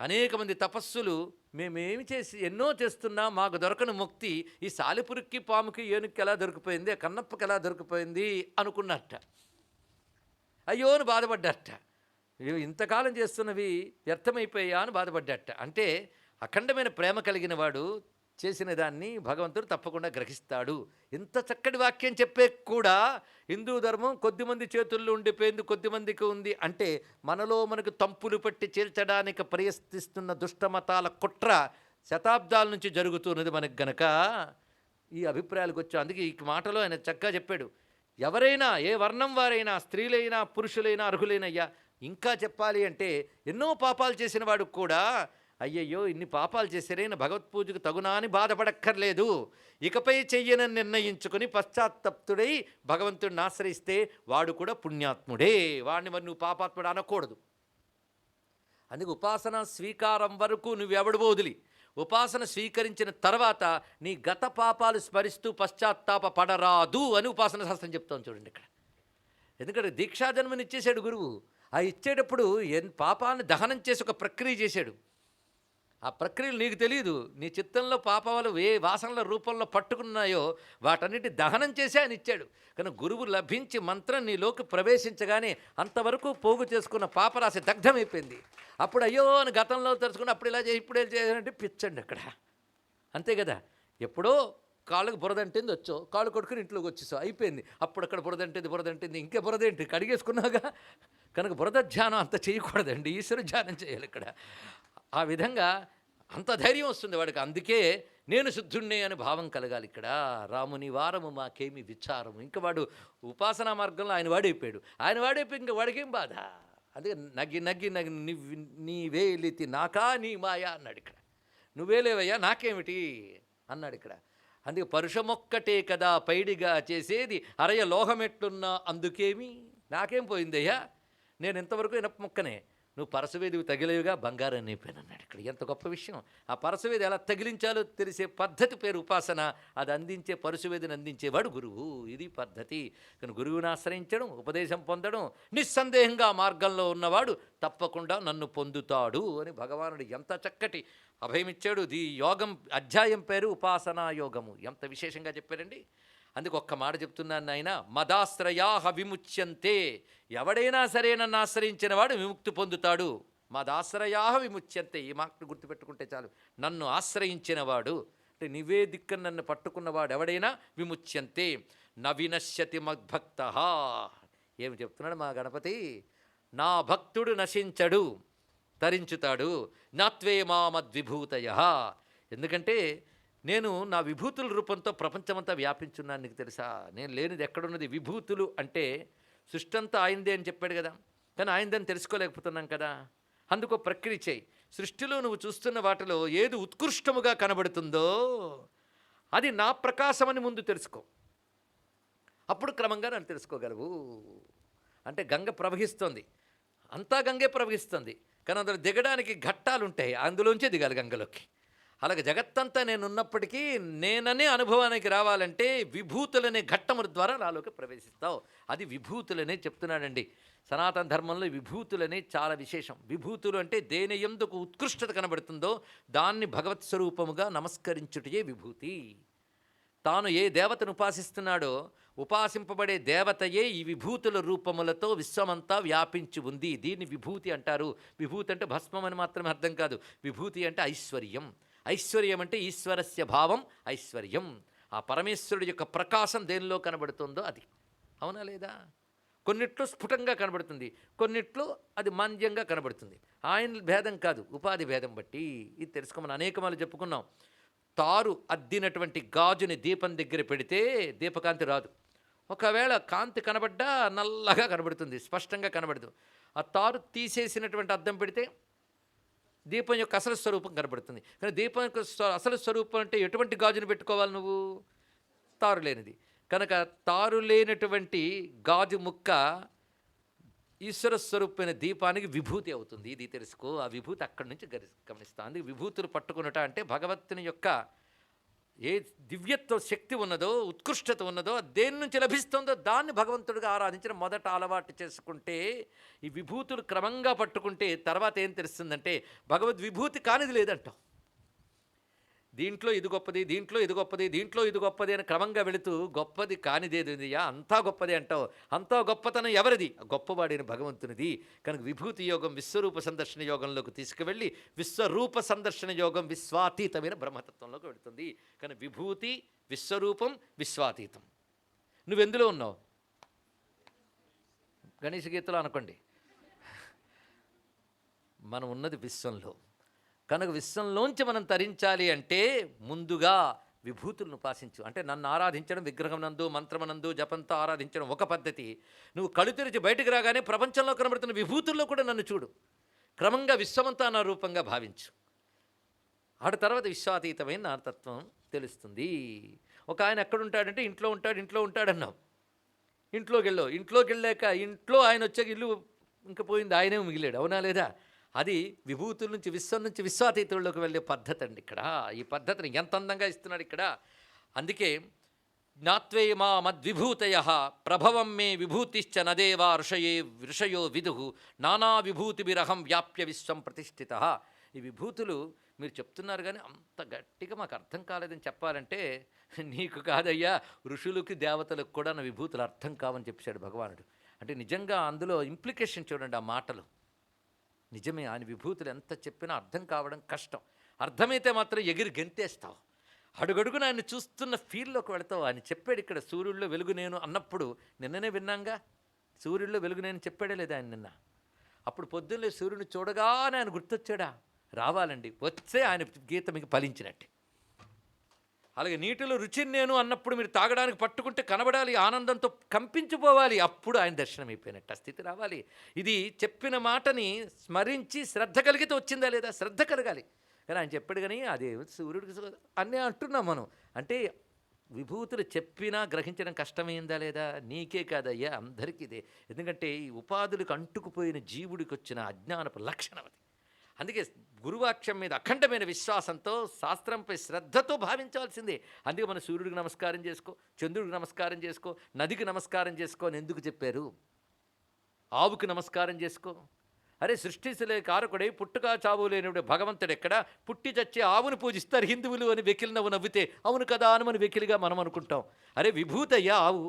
అనేక మంది తపస్సులు మేమేమి చేసి ఎన్నో చేస్తున్నా మాకు దొరకని ముక్తి ఈ సాలిపురికి పాముకి ఏనుక్కి ఎలా దొరికిపోయింది, ఆ కన్నప్పకి ఎలా దొరికిపోయింది అనుకున్నట్ట. అయ్యో అని బాధపడ్డట. ఇంతకాలం చేస్తున్నవి వ్యర్థమైపోయా అని బాధపడ్డట. అంటే అఖండమైన ప్రేమ కలిగిన వాడు చేసిన దాన్ని భగవంతుడు తప్పకుండా గ్రహిస్తాడు. ఇంత చక్కటి వాక్యం చెప్పే కూడా హిందూ ధర్మం కొద్దిమంది చేతుల్లో ఉండిపోయింది, కొద్దిమందికి ఉంది అంటే మనలో మనకు తంపులు పట్టి చేల్చడానికి ప్రయత్నిస్తున్న దుష్టమతాల కుట్ర శతాబ్దాల నుంచి జరుగుతున్నది మనకు గనక ఈ అభిప్రాయాలకు వచ్చాం. అందుకే ఈ మాటలో ఆయన చక్కగా చెప్పాడు. ఎవరైనా ఏ వర్ణం వారైనా, స్త్రీలైనా పురుషులైనా అర్హులైనయ్యా. ఇంకా చెప్పాలి అంటే ఎన్నో పాపాలు చేసిన వాడు కూడా అయ్యయ్యో ఇన్ని పాపాలు చేశారైనా భగవత్పూజకు తగునా అని బాధపడక్కర్లేదు. ఇకపై చెయ్యనని నిర్ణయించుకుని పశ్చాత్తప్తుడై భగవంతుడిని ఆశ్రయిస్తే వాడు కూడా పుణ్యాత్ముడే. వాడిని మరి నువ్వు పాపాత్ముడు అనకూడదు. అందుకే ఉపాసన స్వీకారం వరకు నువ్వెవడు వదిలి ఉపాసన స్వీకరించిన తర్వాత నీ గత పాపాలు స్మరిస్తూ పశ్చాత్తాప పడరాదు అని ఉపాసన శాస్త్రం చెప్తాం చూడండి ఇక్కడ. ఎందుకంటే దీక్షాజన్మని ఇచ్చేశాడు గురువు. ఆ ఇచ్చేటప్పుడు పాపాన్ని దహనం చేసి ఒక ప్రక్రియ చేశాడు. ఆ ప్రక్రియలు నీకు తెలియదు. నీ చిత్తంలో పాపాలు ఏ వాసనల రూపంలో పట్టుకున్నాయో వాటన్నిటి దహనం చేసి ఆయన ఇచ్చాడు. కానీ గురువు లభించి మంత్రం నీలోకి ప్రవేశించగానే అంతవరకు పోగు చేసుకున్న పాపరాశి దగ్ధమైపోయింది. అప్పుడు అయ్యో అని గతంలో తలుచుకుని అప్పుడు ఇలా చేసి ఇప్పుడు చేయాలంటే పిచ్చండి అక్కడ. అంతే కదా. ఎప్పుడో కాళ్ళకు బురదంటింది వచ్చో కాళ్ళు కొట్టుకుని ఇంట్లోకి వచ్చేసావు అయిపోయింది. అప్పుడు అక్కడ బురదంటింది ఇంకే బురదేంటి కడిగేసుకున్నాగా. కనుక బురద ధ్యానం అంత చేయకూడదండి, ఈశ్వర ధ్యానం చేయాలి ఇక్కడ. ఆ విధంగా అంత ధైర్యం వస్తుంది వాడికి. అందుకే నేను శుద్ధుణ్ణే అని భావం కలగాలి ఇక్కడ. రాముని వారము మాకేమి విచారము. ఇంకా వాడు ఉపాసనా మార్గంలో ఆయన వాడైపోయాడు. ఆయన వాడైపోయి ఇంకా వాడికేం బాధ. అందుకే నగ్గి నగ్గి నగ్గి నీవేలితి నాకా నీ మాయా అన్నాడు ఇక్కడ. నువ్వేలేవయ్యా నాకేమిటి అన్నాడు ఇక్కడ. అందుకే పరుషమొక్కటే కదా పైడిగా చేసేది అరయ లోహమెట్లున్నా అందుకేమి నాకేం పోయిందయ్యా, నేను ఇంతవరకు ఇనప మొక్కనే, నువ్వు పరశువేదివి తగిలేవిగా బంగారం అయిపోయాను అన్నాడు ఇక్కడ. ఎంత గొప్ప విషయం. ఆ పరశువేది ఎలా తగిలించాలో తెలిసే పద్ధతి పేరు ఉపాసన. అది అందించే పరశువేదిని అందించేవాడు గురువు. ఇది పద్ధతి. కానీ గురువుని ఆశ్రయించడం, ఉపదేశం పొందడం, నిస్సందేహంగా మార్గంలో ఉన్నవాడు తప్పకుండా నన్ను పొందుతాడు అని భగవానుడు ఎంత చక్కటి అభయమిచ్చాడు. ఈ యోగం అధ్యాయం పేరు ఉపాసనా యోగము. ఎంత విశేషంగా చెప్పారండి. అందుకు ఒక్క మాట చెప్తున్నాను ఆయన, మదాశ్రయాహ విముచ్యంతే. ఎవడైనా సరే నన్ను ఆశ్రయించిన వాడు విముక్తి పొందుతాడు. మదాశ్రయాహ విముచ్యంతే. ఈ మాటను గుర్తుపెట్టుకుంటే చాలు. నన్ను ఆశ్రయించినవాడు అంటే నివే దిక్కను నన్ను పట్టుకున్నవాడు ఎవడైనా విముచ్యంతే. నవినశ్యతి మద్భక్త. ఏమి చెప్తున్నాడు మా గణపతి? నా భక్తుడు నశించడు, తరించుతాడు. నాత్వే మామద్విభూతయ. ఎందుకంటే నేను నా విభూతుల రూపంతో ప్రపంచమంతా వ్యాపించున్నాను. నీకు తెలుసా? నేను లేనిది ఎక్కడున్నది? విభూతులు అంటే సృష్టి ఆయనదే అని చెప్పాడు కదా. కానీ ఆయనదని తెలుసుకోలేకపోతున్నాం కదా. అందుకో ప్రక్రియ చేయి. సృష్టిలో నువ్వు చూస్తున్న వాటిలో ఏది ఉత్కృష్టముగా కనబడుతుందో అది నా ప్రకాశమని ముందు తెలుసుకో. అప్పుడు క్రమంగా నన్ను తెలుసుకోగలవు. అంటే గంగ ప్రవహిస్తుంది, అంతా గంగే ప్రవహిస్తుంది. కానీ అందులో దిగడానికి ఘట్టాలుంటాయి, అందులోంచే దిగాలి గంగలోకి. అలాగే జగత్తంతా నేనున్నప్పటికీ నేననే అనుభవానికి రావాలంటే విభూతులనే ఘట్టముల ద్వారా నాలోకి ప్రవేశిస్తావు. అది విభూతులనే చెప్తున్నాడండి. సనాతన ధర్మంలో విభూతులనే చాలా విశేషం. విభూతులు అంటే దేని యందుకు ఉత్కృష్టత కనబడుతుందో దాన్ని భగవత్ స్వరూపముగా నమస్కరించుటయే విభూతి. తాను ఏ దేవతను ఉపాసిస్తున్నాడో ఉపాసింపబడే దేవతయే ఈ విభూతుల రూపములతో విశ్వమంతా వ్యాపించి ఉంది. దీన్ని విభూతి అంటారు. విభూతి అంటే భస్మం అని మాత్రమే అర్థం కాదు. విభూతి అంటే ఐశ్వర్యం. ఐశ్వర్యం అంటే ఈశ్వరస్య భావం ఐశ్వర్యం. ఆ పరమేశ్వరుడి యొక్క ప్రకాశం దేనిలో కనబడుతుందో అది. అవునా లేదా? కొన్నిట్లో స్ఫుటంగా కనబడుతుంది, కొన్నిట్లో అది మాంద్యంగా కనబడుతుంది. ఆయన భేదం కాదు, ఉపాధి భేదం బట్టి. ఇది తెలుసుకోమని అనేకమాలు చెప్పుకున్నాం. తారు అద్దినటువంటి గాజుని దీపం దగ్గర పెడితే దీపకాంతి రాదు. ఒకవేళ కాంతి కనబడ్డా నల్లగా కనబడుతుంది, స్పష్టంగా కనబడదు. ఆ తారు తీసేసినటువంటి అద్దం పెడితే దీపం యొక్క అసలు స్వరూపం కనబడుతుంది. కానీ దీపం యొక్క అసలు స్వరూపం అంటే ఎటువంటి గాజును పెట్టుకోవాలి నువ్వు? తారు లేనిది. కనుక తారు లేనటువంటి గాజు ముక్క ఈశ్వర స్వరూపమైన దీపానికి విభూతి అవుతుంది. ఇది తెలుసుకో. ఆ విభూతి అక్కడి నుంచి గమనిస్తాం. అందుకే విభూతులు పట్టుకున్నట అంటే భగవంతుని యొక్క ఏ దివ్యత్వ శక్తి ఉన్నదో, ఉత్కృష్టత ఉన్నదో, దేని నుంచి లభిస్తుందో దాన్ని భగవంతుడిగా ఆరాధించడం మొదట అలవాటు చేసుకుంటే, ఈ విభూతులు క్రమంగా పట్టుకుంటే తర్వాత ఏం తెలుస్తుందంటే భగవద్విభూతి కానిది లేదంటాం. దీంట్లో ఇది గొప్పది, దీంట్లో ఇది గొప్పది, దీంట్లో ఇది గొప్పది అని క్రమంగా వెళుతూ గొప్పది కానిదేదియా అంతా గొప్పది అంటావు. అంతా గొప్పతనం ఎవరిది? గొప్పవాడిని భగవంతునిది. కనుక విభూతి యోగం విశ్వరూప సందర్శన యోగంలోకి తీసుకువెళ్ళి విశ్వరూప సందర్శన యోగం విశ్వాతీతమైన బ్రహ్మతత్వంలోకి వెళుతుంది. కానీ విభూతి, విశ్వరూపం, విశ్వాతీతం. నువ్వెందులో ఉన్నావు? గణేష్ గీతలో అనుకోండి, మనం ఉన్నది విశ్వంలో. కనుక విశ్వంలోంచి మనం తరించాలి అంటే ముందుగా విభూతులను ఉపాసించు. అంటే నన్ను ఆరాధించడం, విగ్రహం నందు మంత్రమనందు జపంతో ఆరాధించడం ఒక పద్ధతి. నువ్వు కళ్ళు తెరిచి బయటకు రాగానే ప్రపంచంలో కనబడుతున్న విభూతుల్లో కూడా నన్ను చూడు. క్రమంగా విశ్వమంతా నా రూపంగా భావించు. ఆడ తర్వాత విశ్వాతీతమైన నా తత్వం తెలుస్తుంది. ఒక ఆయన ఎక్కడుంటాడంటే ఇంట్లో ఉంటాడన్నాం. ఇంట్లోకి వెళ్ళాక ఇంట్లో ఆయన వచ్చాక ఇల్లు ఇంక పోయింది, ఆయనే మిగిలాడు. అవునా లేదా? అది విభూతుల నుంచి విశ్వం నుంచి విశ్వాతీతుల్లోకి వెళ్ళే పద్ధతి అండి. ఇక్కడ ఈ పద్ధతిని ఎంత అందంగా ఇస్తున్నాడు ఇక్కడ. అందుకే జ్ఞాత్వే మా మద్విభూతయ ప్రభవం మే విభూతిశ్చ నదేవా ఋషయో విదుహు నానా విభూతిభిరహం వ్యాప్య విశ్వం ప్రతిష్ఠిత. ఈ విభూతులు మీరు చెప్తున్నారు కానీ అంత గట్టిగా మాకు అర్థం కాలేదని చెప్పాలంటే, నీకు కాదయ్యా, ఋషులకి దేవతలకు కూడా నా విభూతులు అర్థం కావని చెప్పాడు భగవానుడు. అంటే నిజంగా అందులో ఇంప్లికేషన్ చూడండి ఆ మాటలు. నిజమే, ఆయన విభూతులు ఎంత చెప్పినా అర్థం కావడం కష్టం. అర్థమైతే మాత్రం ఎగిరి గెంతేస్తావు. అడుగడుగున ఆయన చూస్తున్న ఫీల్లోకి వెళతావు. ఆయన చెప్పాడు ఇక్కడ సూర్యుడిలో వెలుగు నేను అన్నప్పుడు, నిన్ననే విన్నాంగా, సూర్యుడిలో వెలుగు నేను చెప్పాడే లేదా ఆయన నిన్న. అప్పుడు పొద్దున్నే సూర్యుని చూడగానే ఆయన గుర్తొచ్చాడా? రావాలండి, వచ్చే ఆయన గీత మీకు ఫలించినట్టే. అలాగే నీటిలో రుచిని నేను అన్నప్పుడు మీరు తాగడానికి పట్టుకుంటే కనబడాలి, ఆనందంతో కంపించిపోవాలి, అప్పుడు ఆయన దర్శనం అయిపోయినట్టు ఆ స్థితి రావాలి. ఇది చెప్పిన మాటని స్మరించి శ్రద్ధ కలిగితే వచ్చిందా లేదా? శ్రద్ధ కలగాలి. కానీ ఆయన చెప్పాడు కానీ అదే సూర్యుడికి అన్నీ అంటున్నాం మనం. అంటే విభూతులు చెప్పినా గ్రహించడం కష్టమైందా లేదా? నీకే కాదయ్యా, అందరికీ ఇదే. ఎందుకంటే ఈ ఉపాధులకు అంటుకుపోయిన జీవుడికి వచ్చిన అజ్ఞానపు లక్షణం అది. అందుకే గురువాక్యం మీద అఖండమైన విశ్వాసంతో, శాస్త్రంపై శ్రద్ధతో భావించాల్సిందే. అందుకే మనం సూర్యుడికి నమస్కారం చేసుకో, చంద్రుడికి నమస్కారం చేసుకో, నదికి నమస్కారం చేసుకో అని ఎందుకు చెప్పారు? ఆవుకి నమస్కారం చేసుకో. అరే సృష్టించలే కారకుడై పుట్టుక చావు లేనివాడు భగవంతుడు ఎక్కడ? పుట్టి చచ్చే ఆవును పూజిస్తారు హిందువులు అని వెకిలి నవ్వితే అవును కదా అని మన వెకిలిగా మనం అనుకుంటాం. అరే విభూతయ్యా ఆవు,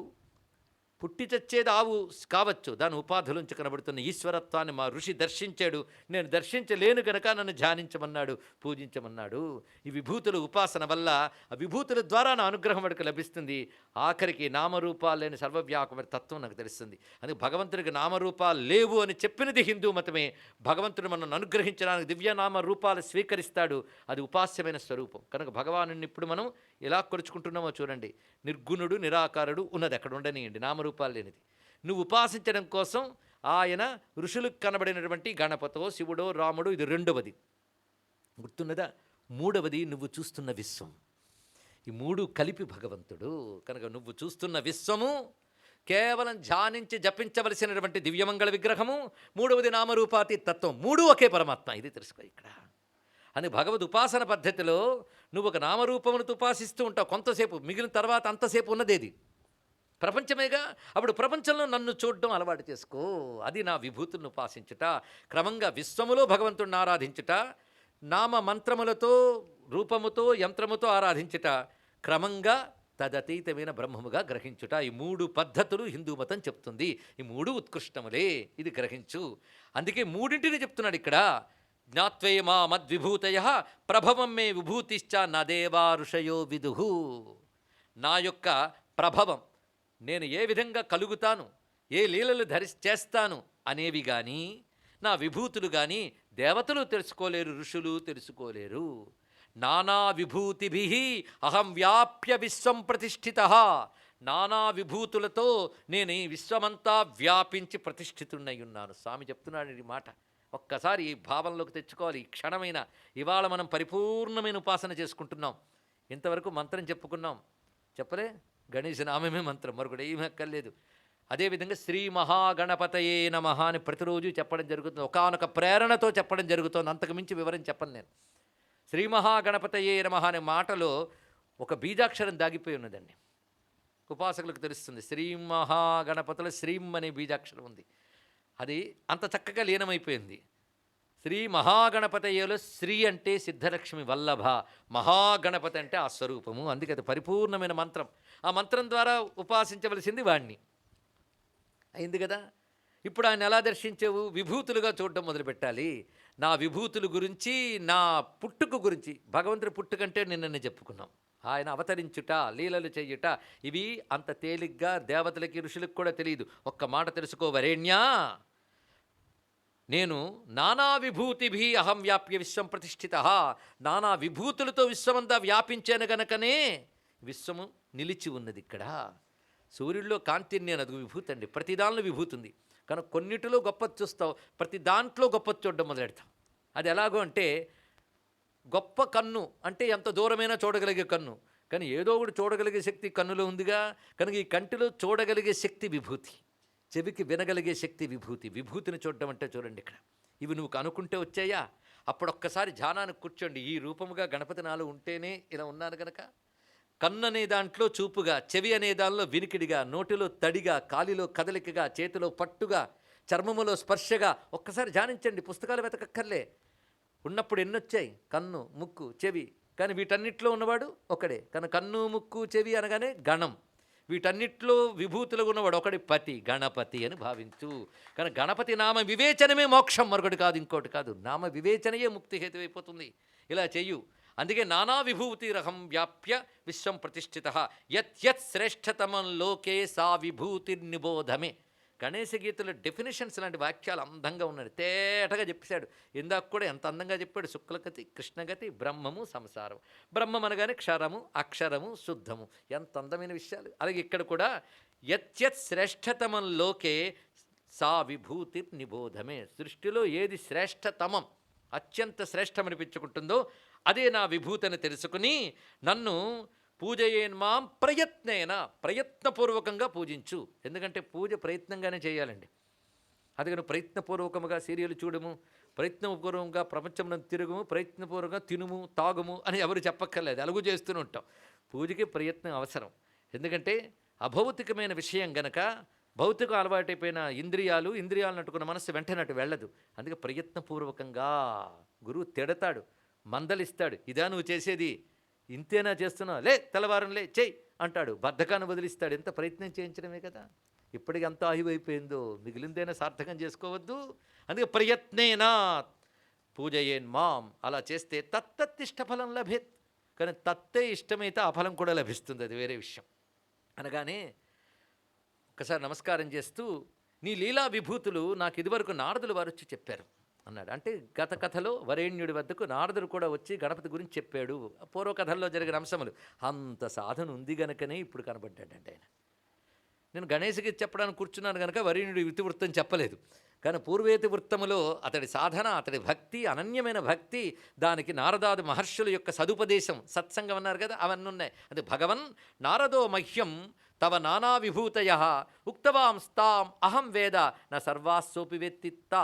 పుట్టి చచ్చేది ఆవు కావచ్చు, దాని ఉపాధులుంచి కనబడుతున్న ఈశ్వరత్వాన్ని మా ఋషి దర్శించాడు. నేను దర్శించలేను కనుక నన్ను ధ్యానించమన్నాడు, పూజించమన్నాడు. ఈ విభూతుల ఉపాసన వల్ల ఆ విభూతుల ద్వారా నా అనుగ్రహం వాడికి లభిస్తుంది. ఆఖరికి నామరూపాలు లేని సర్వవ్యాపకమైన తత్వం నాకు తెలుస్తుంది. అందుకే భగవంతుడికి నామరూపాలు లేవు అని చెప్పినది హిందూ మతమే. భగవంతుడు మనల్ని అనుగ్రహించడానికి దివ్యనామ రూపాలు స్వీకరిస్తాడు. అది ఉపాస్యమైన స్వరూపం. కనుక భగవాను ఇప్పుడు మనం ఎలా కొలుచుకుంటున్నామో చూడండి. నిర్గుణుడు నిరాకారుడు ఉన్నది అక్కడ ఉండనియండి, నామరూపాలు లేనిది. నువ్వు ఉపాసించడం కోసం ఆయన ఋషులకు కనబడినటువంటి గణపతో శివుడో రాముడు, ఇది రెండవది. గుర్తున్నదా? మూడవది నువ్వు చూస్తున్న విశ్వం. ఈ మూడు కలిపి భగవంతుడు. కనుక నువ్వు చూస్తున్న విశ్వము కేవలం ధ్యానించి జపించవలసినటువంటి దివ్యమంగళ విగ్రహము, మూడవది నామరూపాతి తత్వం, మూడు ఒకే పరమాత్మ. ఇది తెలుసుకో ఇక్కడ. అని భగవద్ ఉపాసన పద్ధతిలో నువ్వు ఒక నామరూపమును ఉపాసిస్తూ ఉంటావు కొంతసేపు, మిగిలిన తర్వాత అంతసేపు ఉన్నదేది ప్రపంచమేగా. అప్పుడు ప్రపంచంలో నన్ను చూడడం అలవాటు చేసుకో. అది నా విభూతులను ఉపాసించుట. క్రమంగా విశ్వములో భగవంతుడిని ఆరాధించుట, నామ మంత్రములతో రూపముతో యంత్రముతో ఆరాధించుట, క్రమంగా తదతీతమైన బ్రహ్మముగా గ్రహించుట. ఈ మూడు పద్ధతులు హిందూ మతం చెప్తుంది. ఈ మూడు ఉత్కృష్టములే, ఇది గ్రహించు. అందుకే మూడింటిని చెప్తున్నాడు ఇక్కడ. జ్ఞాత్వే మా మద్విభూతయ ప్రభవం మే విభూతిశ్చ నదేవా ఋషయో విదుహు. నా యొక్క ప్రభవం, నేను ఏ విధంగా కలుగుతాను, ఏ లీలలు చేస్తాను అనేవి కానీ, నా విభూతులు కానీ దేవతలు తెలుసుకోలేరు, ఋషులు తెలుసుకోలేరు. నానా విభూతిభి అహం వ్యాప్య విశ్వం ప్రతిష్ఠిత. నానా విభూతులతో నేను ఈ విశ్వమంతా వ్యాపించి ప్రతిష్ఠితున్నై ఉన్నాను. స్వామి చెప్తున్నాడు ఈ మాట. ఒక్కసారి ఈ భావంలోకి తెచ్చుకోవాలి. ఈ క్షణమైన ఇవాళ మనం పరిపూర్ణమైన ఉపాసన చేసుకుంటున్నాం. ఇంతవరకు మంత్రం చెప్పుకున్నాం, చెప్పలే? గణేశ నామమే మంత్రం, మరొకటి ఏమీ అక్కర్లేదు. అదేవిధంగా శ్రీ మహాగణపతయే నమః అని ప్రతిరోజు చెప్పడం జరుగుతుంది. ఒకానొక ప్రేరణతో చెప్పడం జరుగుతుంది, అంతకు మించి వివరం చెప్పను నేను. శ్రీ మహాగణపతయే నమః అనే మాటలో ఒక బీజాక్షరం దాగిపోయి ఉన్నదండి. ఉపాసకులకు తెలుస్తుంది. శ్రీం మహాగణపతుల శ్రీం అనే బీజాక్షరం ఉంది. అది అంత చక్కగా లీనమైపోయింది. శ్రీ మహాగణపతయ్యలో శ్రీ అంటే సిద్ధలక్ష్మి వల్లభ, మహాగణపతి అంటే ఆ స్వరూపము. అందుకే అది పరిపూర్ణమైన మంత్రం. ఆ మంత్రం ద్వారా ఉపాసించవలసింది వాణ్ణి. అయింది కదా. ఇప్పుడు ఆయన ఎలా దర్శించావు? విభూతులుగా చూడడం మొదలుపెట్టాలి. నా విభూతుల గురించి, నా పుట్టుక గురించి. భగవంతుడి పుట్టుకంటే నిన్ననే చెప్పుకున్నాం. ఆయన అవతరించుట, లీలలు చెయ్యుట, ఇవి అంత తేలిగ్గా దేవతలకి ఋషులకు కూడా తెలియదు. ఒక్క మాట తెలుసుకో వరేణ్యా, నేను నానా విభూతిభి అహం వ్యాప్య విశ్వం ప్రతిష్ఠిత. నానా విభూతులతో విశ్వమంతా వ్యాపించాను గనకనే విశ్వము నిలిచి ఉన్నది ఇక్కడ. సూర్యుడిలో కాంతి నేను అది విభూతి అండి. ప్రతి దానిలో విభూతి ఉంది. కనుక కొన్నిటిలో గొప్పది చూస్తావు, ప్రతి దాంట్లో గొప్పది చూడడం మొదలెడతాం. అది ఎలాగో అంటే, గొప్ప కన్ను అంటే ఎంత దూరమైనా చూడగలిగే కన్ను. కానీ ఏదో ఒకటి చూడగలిగే శక్తి కన్నులో ఉందిగా. కనుక ఈ కంటిలో చూడగలిగే శక్తి విభూతి, చెవికి వినగలిగే శక్తి విభూతి. విభూతిని చూడడం అంటే చూడండి ఇక్కడ. ఇవి నువ్వు కనుక్కుంటే వచ్చాయా? అప్పుడొక్కసారి ధ్యానానికి కూర్చోండి. ఈ రూపముగా గణపతి నాలో ఉంటేనే ఇలా ఉన్నాను గనక. కన్ను అనే దాంట్లో చూపుగా, చెవి అనే దానిలో వినికిడిగా, నోటిలో తడిగా, కాలిలో కదలికగా, చేతిలో పట్టుగా, చర్మములో స్పర్శగా. ఒక్కసారి ధ్యానించండి. పుస్తకాలు వెతకక్కర్లే. ఉన్నప్పుడు ఎన్నొచ్చాయి? కన్ను, ముక్కు, చెవి. కానీ వీటన్నిటిలో ఉన్నవాడు ఒకడే. కానీ కన్ను, ముక్కు, చెవి అనగానే గణం. వీటన్నిటిలో విభూతులుగా ఉన్నవాడు ఒకటి పతి, గణపతి అని భావించు. కానీ గణపతి నామ వివేచనమే మోక్షం, మరొకటి కాదు, ఇంకోటి కాదు. నామ వివేచనయే ముక్తి హేతువైపోతుంది. ఇలా చెయ్యు. అందుకే నానా విభూతిరహం వ్యాప్య విశ్వం ప్రతిష్ఠిత. యత్ శ్రేష్ఠతమం లోకే సా విభూతిర్నిబోధమే. గణేశ గీతలో డెఫినేషన్స్ లాంటి వాక్యాలు అందంగా ఉన్నాయి. తేటగా చెప్పేశాడు. ఇందాక కూడా ఎంత అందంగా చెప్పాడు. శుక్లగతి, కృష్ణగతి, బ్రహ్మము, సంసారం. బ్రహ్మం అనగానే క్షరము, అక్షరము, శుద్ధము. ఎంత అందమైన విషయాలు. అలాగే ఇక్కడ కూడా యత్ శ్రేష్ఠతమం లోకే సా విభూతిర్నిబోధమే. సృష్టిలో ఏది శ్రేష్ఠతమం, అత్యంత శ్రేష్టమనిపించుకుంటుందో అదే నా విభూతిని తెలుసుకుని నన్ను పూజయేన్మాం ప్రయత్నేన, ప్రయత్నపూర్వకంగా పూజించు. ఎందుకంటే పూజ ప్రయత్నంగానే చేయాలండి. అందుకని ప్రయత్నపూర్వకంగా సీరియల్ చూడము, ప్రయత్నపూర్వకంగా ప్రపంచం తిరుగుము, ప్రయత్నపూర్వకంగా తినుము, తాగుము అని ఎవరు చెప్పక్కర్లేదు. అలాగూ చేస్తూనే ఉంటాం. పూజకి ప్రయత్నం అవసరం. ఎందుకంటే అభౌతికమైన విషయం గనక, భౌతిక అలవాటైపోయిన ఇంద్రియాలను నట్టుకున్న మనస్సు వెంటనే అటు వెళ్ళదు. అందుకే ప్రయత్నపూర్వకంగా. గురువు తిడతాడు, మందలిస్తాడు. ఇదా నువ్వు చేసేది? ఇంతేనా చేస్తున్నావు? లే, తెల్లవారంలే చెయ్యి అంటాడు. బద్ధకాన్ని వదిలిస్తాడు. ఎంత ప్రయత్నం చేయించడమే కదా. ఇప్పటికి ఎంత ఆయువైపోయిందో, మిగిలిందైనా సార్థకం చేసుకోవద్దు. అందుకే ప్రయత్నేనా పూజయేన్మాం. అలా చేస్తే తత్తత్తిష్టఫలం లభేత్. కానీ తత్తే ఇష్టమైతే ఆ ఫలం కూడా లభిస్తుంది. అది వేరే విషయం. అనగానే ఒకసారి నమస్కారం చేస్తూ, నీ లీలా విభూతులు నాకు ఇదివరకు నారదులు వారు వచ్చి చెప్పారు అన్నాడు. అంటే గత కథలో వరేణ్యుడి వద్దకు నారదుడు కూడా వచ్చి గణపతి గురించి చెప్పాడు. పూర్వకథల్లో జరిగిన అంశములు. అంత సాధన ఉంది గనకనే ఇప్పుడు కనబడ్డాడంటే ఆయన. నేను గణేశకి చెప్పడానికి కూర్చున్నాను కనుక వరేణ్యుడి ఇతివృత్తం చెప్పలేదు. కానీ పూర్వేతి వృత్తములో అతడి సాధన, అతడి భక్తి, అనన్యమైన భక్తి, దానికి నారదాది మహర్షుల యొక్క సదుపదేశం, సత్సంగం అన్నారు కదా, అవన్నీ ఉన్నాయి. అది భగవన్ నారదో మహ్యం తవ నానా విభూతయ ఉక్తవాంస్తాం అహం వేద నా సర్వాస్సోపి వేత్తిత్తా.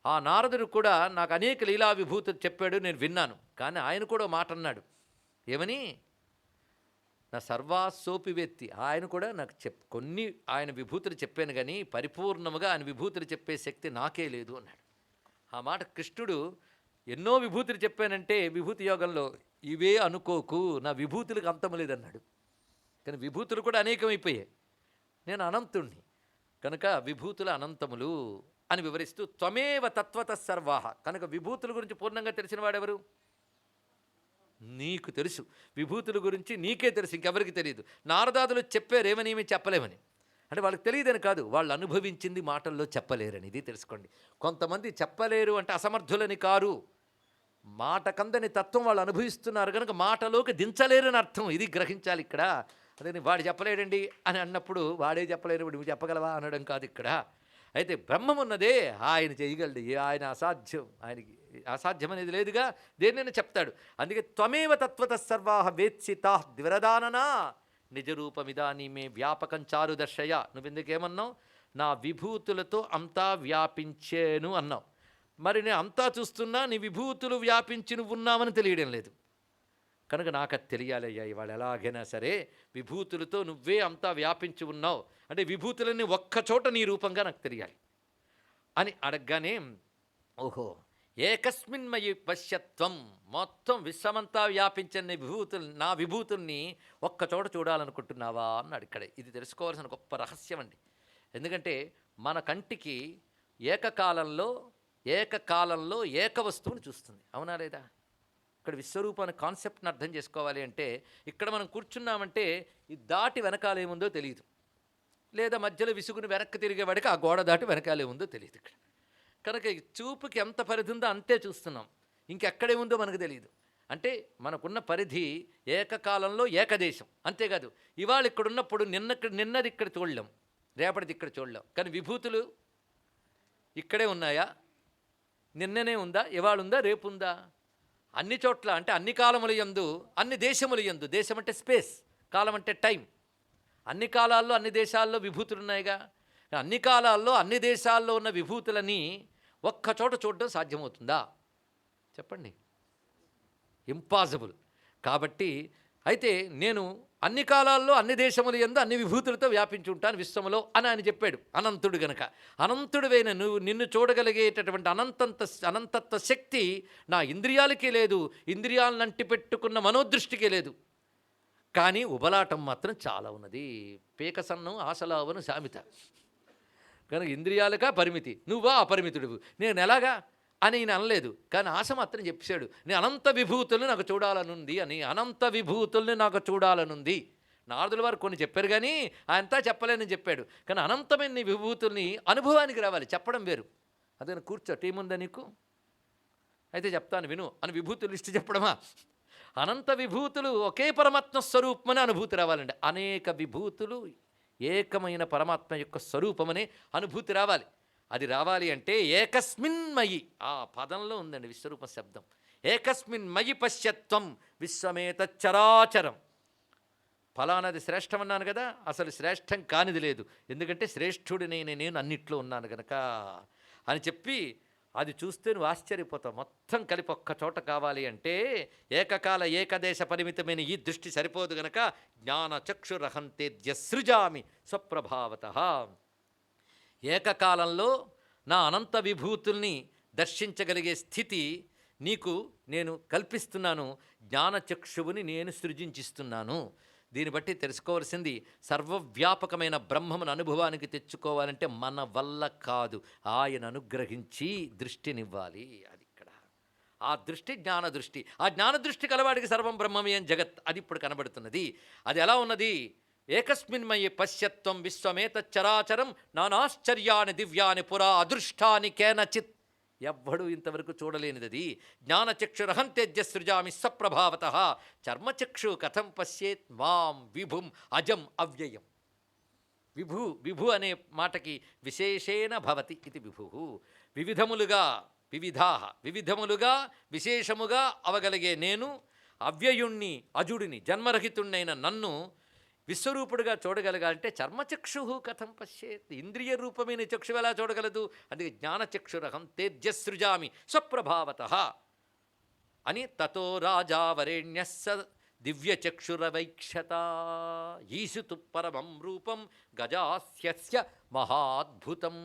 ఆ నారదుడు కూడా నాకు అనేక లీలా విభూతులు చెప్పాడు, నేను విన్నాను. కానీ ఆయన కూడా మాట అన్నాడు. ఏమని? నా సర్వాస్సోపి వ్యక్తి. ఆయన కూడా నాకు కొన్ని ఆయన విభూతులు చెప్పాను, కానీ పరిపూర్ణముగా ఆయన విభూతులు చెప్పే శక్తి నాకే లేదు అన్నాడు. ఆ మాట కృష్ణుడు ఎన్నో విభూతులు చెప్పానంటే విభూతి యోగంలో ఇవే అనుకోకు, నా విభూతులకు అంతము లేదన్నాడు. కానీ విభూతులు కూడా అనేకమైపోయాయి. నేను అనంతుణ్ణి కనుక విభూతుల అనంతములు అని వివరిస్తూ త్వమేవ తత్వత సర్వాహ. కనుక విభూతుల గురించి పూర్ణంగా తెలిసిన వాడెవరు? నీకు తెలుసు. విభూతుల గురించి నీకే తెలుసు, ఇంకెవరికి తెలియదు. నారదాదులు చెప్పారు, ఏమనేమి చెప్పలేమని. అంటే వాళ్ళకి తెలియదని కాదు, వాళ్ళు అనుభవించింది మాటల్లో చెప్పలేరని. ఇది తెలుసుకోండి. కొంతమంది చెప్పలేరు అంటే అసమర్థులని కారు, మాట కందని తత్వం వాళ్ళు అనుభవిస్తున్నారు కనుక మాటలోకి దించలేరని అర్థం. ఇది గ్రహించాలి ఇక్కడ. అదే వాడు చెప్పలేడండి అని అన్నప్పుడు వాడే చెప్పలేరు, నువ్వు చెప్పగలవా అనడం కాదు ఇక్కడ. అయితే బ్రహ్మం ఉన్నదే ఆయన చేయగలడు. ఆయన అసాధ్యం, ఆయనకి అసాధ్యం అనేది లేదుగా, దేన్నైనా చెప్తాడు. అందుకే త్వమేవ తత్వత సర్వాహ వేత్సితా ద్విరదాననా నిజరూపమిదాని మే వ్యాపకం చారు దర్శయ. నువ్వెందుకేమన్నావు? నా విభూతులతో అంతా వ్యాపించేను అన్నావు. మరి నేను అంతా చూస్తున్నా, నీ విభూతులు వ్యాపించి నువ్వు ఉన్నావని తెలియడం లేదు. కనుక నాకు అది తెలియాలయ్యా ఇవాళ ఎలాగైనా సరే విభూతులతో నువ్వే అంతా వ్యాపించి ఉన్నావు అంటే విభూతులన్నీ ఒక్కచోట నీ రూపంగా నాకు తెలియాలి అని అడగగానే ఓహో ఏకస్మిన్మయి పశ్యత్వం మొత్తం విశ్వమంతా వ్యాపించిన నా విభూతుల్ని ఒక్కచోట చూడాలనుకుంటున్నావా అన్నాడు. ఇక్కడ ఇది తెలుసుకోవాల్సిన గొప్ప రహస్యం అండి. ఎందుకంటే మన కంటికి ఏకకాలంలో ఏక వస్తువుని చూస్తుంది, అవునా లేదా? ఇక్కడ విశ్వరూపాన్ని కాన్సెప్ట్ని అర్థం చేసుకోవాలి అంటే ఇక్కడ మనం కూర్చున్నామంటే ఇది దాటి వెనకాలేముందో తెలియదు, లేదా మధ్యలో విసుగుని వెనక్కి తిరిగేవాడికి ఆ గోడ దాటి వెనకాలేముందో తెలియదు. ఇక్కడ కనుక చూపుకి ఎంత పరిధి ఉందో అంతే చూస్తున్నాం, ఇంకెక్కడేముందో మనకు తెలియదు. అంటే మనకున్న పరిధి ఏకకాలంలో ఏకదేశం, అంతేకాదు ఇవాళ ఇక్కడ ఉన్నప్పుడు నిన్నది ఇక్కడ చూడలేం, రేపటిది ఇక్కడ చూడలేం. కానీ విభూతులు ఇక్కడే ఉన్నాయా? నిన్ననే ఉందా? ఇవాళ ఉందా? రేపు ఉందా? అన్ని చోట్ల అంటే అన్ని కాలముల యందు అన్ని దేశముల యందు, దేశం అంటే స్పేస్, కాలం అంటే టైం, అన్ని కాలాల్లో అన్ని దేశాల్లో విభూతులు ఉన్నాయిగా. అన్ని కాలాల్లో అన్ని దేశాల్లో ఉన్న విభూతులని ఒక్కచోట చూడడం సాధ్యమవుతుందా? చెప్పండి, ఇంపాసిబుల్. కాబట్టి అయితే నేను అన్ని కాలాల్లో అన్ని దేశముల యందు అన్ని విభూతులతో వ్యాపించి ఉంటాను విశ్వములో అని ఆయన చెప్పాడు. అనంతుడు గనక అనంతుడివైన నిన్ను చూడగలిగేటటువంటి అనంతత్వ శక్తి నా ఇంద్రియాలకి లేదు, ఇంద్రియాలను అంటిపెట్టుకున్న మనోదృష్టికి లేదు. కానీ ఉబలాటం మాత్రం చాలా ఉన్నది. పీకసన్నం ఆశలావను సామెత. కనుక ఇంద్రియాలకా పరిమితి, నువ్వా అపరిమితుడువు, నేను ఎలాగా అని ఈయన అనలేదు. కానీ ఆశ మాత్రం చెప్పాడు, నేను అనంత విభూతుల్ని నాకు చూడాలనుంది అని. అనంత విభూతుల్ని నాకు చూడాలనుంది. నారదుల వారు కొన్ని చెప్పారు కానీ ఆయనంతా చెప్పలేనని చెప్పాడు. కానీ అనంతమైన విభూతుల్ని అనుభవానికి రావాలి, చెప్పడం వేరు. అదే కూర్చో, టీ ఉందా నీకు? అయితే చెప్తాను విను అని విభూతులు లిస్టు చెప్పడమా? అనంత విభూతులు ఒకే పరమాత్మ స్వరూపమని అనుభూతి రావాలండి. అనేక విభూతులు ఏకమైన పరమాత్మ యొక్క స్వరూపమనే అనుభూతి రావాలి. అది రావాలి అంటే ఏకస్మిన్మయి, ఆ పదంలో ఉందండి విశ్వరూప శబ్దం. ఏకస్మిన్మయి పశ్యత్వం విశ్వమేత చరాచరం. ఫలానాది శ్రేష్టం అన్నాను కదా, అసలు శ్రేష్టం కానిది లేదు. ఎందుకంటే శ్రేష్ఠుడినైన నేను అన్నిట్లో ఉన్నాను గనక అని చెప్పి అది చూస్తే నువ్వు ఆశ్చర్యపోతావు. మొత్తం కలిపి ఒక్క చోట కావాలి అంటే ఏకకాల ఏకదేశ పరిమితమైన ఈ దృష్టి సరిపోదు గనక జ్ఞాన చక్షురహంతేద్య సృజామి స్వప్రభావత. ఏకకాలంలో నా అనంత విభూతుల్ని దర్శించగలిగే స్థితి నీకు నేను కల్పిస్తున్నాను. జ్ఞానచక్షువుని నేను సృజించిస్తున్నాను. దీన్ని బట్టి తెలుసుకోవాల్సింది సర్వవ్యాపకమైన బ్రహ్మమును అనుభవానికి తెచ్చుకోవాలంటే మన వల్ల కాదు, ఆయన అనుగ్రహించి దృష్టినివ్వాలి. అది ఇక్కడ ఆ దృష్టి జ్ఞాన దృష్టి. ఆ జ్ఞాన దృష్టి కలవాడికి సర్వం బ్రహ్మమే జగత్. అది ఇప్పుడు కనబడుతున్నది. అది ఎలా ఉన్నది? ఏకస్మిన్మయే పశ్యత్వం విశ్వమేత చరాచరం నానాశ్చర్యాని దివ్యాని పురా అదృష్టాని కేనచిత్. ఎవ్వడూ ఇంతవరకు చూడలేనిది. జ్ఞానచక్షురహంతేజ్య సృజామి సప్రభావత. చర్మచక్షు కథం పశ్యేత్ మాం విభుం అజం అవ్యయం. విభు అనే మాటకి విశేషేణ భవతి ఇది విభు. వివిధములుగా విశేషముగా అవగలిగే నేను అవ్యయుణ్ణి, అజుడిని, జన్మరహితుణ్ణైన నన్ను విశ్వరూపుడుగా చూడగలగాలంటే చర్మచక్షు కథం పశ్యేత్. ఇంద్రియ రూపమైన చక్షు ఎలా చూడగలదు? అందుకే జ్ఞానచక్షురహం తేజసృజామి స్వప్రభావత అని. తతో రాజావరేణ్యస్స దివ్యచక్షురవైక్షత ఈశుతు పరమం రూపం గజాస్య మహాద్భుతం.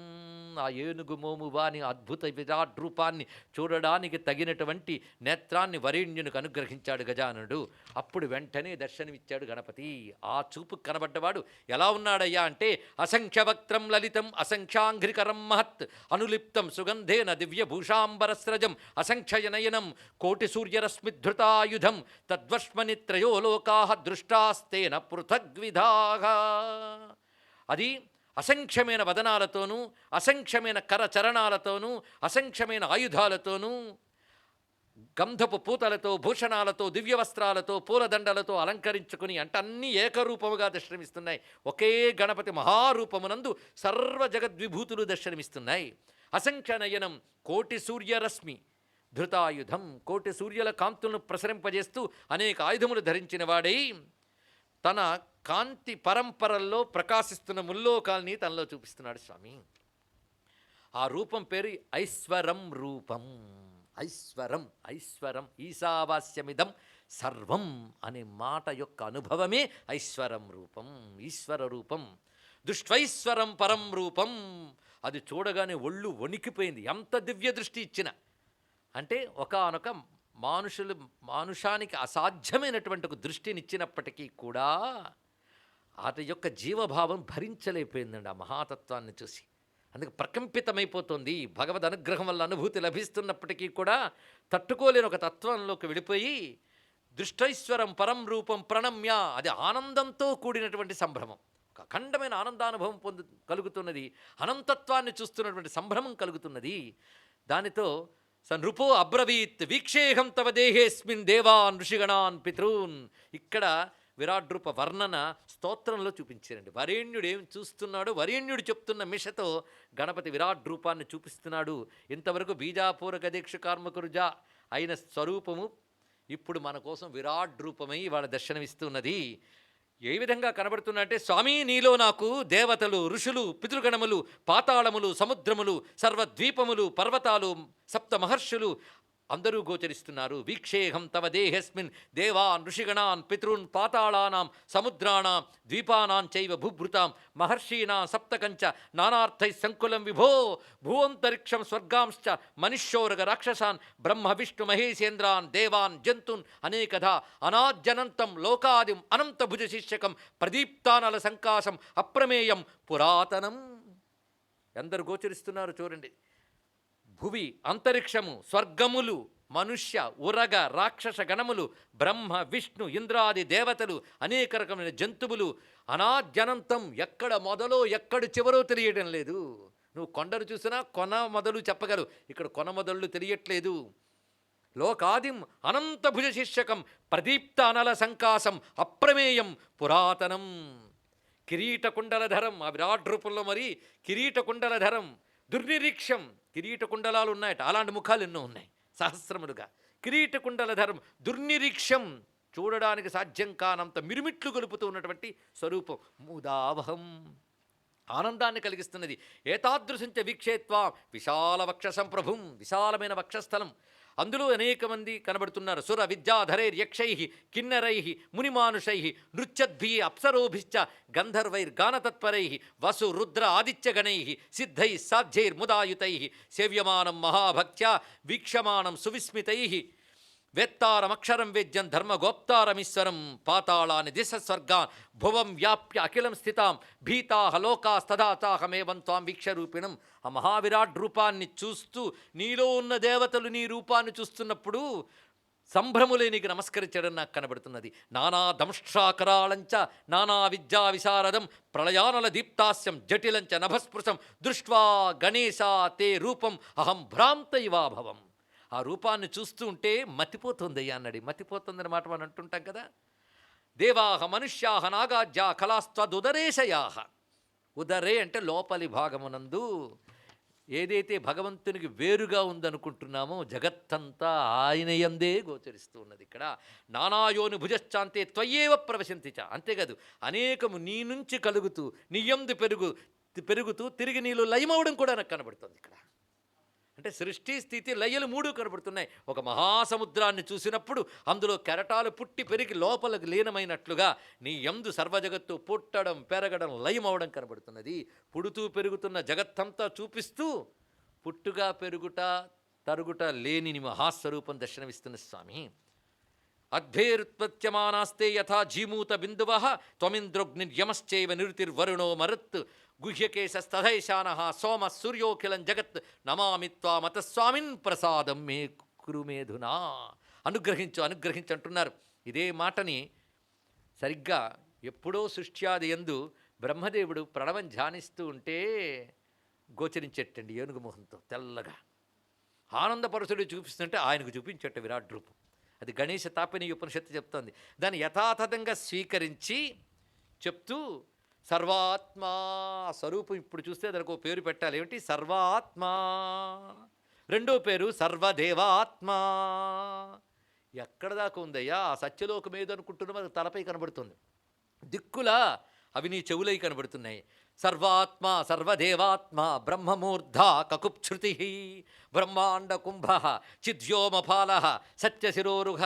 ఆ ఏనుగు మోము వాని అద్భుత విరాట్ రూపాన్ని చూడడానికి తగినటువంటి నేత్రాన్ని వరేణ్యునికి అనుగ్రహించాడు గజానుడు. అప్పుడు వెంటనే దర్శనమిచ్చాడు గణపతి. ఆ చూపు కనబడ్డవాడు ఎలా ఉన్నాడయ్యా అంటే అసంఖ్యవక్త్రం లలితం అసంఖ్యాంఘ్రికరం మహత్ అనులిప్తం సుగంధేన దివ్యభూషాంబరస్రజం అసంఖ్యనయనం కోటి సూర్యరశ్మిధృతాయుధం తద్వష్మని త్రయో లోకాః దృష్టాస్తేన పృథగ్విధాః. అది అసంఖ్యమైన వదనాలతోనూ, అసంఖ్యమైన కరచరణాలతోనూ, అసంఖ్యమైన ఆయుధాలతోనూ, గంధపు పూతలతో, భూషణాలతో, దివ్యవస్త్రాలతో, పూలదండలతో అలంకరించుకుని అంటే అన్నీ ఏకరూపముగా దర్శనమిస్తున్నాయి. ఒకే గణపతి మహారూపమునందు సర్వ జగద్విభూతులు దర్శనమిస్తున్నాయి. అసంఖ్యనయనం కోటి సూర్యరశ్మి ధృతాయుధం. కోటి సూర్యుల కాంతులను ప్రసరింపజేస్తూ అనేక ఆయుధములు ధరించిన వాడై తన కాంతి పరంపరల్లో ప్రకాశిస్తున్న ముల్లోకాల్ని తనలో చూపిస్తున్నాడు స్వామి. ఆ రూపం పేరు ఐశ్వరం రూపం. ఐశ్వరం. ఐశ్వరం ఈశావాస్యమిదం సర్వం అనే మాట యొక్క అనుభవమే ఐశ్వరం రూపం, ఈశ్వర రూపం. దృష్ట్వైశ్వరం పరం రూపం, అది చూడగానే ఒళ్ళు వణికిపోయింది. ఎంత దివ్య దృష్టి ఇచ్చిన అంటే ఒకానొక మానుషానికి అసాధ్యమైనటువంటి ఒక దృష్టినిచ్చినప్పటికీ కూడా అతని యొక్క జీవభావం భరించలేకపోయిందండి ఆ మహాతత్వాన్ని చూసి. అందుకే ప్రకంపితమైపోతుంది. భగవద్ అనుగ్రహం వల్ల అనుభూతి లభిస్తున్నప్పటికీ కూడా తట్టుకోలేని ఒక తత్వంలోకి వెళ్ళిపోయి దృష్టైశ్వరం పరం రూపం ప్రణమ్య, అది ఆనందంతో కూడినటువంటి సంభ్రమం, ఒక అఖండమైన ఆనందానుభవం కలుగుతున్నది. అనంతత్వాన్ని చూస్తున్నటువంటి సంభ్రమం కలుగుతున్నది. దానితో స నృపో అబ్రవీత్ వీక్షేహం తవ దేహేస్మిన్ దేవాన్ ఋషిగణాన్ పితృన్. ఇక్కడ విరాట్ రూప వర్ణన స్తోత్రంలో చూపించారండి. వరేణ్యుడు ఏం చూస్తున్నాడో వరేణ్యుడు చెప్తున్న మిషతో గణపతి విరాట్ రూపాన్ని చూపిస్తున్నాడు. ఇంతవరకు బీజాపూర గదీక్ష కార్మకురుజా అయిన స్వరూపము ఇప్పుడు మన కోసం విరాట్ రూపమై వాళ్ళ దర్శనమిస్తున్నది. ఏ విధంగా కనబడుతున్నట్టే, స్వామి నీలో నాకు దేవతలు, ఋషులు, పితృగణములు, పాతాళములు, సముద్రములు, సర్వద్వీపములు, పర్వతాలు, సప్త మహర్షులు అందరూ గోచరిస్తున్నారు. వీక్షేహం తవ దేహస్మిన్ దేవాన్ ఋషిగణాన్ పితృన్ పాతాళానాం సముద్రాణం ద్వీపానాం చైవ భూభృతాం మహర్షీణాం సప్తకంచ నానార్థై సంకులం విభో భూంతరిక్షం స్వర్గాంశ్చ మనుష్యోరగ రాక్షసాన్ బ్రహ్మ విష్ణు మహేశేంద్రాన్ దేవాన్ జంతున్ అనేకధా అనాజ్జనంతం లోకాదిం అనంతభుజ శీర్షకం ప్రదీప్తానల సంకాశం అప్రమేయం పురాతనం. ఎందరు గోచరిస్తున్నారు చూడండి. భువి, అంతరిక్షము, స్వర్గములు, మనుష్య, ఉరగ, రాక్షస గణములు, బ్రహ్మ విష్ణు ఇంద్రాది దేవతలు, అనేక రకమైన జంతువులు, అనాద్యనంతం, ఎక్కడ మొదలో ఎక్కడ చివరో తెలియడం లేదు. నువ్వు కొండను చూసినా కొన మొదలు చెప్పగలవు, ఇక్కడ కొన మొదళ్ళు తెలియట్లేదు. లోకాదిం అనంత భుజ శీర్షకం ప్రదీప్త అనల సంకాసం అప్రమేయం పురాతనం. కిరీట కుండలధరం, ఆ విరాట్ రూపంలో మరి కిరీట కుండలధరం, దుర్నిరీక్షం, కిరీట కుండలాలు ఉన్నాయట, అలాంటి ముఖాలు ఎన్నో ఉన్నాయి సహస్రములుగా. కిరీట కుండలధరం దుర్నిరీక్షం, చూడడానికి సాధ్యం కానంత మిరుమిట్లు గొలుపుతూ ఉన్నటువంటి స్వరూపం. ముదావహం, ఆనందాన్ని కలిగిస్తున్నది. ఏతాదృశంచ వీక్షేత్వా విశాల వక్షసం ప్రభుం, విశాలమైన వక్షస్థలం, అందులో అనేక మంది కనబడుతున్నారు. సుర విద్యాధరైర్యక్షై కిన్నరై మునిమానుషై నృత్యద్భి అప్సరోభిశ్చ గంధర్వైర్గానతత్పరై వసు రుద్ర ఆదిత్యగణై సిద్ధై సాధ్యైర్ముదాయుతై సేవ్యమానం మహాభక్త్యా వీక్షమాణం సువిస్మితై వేత్తారమక్షరం వేద్యం ధర్మగోప్తారమీశ్వరం పాతాళాని దిశ స్వర్గాన్ భువం వ్యాప్య అఖిలం స్థితాం భీతాహ లోకాస్తదాచాహమేవం త్వాం వీక్షరూపిణం. ఆ మహావిరాట్ రూపాన్ని చూస్తూ నీలో ఉన్న దేవతలు నీ రూపాన్ని చూస్తున్నప్పుడు సంభ్రములే నీకు నమస్కరించడం నాకు కనబడుతున్నది. నానా దంష్ట్రాకరాళంచ నానా విద్యా విశారదం ప్రళయానల దీప్తాస్యం జటిలంచ నభస్పృశం దృష్ట్వా గణేశా తే రూపం అహం భ్రాంత ఇవాభవం. ఆ రూపాన్ని చూస్తూ ఉంటే మతిపోతుందయ్యా అన్నాడు. మతిపోతుందని మాట మనం అంటుంటాం కదా. దేవాహ మనుష్యాహ నాగాజ్యా కళాస్త్వదుదరేశయాహ. ఉదరే అంటే లోపలి భాగమునందు ఏదైతే భగవంతునికి వేరుగా ఉందనుకుంటున్నామో జగత్తంతా ఆయన యందే గోచరిస్తూ ఉన్నది. ఇక్కడ నానాయోని భుజశ్చాంతే త్వయేవ ప్రవశంతిచ, అంతేకాదు అనేకము నీ నుంచి కలుగుతూ నీ యందు పెరుగుతూ తిరిగి నీలో లయమవడం కూడా నాకు కనబడుతుంది. ఇక్కడ అంటే సృష్టి స్థితి లయలు మూడు కనబడుతున్నాయి. ఒక మహాసముద్రాన్ని చూసినప్పుడు అందులో కెరటాలు పుట్టి పెరిగి లోపలికి లీనమైనట్లుగా నీ యందు సర్వజగత్తు పుట్టడం పెరగడం లయమవడం కనబడుతున్నది. పుడుతూ పెరుగుతున్న జగత్తంతా చూపిస్తూ పుట్టుగా పెరుగుట తరుగుట లేని నీ మహాస్వరూపం దర్శనమిస్తున్న స్వామి. అద్భేరుత్పత్యమానాస్తే యథా జీమూత బిందువ త్వమింద్రోగ్నిర్యమశ్చైవ నిరుతిర్వరుణో మరుత్ గుహ్యకేశస్తథైశాన సోమ సూర్యోఖిలం జగత్ నమామి త్వామతస్వామిన్ ప్రసాదం మే కురుమేధునా. అనుగ్రహించు అనుగ్రహించు అంటున్నారు. ఇదే మాటని సరిగ్గా ఎప్పుడో సృష్ట్యాది యందు బ్రహ్మదేవుడు ప్రణవం ధ్యానిస్తూ ఉంటే గోచరించేటండి ఏనుగు మొహంతో తెల్లగా. ఆనందపరుషుడు చూపిస్తుంటే ఆయనకు చూపించేట విరాట్ రూపం. అది గణేశ తాపిని ఉపనిషత్తు చెప్తోంది. దాన్ని యథాతథంగా స్వీకరించి చెప్తూ సర్వాత్మా స్వరూపం ఇప్పుడు చూస్తే దానికి ఒక పేరు పెట్టాలి. ఏమిటి? సర్వాత్మా. రెండో పేరు సర్వదేవాత్మా. ఎక్కడ దాకా ఉందయ్యా? ఆ సత్యలోకం ఏదో అనుకుంటున్నా మనకు తలపై కనబడుతుంది. దిక్కులా అవి నీ చెవులై కనబడుతున్నాయి. సర్వాత్మ సర్వదేవాత్మ బ్రహ్మమూర్ధ కకుప్శ్రుతి బ్రహ్మాండ కుంభ చిద్వ్యోమపాల సత్యశిరోరుహ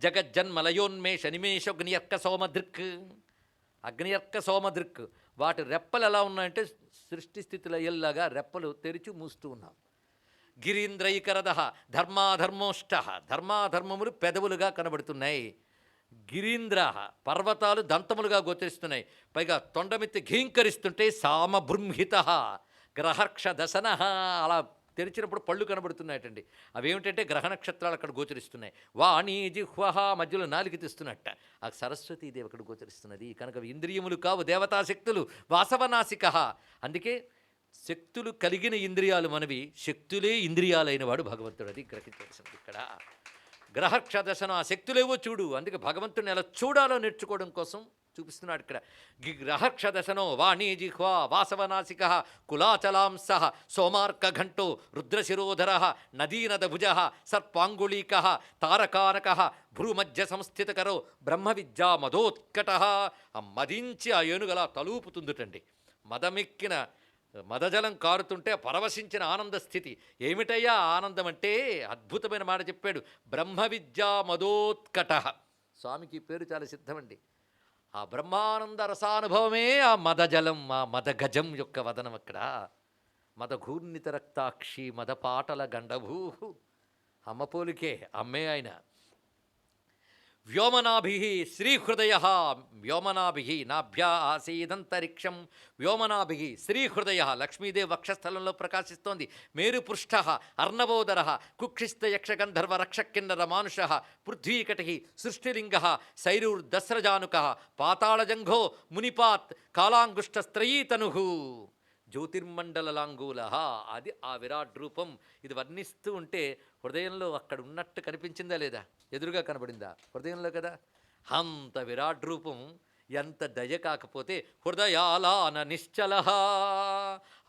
జగజ్జన్మలయోన్మేష నిమేషగ్నియర్క సోమదృక్. అగ్నియర్క సోమదృక్ వాటి రెప్పలు ఎలా ఉన్నాయంటే సృష్టి స్థితిలో ఎల్లాగా రెప్పలు తెరిచి మూస్తూ ఉన్నాం. గిరీంద్రైకరద ధర్మాధర్మోష్ట ధర్మాధర్మములు పెదవులుగా కనబడుతున్నాయి. గిరీంద్ర పర్వతాలు దంతములుగా గోచరిస్తున్నాయి. పైగా తొండమెత్తి ఘీంకరిస్తుంటే సామబృంహిత గ్రహర్క్ష దశన అలా తెరిచినప్పుడు పళ్ళు కనబడుతున్నాయటండి. అవేమిటంటే గ్రహ నక్షత్రాలు అక్కడ గోచరిస్తున్నాయి. వాణి జిహ్వ మధ్యలో నాలిక తీస్తున్నట్ట ఆ సరస్వతీదేవి అక్కడ గోచరిస్తున్నది. కనుక ఇంద్రియములు కావు దేవతాశక్తులు వాసవనాసిక. అందుకే శక్తులు కలిగిన ఇంద్రియాలు మనవి, శక్తులే ఇంద్రియాలైన వాడు భగవంతుడు. అది గ్రహించవలసింది ఇక్కడ. గ్రహర్క్ష దశన ఆ శక్తులేవో చూడు. అందుకే భగవంతుడిని ఎలా చూడాలో నేర్చుకోవడం కోసం చూపిస్తున్నాడు ఇక్కడ. గ్రహర్క్ష దశనో వాణీ జిహ్వా వాసవనాసిక కులాచలాంస సోమార్కఘంటో రుద్రశిరోధర నదీనదభుజ సర్పాంగుళీక తారకానక భ్రూమధ్య సంస్థితకరో బ్రహ్మ విద్యా మదోత్కట. ఆ మదించి ఆ ఏనుగలా తలూపుతుందుటండి. మదమెక్కిన మదజలం కారుతుంటే పరవశించిన ఆనంద స్థితి. ఏమిటయ్యా ఆనందం అంటే అద్భుతమైన మాట చెప్పాడు. బ్రహ్మ విద్యా మదోత్కట. స్వామికి పేరు చాలా సిద్ధమండి. ఆ బ్రహ్మానంద రసానుభవమే ఆ మదజలం, ఆ మదగజం యొక్క వదనం. అక్కడ మదఘూర్ణిత రక్తాక్షి మదపాటల గండభూ. అమ్మ పోలికే, అమ్మే ఆయన. వ్యోమనాభి శ్రీహృదయ వ్యోమనాభి నాభ్యా ఆసీదంతరిక్షం వ్యోమనాభి శ్రీహృదయ. లక్ష్మీదేవి వక్షస్థలంలో ప్రకాశిస్తోంది. మేరుపృష్ఠ అర్ణవోదర కుక్షిస్థ యక్షగంధర్వ రక్షకిన్నర మానుష పృథ్వీకటి సృష్టిలింగ శైరుర్దస్రజానుక పాతాళజంఘో మునిపాత్ కాలాంగుష్టస్త్రయీతను జ్యోతిర్మండలలాంగూల. అది ఆ విరాట్ రూపం. ఇది వర్ణిస్తూ ఉంటే హృదయంలో అక్కడ ఉన్నట్టు కనిపించిందా లేదా? ఎదురుగా కనబడిందా? హృదయంలో కదా. అంత విరాట్ రూపం. ఎంత దయ కాకపోతే హృదయాలాన నిశ్చల.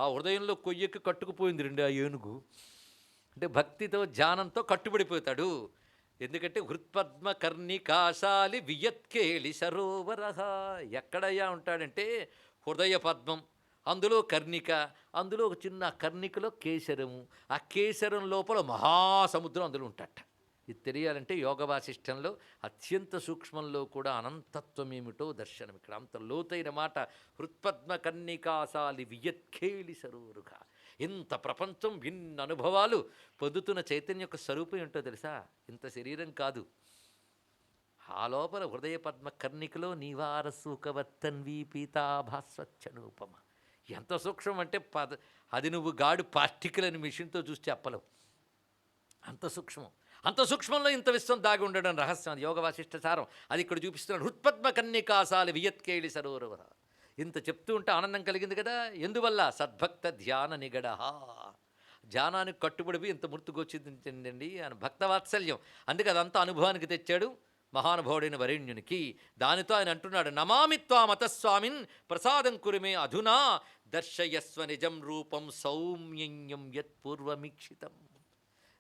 ఆ హృదయంలో కొయ్యకి కట్టుకుపోయింది రెండు ఆ ఏనుగు. అంటే భక్తితో ధ్యానంతో కట్టుబడిపోతాడు. ఎందుకంటే హృత్పద్మ కర్ణికాశాలి వియత్కేలి సరోవర. ఎక్కడయ్యా ఉంటాడంటే హృదయ పద్మం, అందులో కర్ణిక, అందులో ఒక చిన్న కర్ణికలో కేసరము, ఆ కేసరం లోపల మహాసముద్రం అందులో ఉంటాట. ఇది తెలియాలంటే యోగ వాసిష్టంలో అత్యంత సూక్ష్మంలో కూడా అనంతత్వం ఏమిటో దర్శనం. ఇక్కడ అంత లోతైన మాట. హృత్పద్మ కర్ణికాశాలి వియత్కేలి సరోరుగా. ఇంత ప్రపంచం ఇన్ని అనుభవాలు పొందుతున్న చైతన్య యొక్క స్వరూపం ఏంటో తెలుసా? ఇంత శరీరం కాదు. ఆ లోపల హృదయ పద్మ కర్ణికలో నీవార సూకవత్తన్వీ పీతాభాస్వచ్చనూపమ. ఎంత సూక్ష్మం అంటే అది నువ్వు గాడు పార్టికల్ అని మిషన్తో చూసి చెప్పలేవు. అంత సూక్ష్మం. అంత సూక్ష్మంలో ఇంత విశ్వం దాగి ఉండడం రహస్యం. అది యోగ వాసిష్ఠసారం. అది ఇక్కడ చూపిస్తున్నాడు. హృత్పద్మ కన్నికాసాలి వియత్కేళి సరోవర. ఇంత చెప్తూ ఉంటే ఆనందం కలిగింది కదా. ఎందువల్ల? సద్భక్త ధ్యాన నిగడ. ధ్యానానికి కట్టుబడివి ఇంత మూర్తిగొచ్చిందండి ఆయన భక్తవాత్సల్యం. అందుకే అదంతా అనుభవానికి తెచ్చాడు మహానుభావుడైన వరేణ్యునికి. దానితో ఆయన అంటున్నాడు, నమామి త్వామతస్వామిన్ ప్రసాదం కురిమే అధునా దర్శయస్వ నిజం రూపం సౌమ్యం యత్పూర్వమీక్షితం.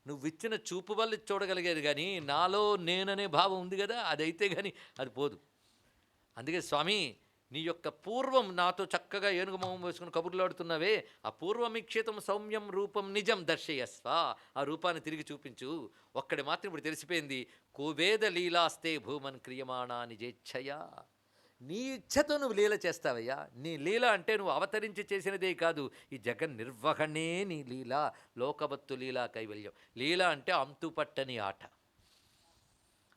నువ్విచ్చిన చూపు వల్ల చూడగలిగేది, కానీ నాలో నేననే భావం ఉంది కదా, అదైతే కానీ అది పోదు. అందుకే స్వామి నీ యొక్క పూర్వం నాతో చక్కగా ఏనుగు మొహం వేసుకుని కబుర్లాడుతున్నావే, ఆ పూర్వమీక్షితం సౌమ్యం రూపం నిజం దర్శయస్వ. ఆ రూపాన్ని తిరిగి చూపించు. ఒక్కడి మాత్రం ఇప్పుడు తెలిసిపోయింది. కోవేద లీలాస్తే భూమన్ క్రియమాణా నిజేచ్ఛయా. నీ ఇచ్ఛతో నువ్వు లీల చేస్తావయ్యా. నీ లీల అంటే నువ్వు అవతరించి చేసినదే కాదు, ఈ జగన్ నిర్వహణే నీ లీల. లోకవత్తు లీలా కైవల్యం. లీల అంటే అంతుపట్టని ఆట.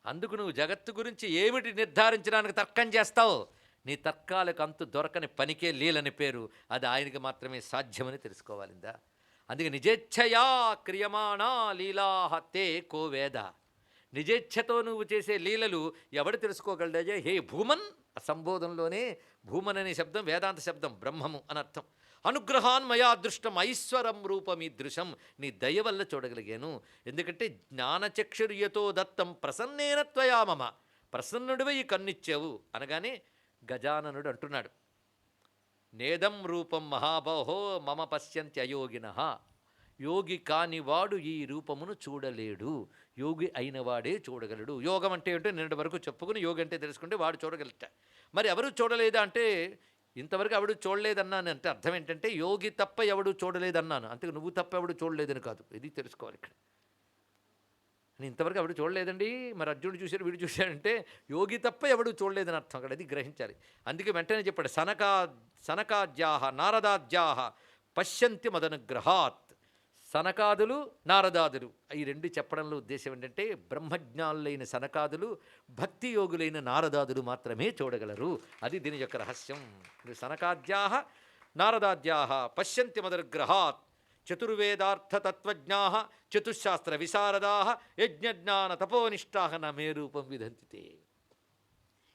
అందుకు నువ్వు జగత్తు గురించి ఏమిటి నిర్ధారించడానికి తర్కం చేస్తావు? నీ తర్కాలకు అంతు దొరకని పనికే లీలని పేరు. అది ఆయనకి మాత్రమే సాధ్యమని తెలుసుకోవాలిందా. అందుకే నిజేచ్ఛయా క్రియమాణా లీలాహతే కో వేద. నిజేచ్ఛతో నువ్వు చేసే లీలలు ఎవడు తెలుసుకోగలడయ్యా? హే భూమన్. సంబోధంలోనే భూమన్ అనే శబ్దం వేదాంత శబ్దం, బ్రహ్మము అనర్థం. అనుగ్రహాన్ మయా దృష్టం ఐశ్వరం రూపమీదృశం. నీ దయ వల్ల చూడగలిగాను. ఎందుకంటే జ్ఞానచక్షుర్యతో దత్తం ప్రసన్నేన త్వయా మమ. ప్రసన్నుడివై ఈ కన్నిచ్చావు అనగానే గజాననుడు అంటున్నాడు, నేదం రూపం మహాబాహో మమ పశ్యంతి అయోగినః. యోగి కానివాడు ఈ రూపమును చూడలేడు, యోగి అయినవాడే చూడగలడు. యోగం అంటే ఏంటో నిన్నటి వరకు చెప్పుకుని యోగి అంటే తెలుసుకుంటే వాడు చూడగలట. మరి ఎవరు చూడలేదా అంటే ఇంతవరకు ఎవడు చూడలేదన్నాను అంటే అర్థం ఏంటంటే యోగి తప్ప ఎవడు చూడలేదన్నాను, అంతే. నువ్వు తప్ప ఎవడు చూడలేదని కాదు, ఇది తెలుసుకోవాలి ఇక్కడ. అని ఇంతవరకు ఎవడు చూడలేదండి, మరి అర్జునుడు చూశాడు వీడు చూశాడంటే యోగి తప్ప ఎవడు చూడలేదని అర్థం అక్కడ, అది గ్రహించాలి. అందుకే వెంటనే చెప్పాడు సనకాద్యాహ నారదాద్యాహ పశ్యంతి మదనుగ్రహాత్. సనకాదులు నారదాదులు ఈ రెండు చెప్పడంలో ఉద్దేశం ఏంటంటే బ్రహ్మజ్ఞానులైన సనకాదులు భక్తి యోగులైన నారదాదులు మాత్రమే చూడగలరు, అది దీని యొక్క రహస్యం. సనకాద్యాహ నారదాద్యాహ పశ్యంతి మదనుగ్రహాత్ చతుర్వేదార్థతత్వజ్ఞా చతుశాస్త్ర విశారదా యజ్ఞజ్ఞాన తపోనిష్టా మే రూపం విదంతితే.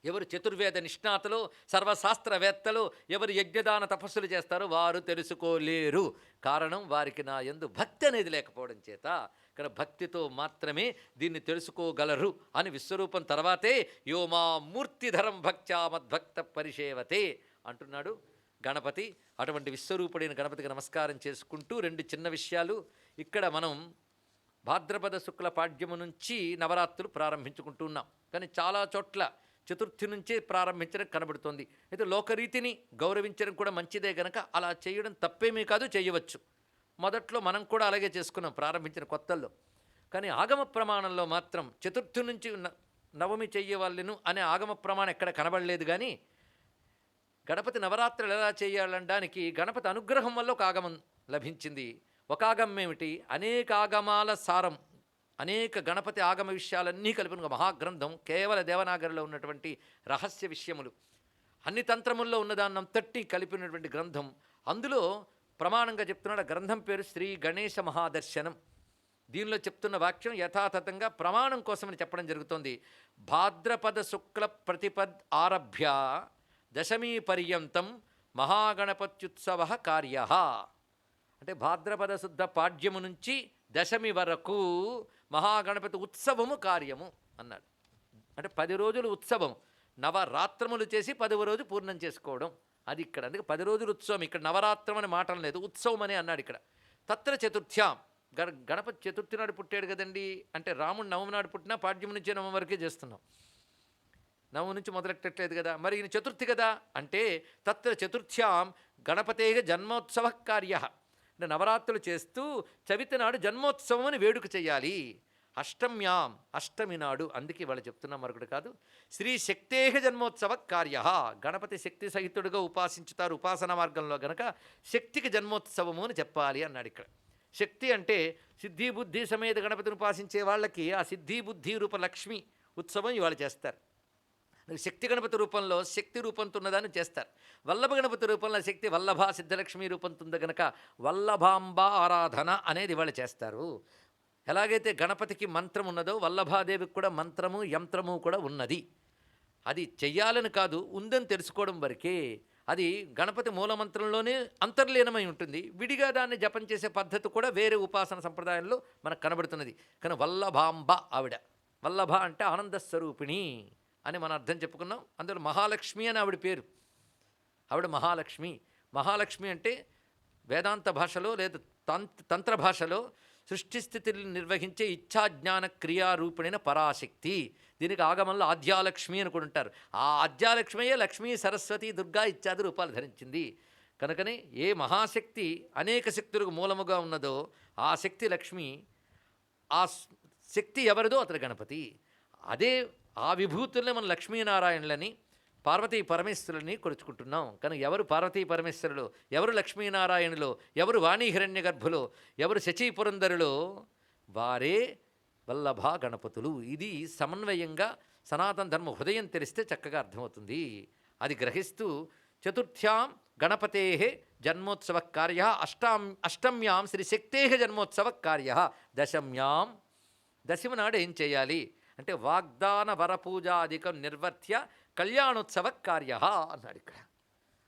ఎవరు చతుర్వేద నిష్ణాతలో సర్వశాస్త్రవేత్తలు ఎవరు యజ్ఞదాన తపస్సులు చేస్తారో వారు తెలుసుకోలేరు. కారణం వారికి నా యందు భక్తి అనేది లేకపోవడం చేత. ఇక్కడ భక్తితో మాత్రమే దీన్ని తెలుసుకోగలరు అని విశ్వరూపం తర్వాతే యో మా మూర్తిధరం భక్త్యా మద్భక్త పరిషేవతే అంటున్నాడు గణపతి. అటువంటి విశ్వరూపుడైన గణపతికి నమస్కారం చేసుకుంటూ రెండు చిన్న విషయాలు. ఇక్కడ మనం భాద్రపద శుక్ల పాడ్యము నుంచి నవరాత్రులు ప్రారంభించుకుంటున్నాం, కానీ చాలా చోట్ల చతుర్థి నుంచే ప్రారంభించడం కనబడుతోంది. అయితే లోకరీతిని గౌరవించడం కూడా మంచిదే గనక అలా చేయడం తప్పేమీ కాదు, చేయవచ్చు. మొదట్లో మనం కూడా అలాగే చేసుకున్నాం ప్రారంభించిన కొత్తల్లో. కానీ ఆగమ ప్రమాణంలో మాత్రం చతుర్థి నుంచి నవమి చెయ్యవాళ్ళను అనే ఆగమ ప్రమాణం ఎక్కడ కనబడలేదు. కానీ గణపతి నవరాత్రులు ఎలా చేయాలనడానికి గణపతి అనుగ్రహం వల్ల ఒక ఆగమం లభించింది. ఒక ఆగమం ఏమిటి? అనేక ఆగమాల సారం, అనేక గణపతి ఆగమ విషయాలన్నీ కలిపిన మహాగ్రంథం, కేవల దేవనాగరిలో ఉన్నటువంటి రహస్య విషయములు, అన్ని తంత్రముల్లో ఉన్నదాన్నంతటి కలిపినటువంటి గ్రంథం. అందులో ప్రమాణంగా చెప్తున్నాడు ఆ గ్రంథం పేరు శ్రీ గణేశ మహాదర్శనం. దీనిలో చెప్తున్న వాక్యం యథాతథంగా ప్రమాణం కోసమని చెప్పడం జరుగుతోంది. భాద్రపద శుక్ల ప్రతిపద్ ఆరభ్య దశమీ పర్యంతం మహాగణపత్యుత్సవ కార్య. అంటే భాద్రపద శుద్ధ పాడ్యము నుంచి దశమి వరకు మహాగణపతి ఉత్సవము కార్యము అన్నాడు. అంటే 10 రోజులు ఉత్సవం, నవరాత్రములు చేసి 10వ రోజు పూర్ణం చేసుకోవడం, అది ఇక్కడ. అందుకే 10 రోజులు ఉత్సవం. ఇక్కడ నవరాత్రం అనే మాట లేదు, ఉత్సవం అని అన్నాడు ఇక్కడ. తత్ర చతుర్థ్యాం, గణపతి చతుర్థి నాడు పుట్టాడు కదండి, అంటే రాముడు నవమి నాడు పుట్టినా పాడ్యం నుంచి నవమి వరకే చేస్తున్నాం, నవమి నుంచి మొదలెట్టట్లేదు కదా. మరి ఈయన చతుర్థి కదా అంటే తత్ర చతుర్థ్యాం గణపతే జన్మోత్సవ కార్య. అంటే నవరాత్రులు చేస్తూ చవితి నాడు జన్మోత్సవం అని వేడుక చేయాలి. అష్టమ్యాం, అష్టమి నాడు, అందుకే వాళ్ళు చెప్తున్నాం మరొకటి కాదు, శ్రీ శక్తేహ జన్మోత్సవ కార్య. గణపతి శక్తి సహితుడుగా ఉపాసించుతారు ఉపాసన మార్గంలో గనక శక్తికి జన్మోత్సవము అని చెప్పాలి అన్నాడు ఇక్కడ. శక్తి అంటే సిద్ధి బుద్ధి సమేత గణపతిని ఉపాసించే వాళ్ళకి ఆ సిద్ధి బుద్ధి రూప లక్ష్మి ఉత్సవం ఇవాళ చేస్తారు. శక్తి గణపతి రూపంలో శక్తి రూపంతో ఉన్నదాన్ని చేస్తారు. వల్లభ గణపతి రూపంలో శక్తి వల్లభ సిద్ధలక్ష్మి రూపంతో ఉంది కనుక వల్లభాంబ ఆరాధన అనేది వాళ్ళు చేస్తారు. ఎలాగైతే గణపతికి మంత్రం ఉన్నదో వల్లభాదేవికి కూడా మంత్రము యంత్రము కూడా ఉన్నది. అది చెయ్యాలని కాదు, ఉందని తెలుసుకోవడం వరకే. అది గణపతి మూలమంత్రంలోనే అంతర్లీనమై ఉంటుంది. విడిగా దాన్ని జపం చేసే పద్ధతి కూడా వేరే ఉపాసన సంప్రదాయంలో మనకు కనబడుతున్నది. కానీ వల్లభాంబ ఆవిడ, వల్లభ అంటే ఆనంద స్వరూపిణి అని మనం అర్థం చెప్పుకున్నాం. అందులో మహాలక్ష్మి అని ఆవిడ పేరు, ఆవిడ మహాలక్ష్మి. మహాలక్ష్మి అంటే వేదాంత భాషలో లేదా తంత్ర భాషలో సృష్టి స్థితిని నిర్వహించే ఇచ్ఛాజ్ఞాన క్రియారూపిణైన పరాశక్తి. దీనికి ఆగమంలో ఆద్యాలక్ష్మి అనుకుంటారు. ఆ ఆద్యాలక్ష్మియే లక్ష్మీ సరస్వతి దుర్గా ఇత్యాది రూపాలు ధరించింది. కనుకనే ఏ మహాశక్తి అనేక శక్తులకు మూలముగా ఉన్నదో ఆ శక్తి లక్ష్మి, ఆ శక్తి ఎవరిదో అతడు గణపతి. అదే ఆ విభూతుల్ని మనం లక్ష్మీనారాయణులని పార్వతీ పరమేశ్వరులని కొలుచుకుంటున్నాం. కానీ ఎవరు పార్వతీ పరమేశ్వరులు, ఎవరు లక్ష్మీనారాయణులు, ఎవరు వాణీ హిరణ్య గర్భులు, ఎవరు శచీపురంధరులు, వారే వల్లభ గణపతులు. ఇది సమన్వయంగా సనాతన ధర్మ హృదయం తెలిస్తే చక్కగా అర్థమవుతుంది. అది గ్రహిస్తూ చతుర్థ్యాం గణపతే జన్మోత్సవ కార్య, అష్టమ్యాం శ్రీశక్తే జన్మోత్సవ కార్య, దశమ్యాం దశమి నాడు ఏం చేయాలి అంటే వాగ్దాన వరపూజాధికం నిర్వర్త్య కళ్యాణోత్సవ కార్య అన్నాడు ఇక్కడ.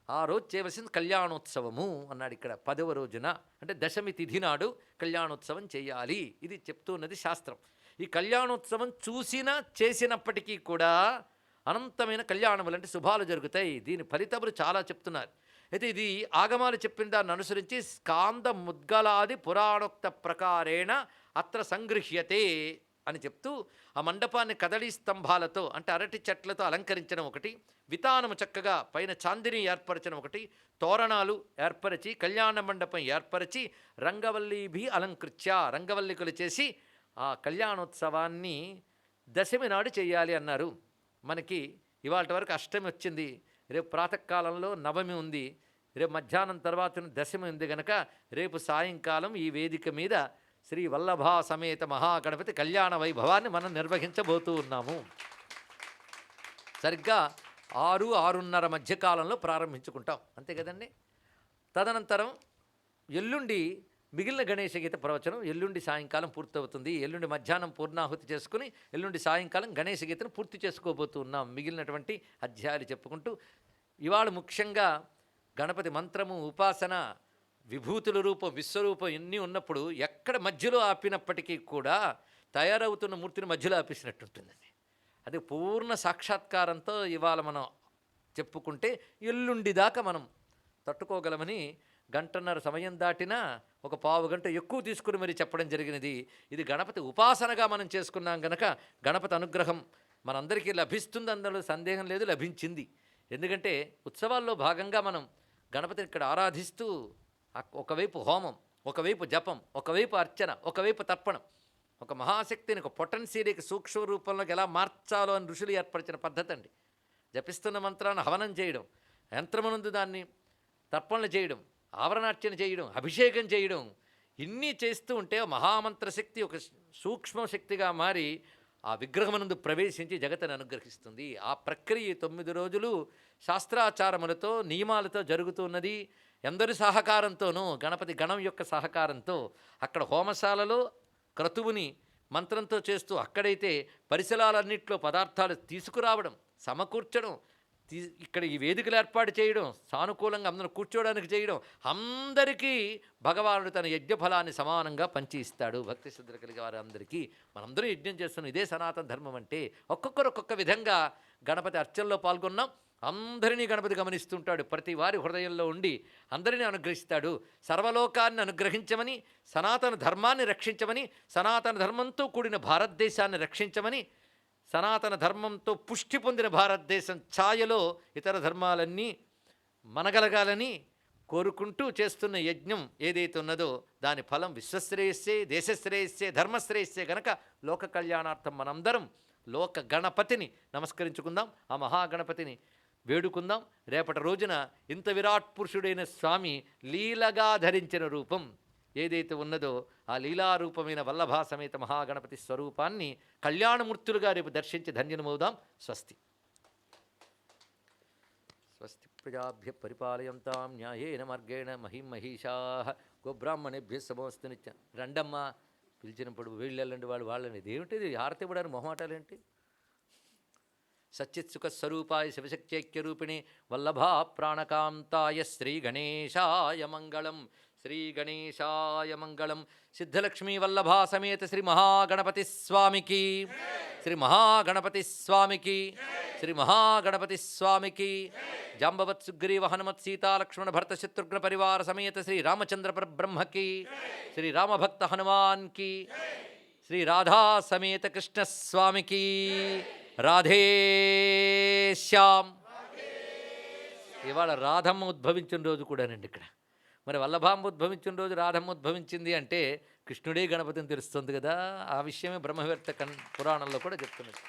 ఆ రోజు చేయవలసింది కళ్యాణోత్సవము అన్నాడు ఇక్కడ. 10వ రోజున అంటే దశమి తిథి నాడు కళ్యాణోత్సవం చేయాలి. ఇది చెప్తున్నది శాస్త్రం. ఈ కళ్యాణోత్సవం చూసినా చేసినప్పటికీ కూడా అనంతమైన కళ్యాణములు అంటే శుభాలు జరుగుతాయి. దీని ఫలితములు చాలా చెప్తున్నారు. అయితే ఇది ఆగమాలు చెప్పిన దాన్ని అనుసరించి స్కాంద ముద్గలాది పురాణోక్త ప్రకారేణ అత్ర సంగృహ్యతే అని చెప్తూ ఆ మండపాన్ని కదళీ స్తంభాలతో అంటే అరటి చెట్లతో అలంకరించడం ఒకటి, వితానము చక్కగా పైన చాందిని ఏర్పరచడం ఒకటి, తోరణాలు ఏర్పరిచి కళ్యాణ మండపం ఏర్పరిచి రంగవల్లిభి అలంకృత్య రంగవల్లికలు చేసి ఆ కళ్యాణోత్సవాన్ని దశమి నాడు చేయాలి అన్నారు. మనకి ఇవాళ వరకు అష్టమి వచ్చింది, రేపు ప్రాతకాలంలో నవమి ఉంది, రేపు మధ్యాహ్నం తర్వాత దశమి ఉంది గనక రేపు సాయంకాలం ఈ వేదిక మీద శ్రీ వల్లభా సమేత మహాగణపతి కళ్యాణ వైభవాన్ని మనం నిర్వహించబోతూ ఉన్నాము. సరిగ్గా 6-6:30 మధ్యకాలంలో ప్రారంభించుకుంటాం, అంతే కదండి. తదనంతరం ఎల్లుండి మిగిలిన గణేశ గీత ప్రవచనం ఎల్లుండి సాయంకాలం పూర్తవుతుంది. ఎల్లుండి మధ్యాహ్నం పూర్ణాహుతి చేసుకుని ఎల్లుండి సాయంకాలం గణేశ గీతను పూర్తి చేసుకోబోతూ ఉన్నాం. మిగిలినటువంటి అధ్యాయాలు చెప్పుకుంటూ ఇవాళ ముఖ్యంగా గణపతి మంత్రము, ఉపాసన, విభూతుల రూపం, విశ్వరూపం ఇన్ని ఉన్నప్పుడు ఎక్కడ మధ్యలో ఆపినప్పటికీ కూడా తయారవుతున్న మూర్తిని మధ్యలో ఆపేసినట్టుంటుందండి. అది పూర్ణ సాక్షాత్కారంతో ఇవాళ మనం చెప్పుకుంటే ఎల్లుండి దాకా మనం తట్టుకోగలమని గంటన్నర సమయం దాటినా ఒక పావు గంట ఎక్కువ తీసుకుని మరి చెప్పడం జరిగినది. ఇది గణపతి ఉపాసనగా మనం చేసుకున్నాం గనక గణపతి అనుగ్రహం మనందరికీ లభిస్తుంది, అందులో సందేహం లేదు, లభించింది. ఎందుకంటే ఉత్సవాల్లో భాగంగా మనం గణపతిని ఇక్కడ ఆరాధిస్తూ ఒకవైపు హోమం, ఒకవైపు జపం, ఒకవైపు అర్చన, ఒకవైపు తర్పణం, ఒక మహాశక్తిని ఒక పొటెన్సీకి సూక్ష్మ రూపంలోకి ఎలా మార్చాలో అని ఋషులు ఏర్పరిచిన పద్ధతి అండి. జపిస్తున్న మంత్రాన్ని హవనం చేయడం, యంత్రమునందు దాన్ని తర్పణలు చేయడం, ఆవరణార్చన చేయడం, అభిషేకం చేయడం, ఇన్ని చేస్తూ ఉంటే మహామంత్రశక్తి ఒక సూక్ష్మ శక్తిగా మారి ఆ విగ్రహమునందు ప్రవేశించి జగత్తుని అనుగ్రహిస్తుంది. ఆ ప్రక్రియ 9 రోజులు శాస్త్రాచారములతో నియమాలతో జరుగుతున్నది. ఎందరి సహకారంతోనూ గణపతి గణం యొక్క సహకారంతో అక్కడ హోమశాలలో క్రతువుని మంత్రంతో చేస్తూ అక్కడైతే పరిసరాలన్నింటిలో పదార్థాలు తీసుకురావడం, సమకూర్చడం, ఇక్కడ ఈ వేదికలు ఏర్పాటు చేయడం, సానుకూలంగా అందరూ కూర్చోవడానికి చేయడం, అందరికీ భగవానుడు తన యజ్ఞఫలాన్ని సమానంగా పంచి ఇస్తాడు. భక్తి శ్రద్ధలు కలిగే వారు అందరికీ మనందరూ యజ్ఞం చేస్తున్నాం. ఇదే సనాతన ధర్మం అంటే. ఒక్కొక్కరు ఒక్కొక్క విధంగా గణపతి అర్చనలో పాల్గొన్నాం. అందరినీ గణపతి గమనిస్తుంటాడు, ప్రతి వారి హృదయంలో ఉండి అందరినీ అనుగ్రహిస్తాడు. సర్వలోకాన్ని అనుగ్రహించమని, సనాతన ధర్మాన్ని రక్షించమని, సనాతన ధర్మంతో కూడిన భారతదేశాన్ని రక్షించమని, సనాతన ధర్మంతో పుష్టి పొందిన భారతదేశం ఛాయలో ఇతర ధర్మాలన్నీ మనగలగాలని కోరుకుంటూ చేస్తున్న యజ్ఞం ఏదైతే ఉన్నదో దాని ఫలం విశ్వశ్రేయస్సే, దేశశ్రేయస్సే, ధర్మశ్రేయస్సే గనక లోక కళ్యాణార్థం మనందరం లోక గణపతిని నమస్కరించుకుందాం, ఆ మహాగణపతిని వేడుకుందాం. రేపటి రోజున ఇంత విరాట్ పురుషుడైన స్వామి లీలగా ధరించిన రూపం ఏదైతే ఉన్నదో ఆ లీలారూపమైన వల్లభా సమేత మహాగణపతి స్వరూపాన్ని కళ్యాణమూర్తులుగా రేపు దర్శించి ధన్యనమవుదాం. స్వస్తి. స్వస్తి ప్రజాభ్య పరిపాలయంతాం న్యాయేన మార్గేణ మహిమహీషాః గోబ్రాహ్మణేభ్య సమస్తు నిత్యం. రండమ్మా పిలిచినప్పుడు వీళ్ళెళ్ళండి వాళ్ళని ఇదేమిటిది హారతి ఇవ్వడానికి మొహమాటాలేంటి? సచ్చిత్ సుఖ స్వరూపాయ శివశక్త్యైక్యరూపిణి వల్లభా ప్రాణకాంతాయ శ్రీ గణేశాయ మంగళం. శ్రీ గణేశాయ మంగళం. సిద్ధలక్ష్మీ వల్లభా సమేత శ్రీ మహాగణపతి స్వామికి, శ్రీ మహాగణపతి స్వామికి, శ్రీ మహాగణపతి స్వామికి. జాంబవత్ సుగ్రీవ హనుమత్ సీతా లక్ష్మణ భరత శత్రుఘ్న పరివార సమేత శ్రీ రామచంద్ర పరబ్రహ్మకి, శ్రీ రామభక్త హనుమాన్ కి, శ్రీ రాధా సమేత కృష్ణ స్వామికి. రాధే శ్యామ్. ఇవాళ రాధమ్మ ఉద్భవించిన రోజు కూడానండి ఇక్కడ. మరి వల్లభాంబ ఉద్భవించిన రోజు రాధమ్మ ఉద్భవించింది అంటే కృష్ణుడే గణపతిని తెలుస్తుంది కదా. ఆ విషయమే బ్రహ్మవేత్త పురాణంలో కూడా చెప్తున్నది.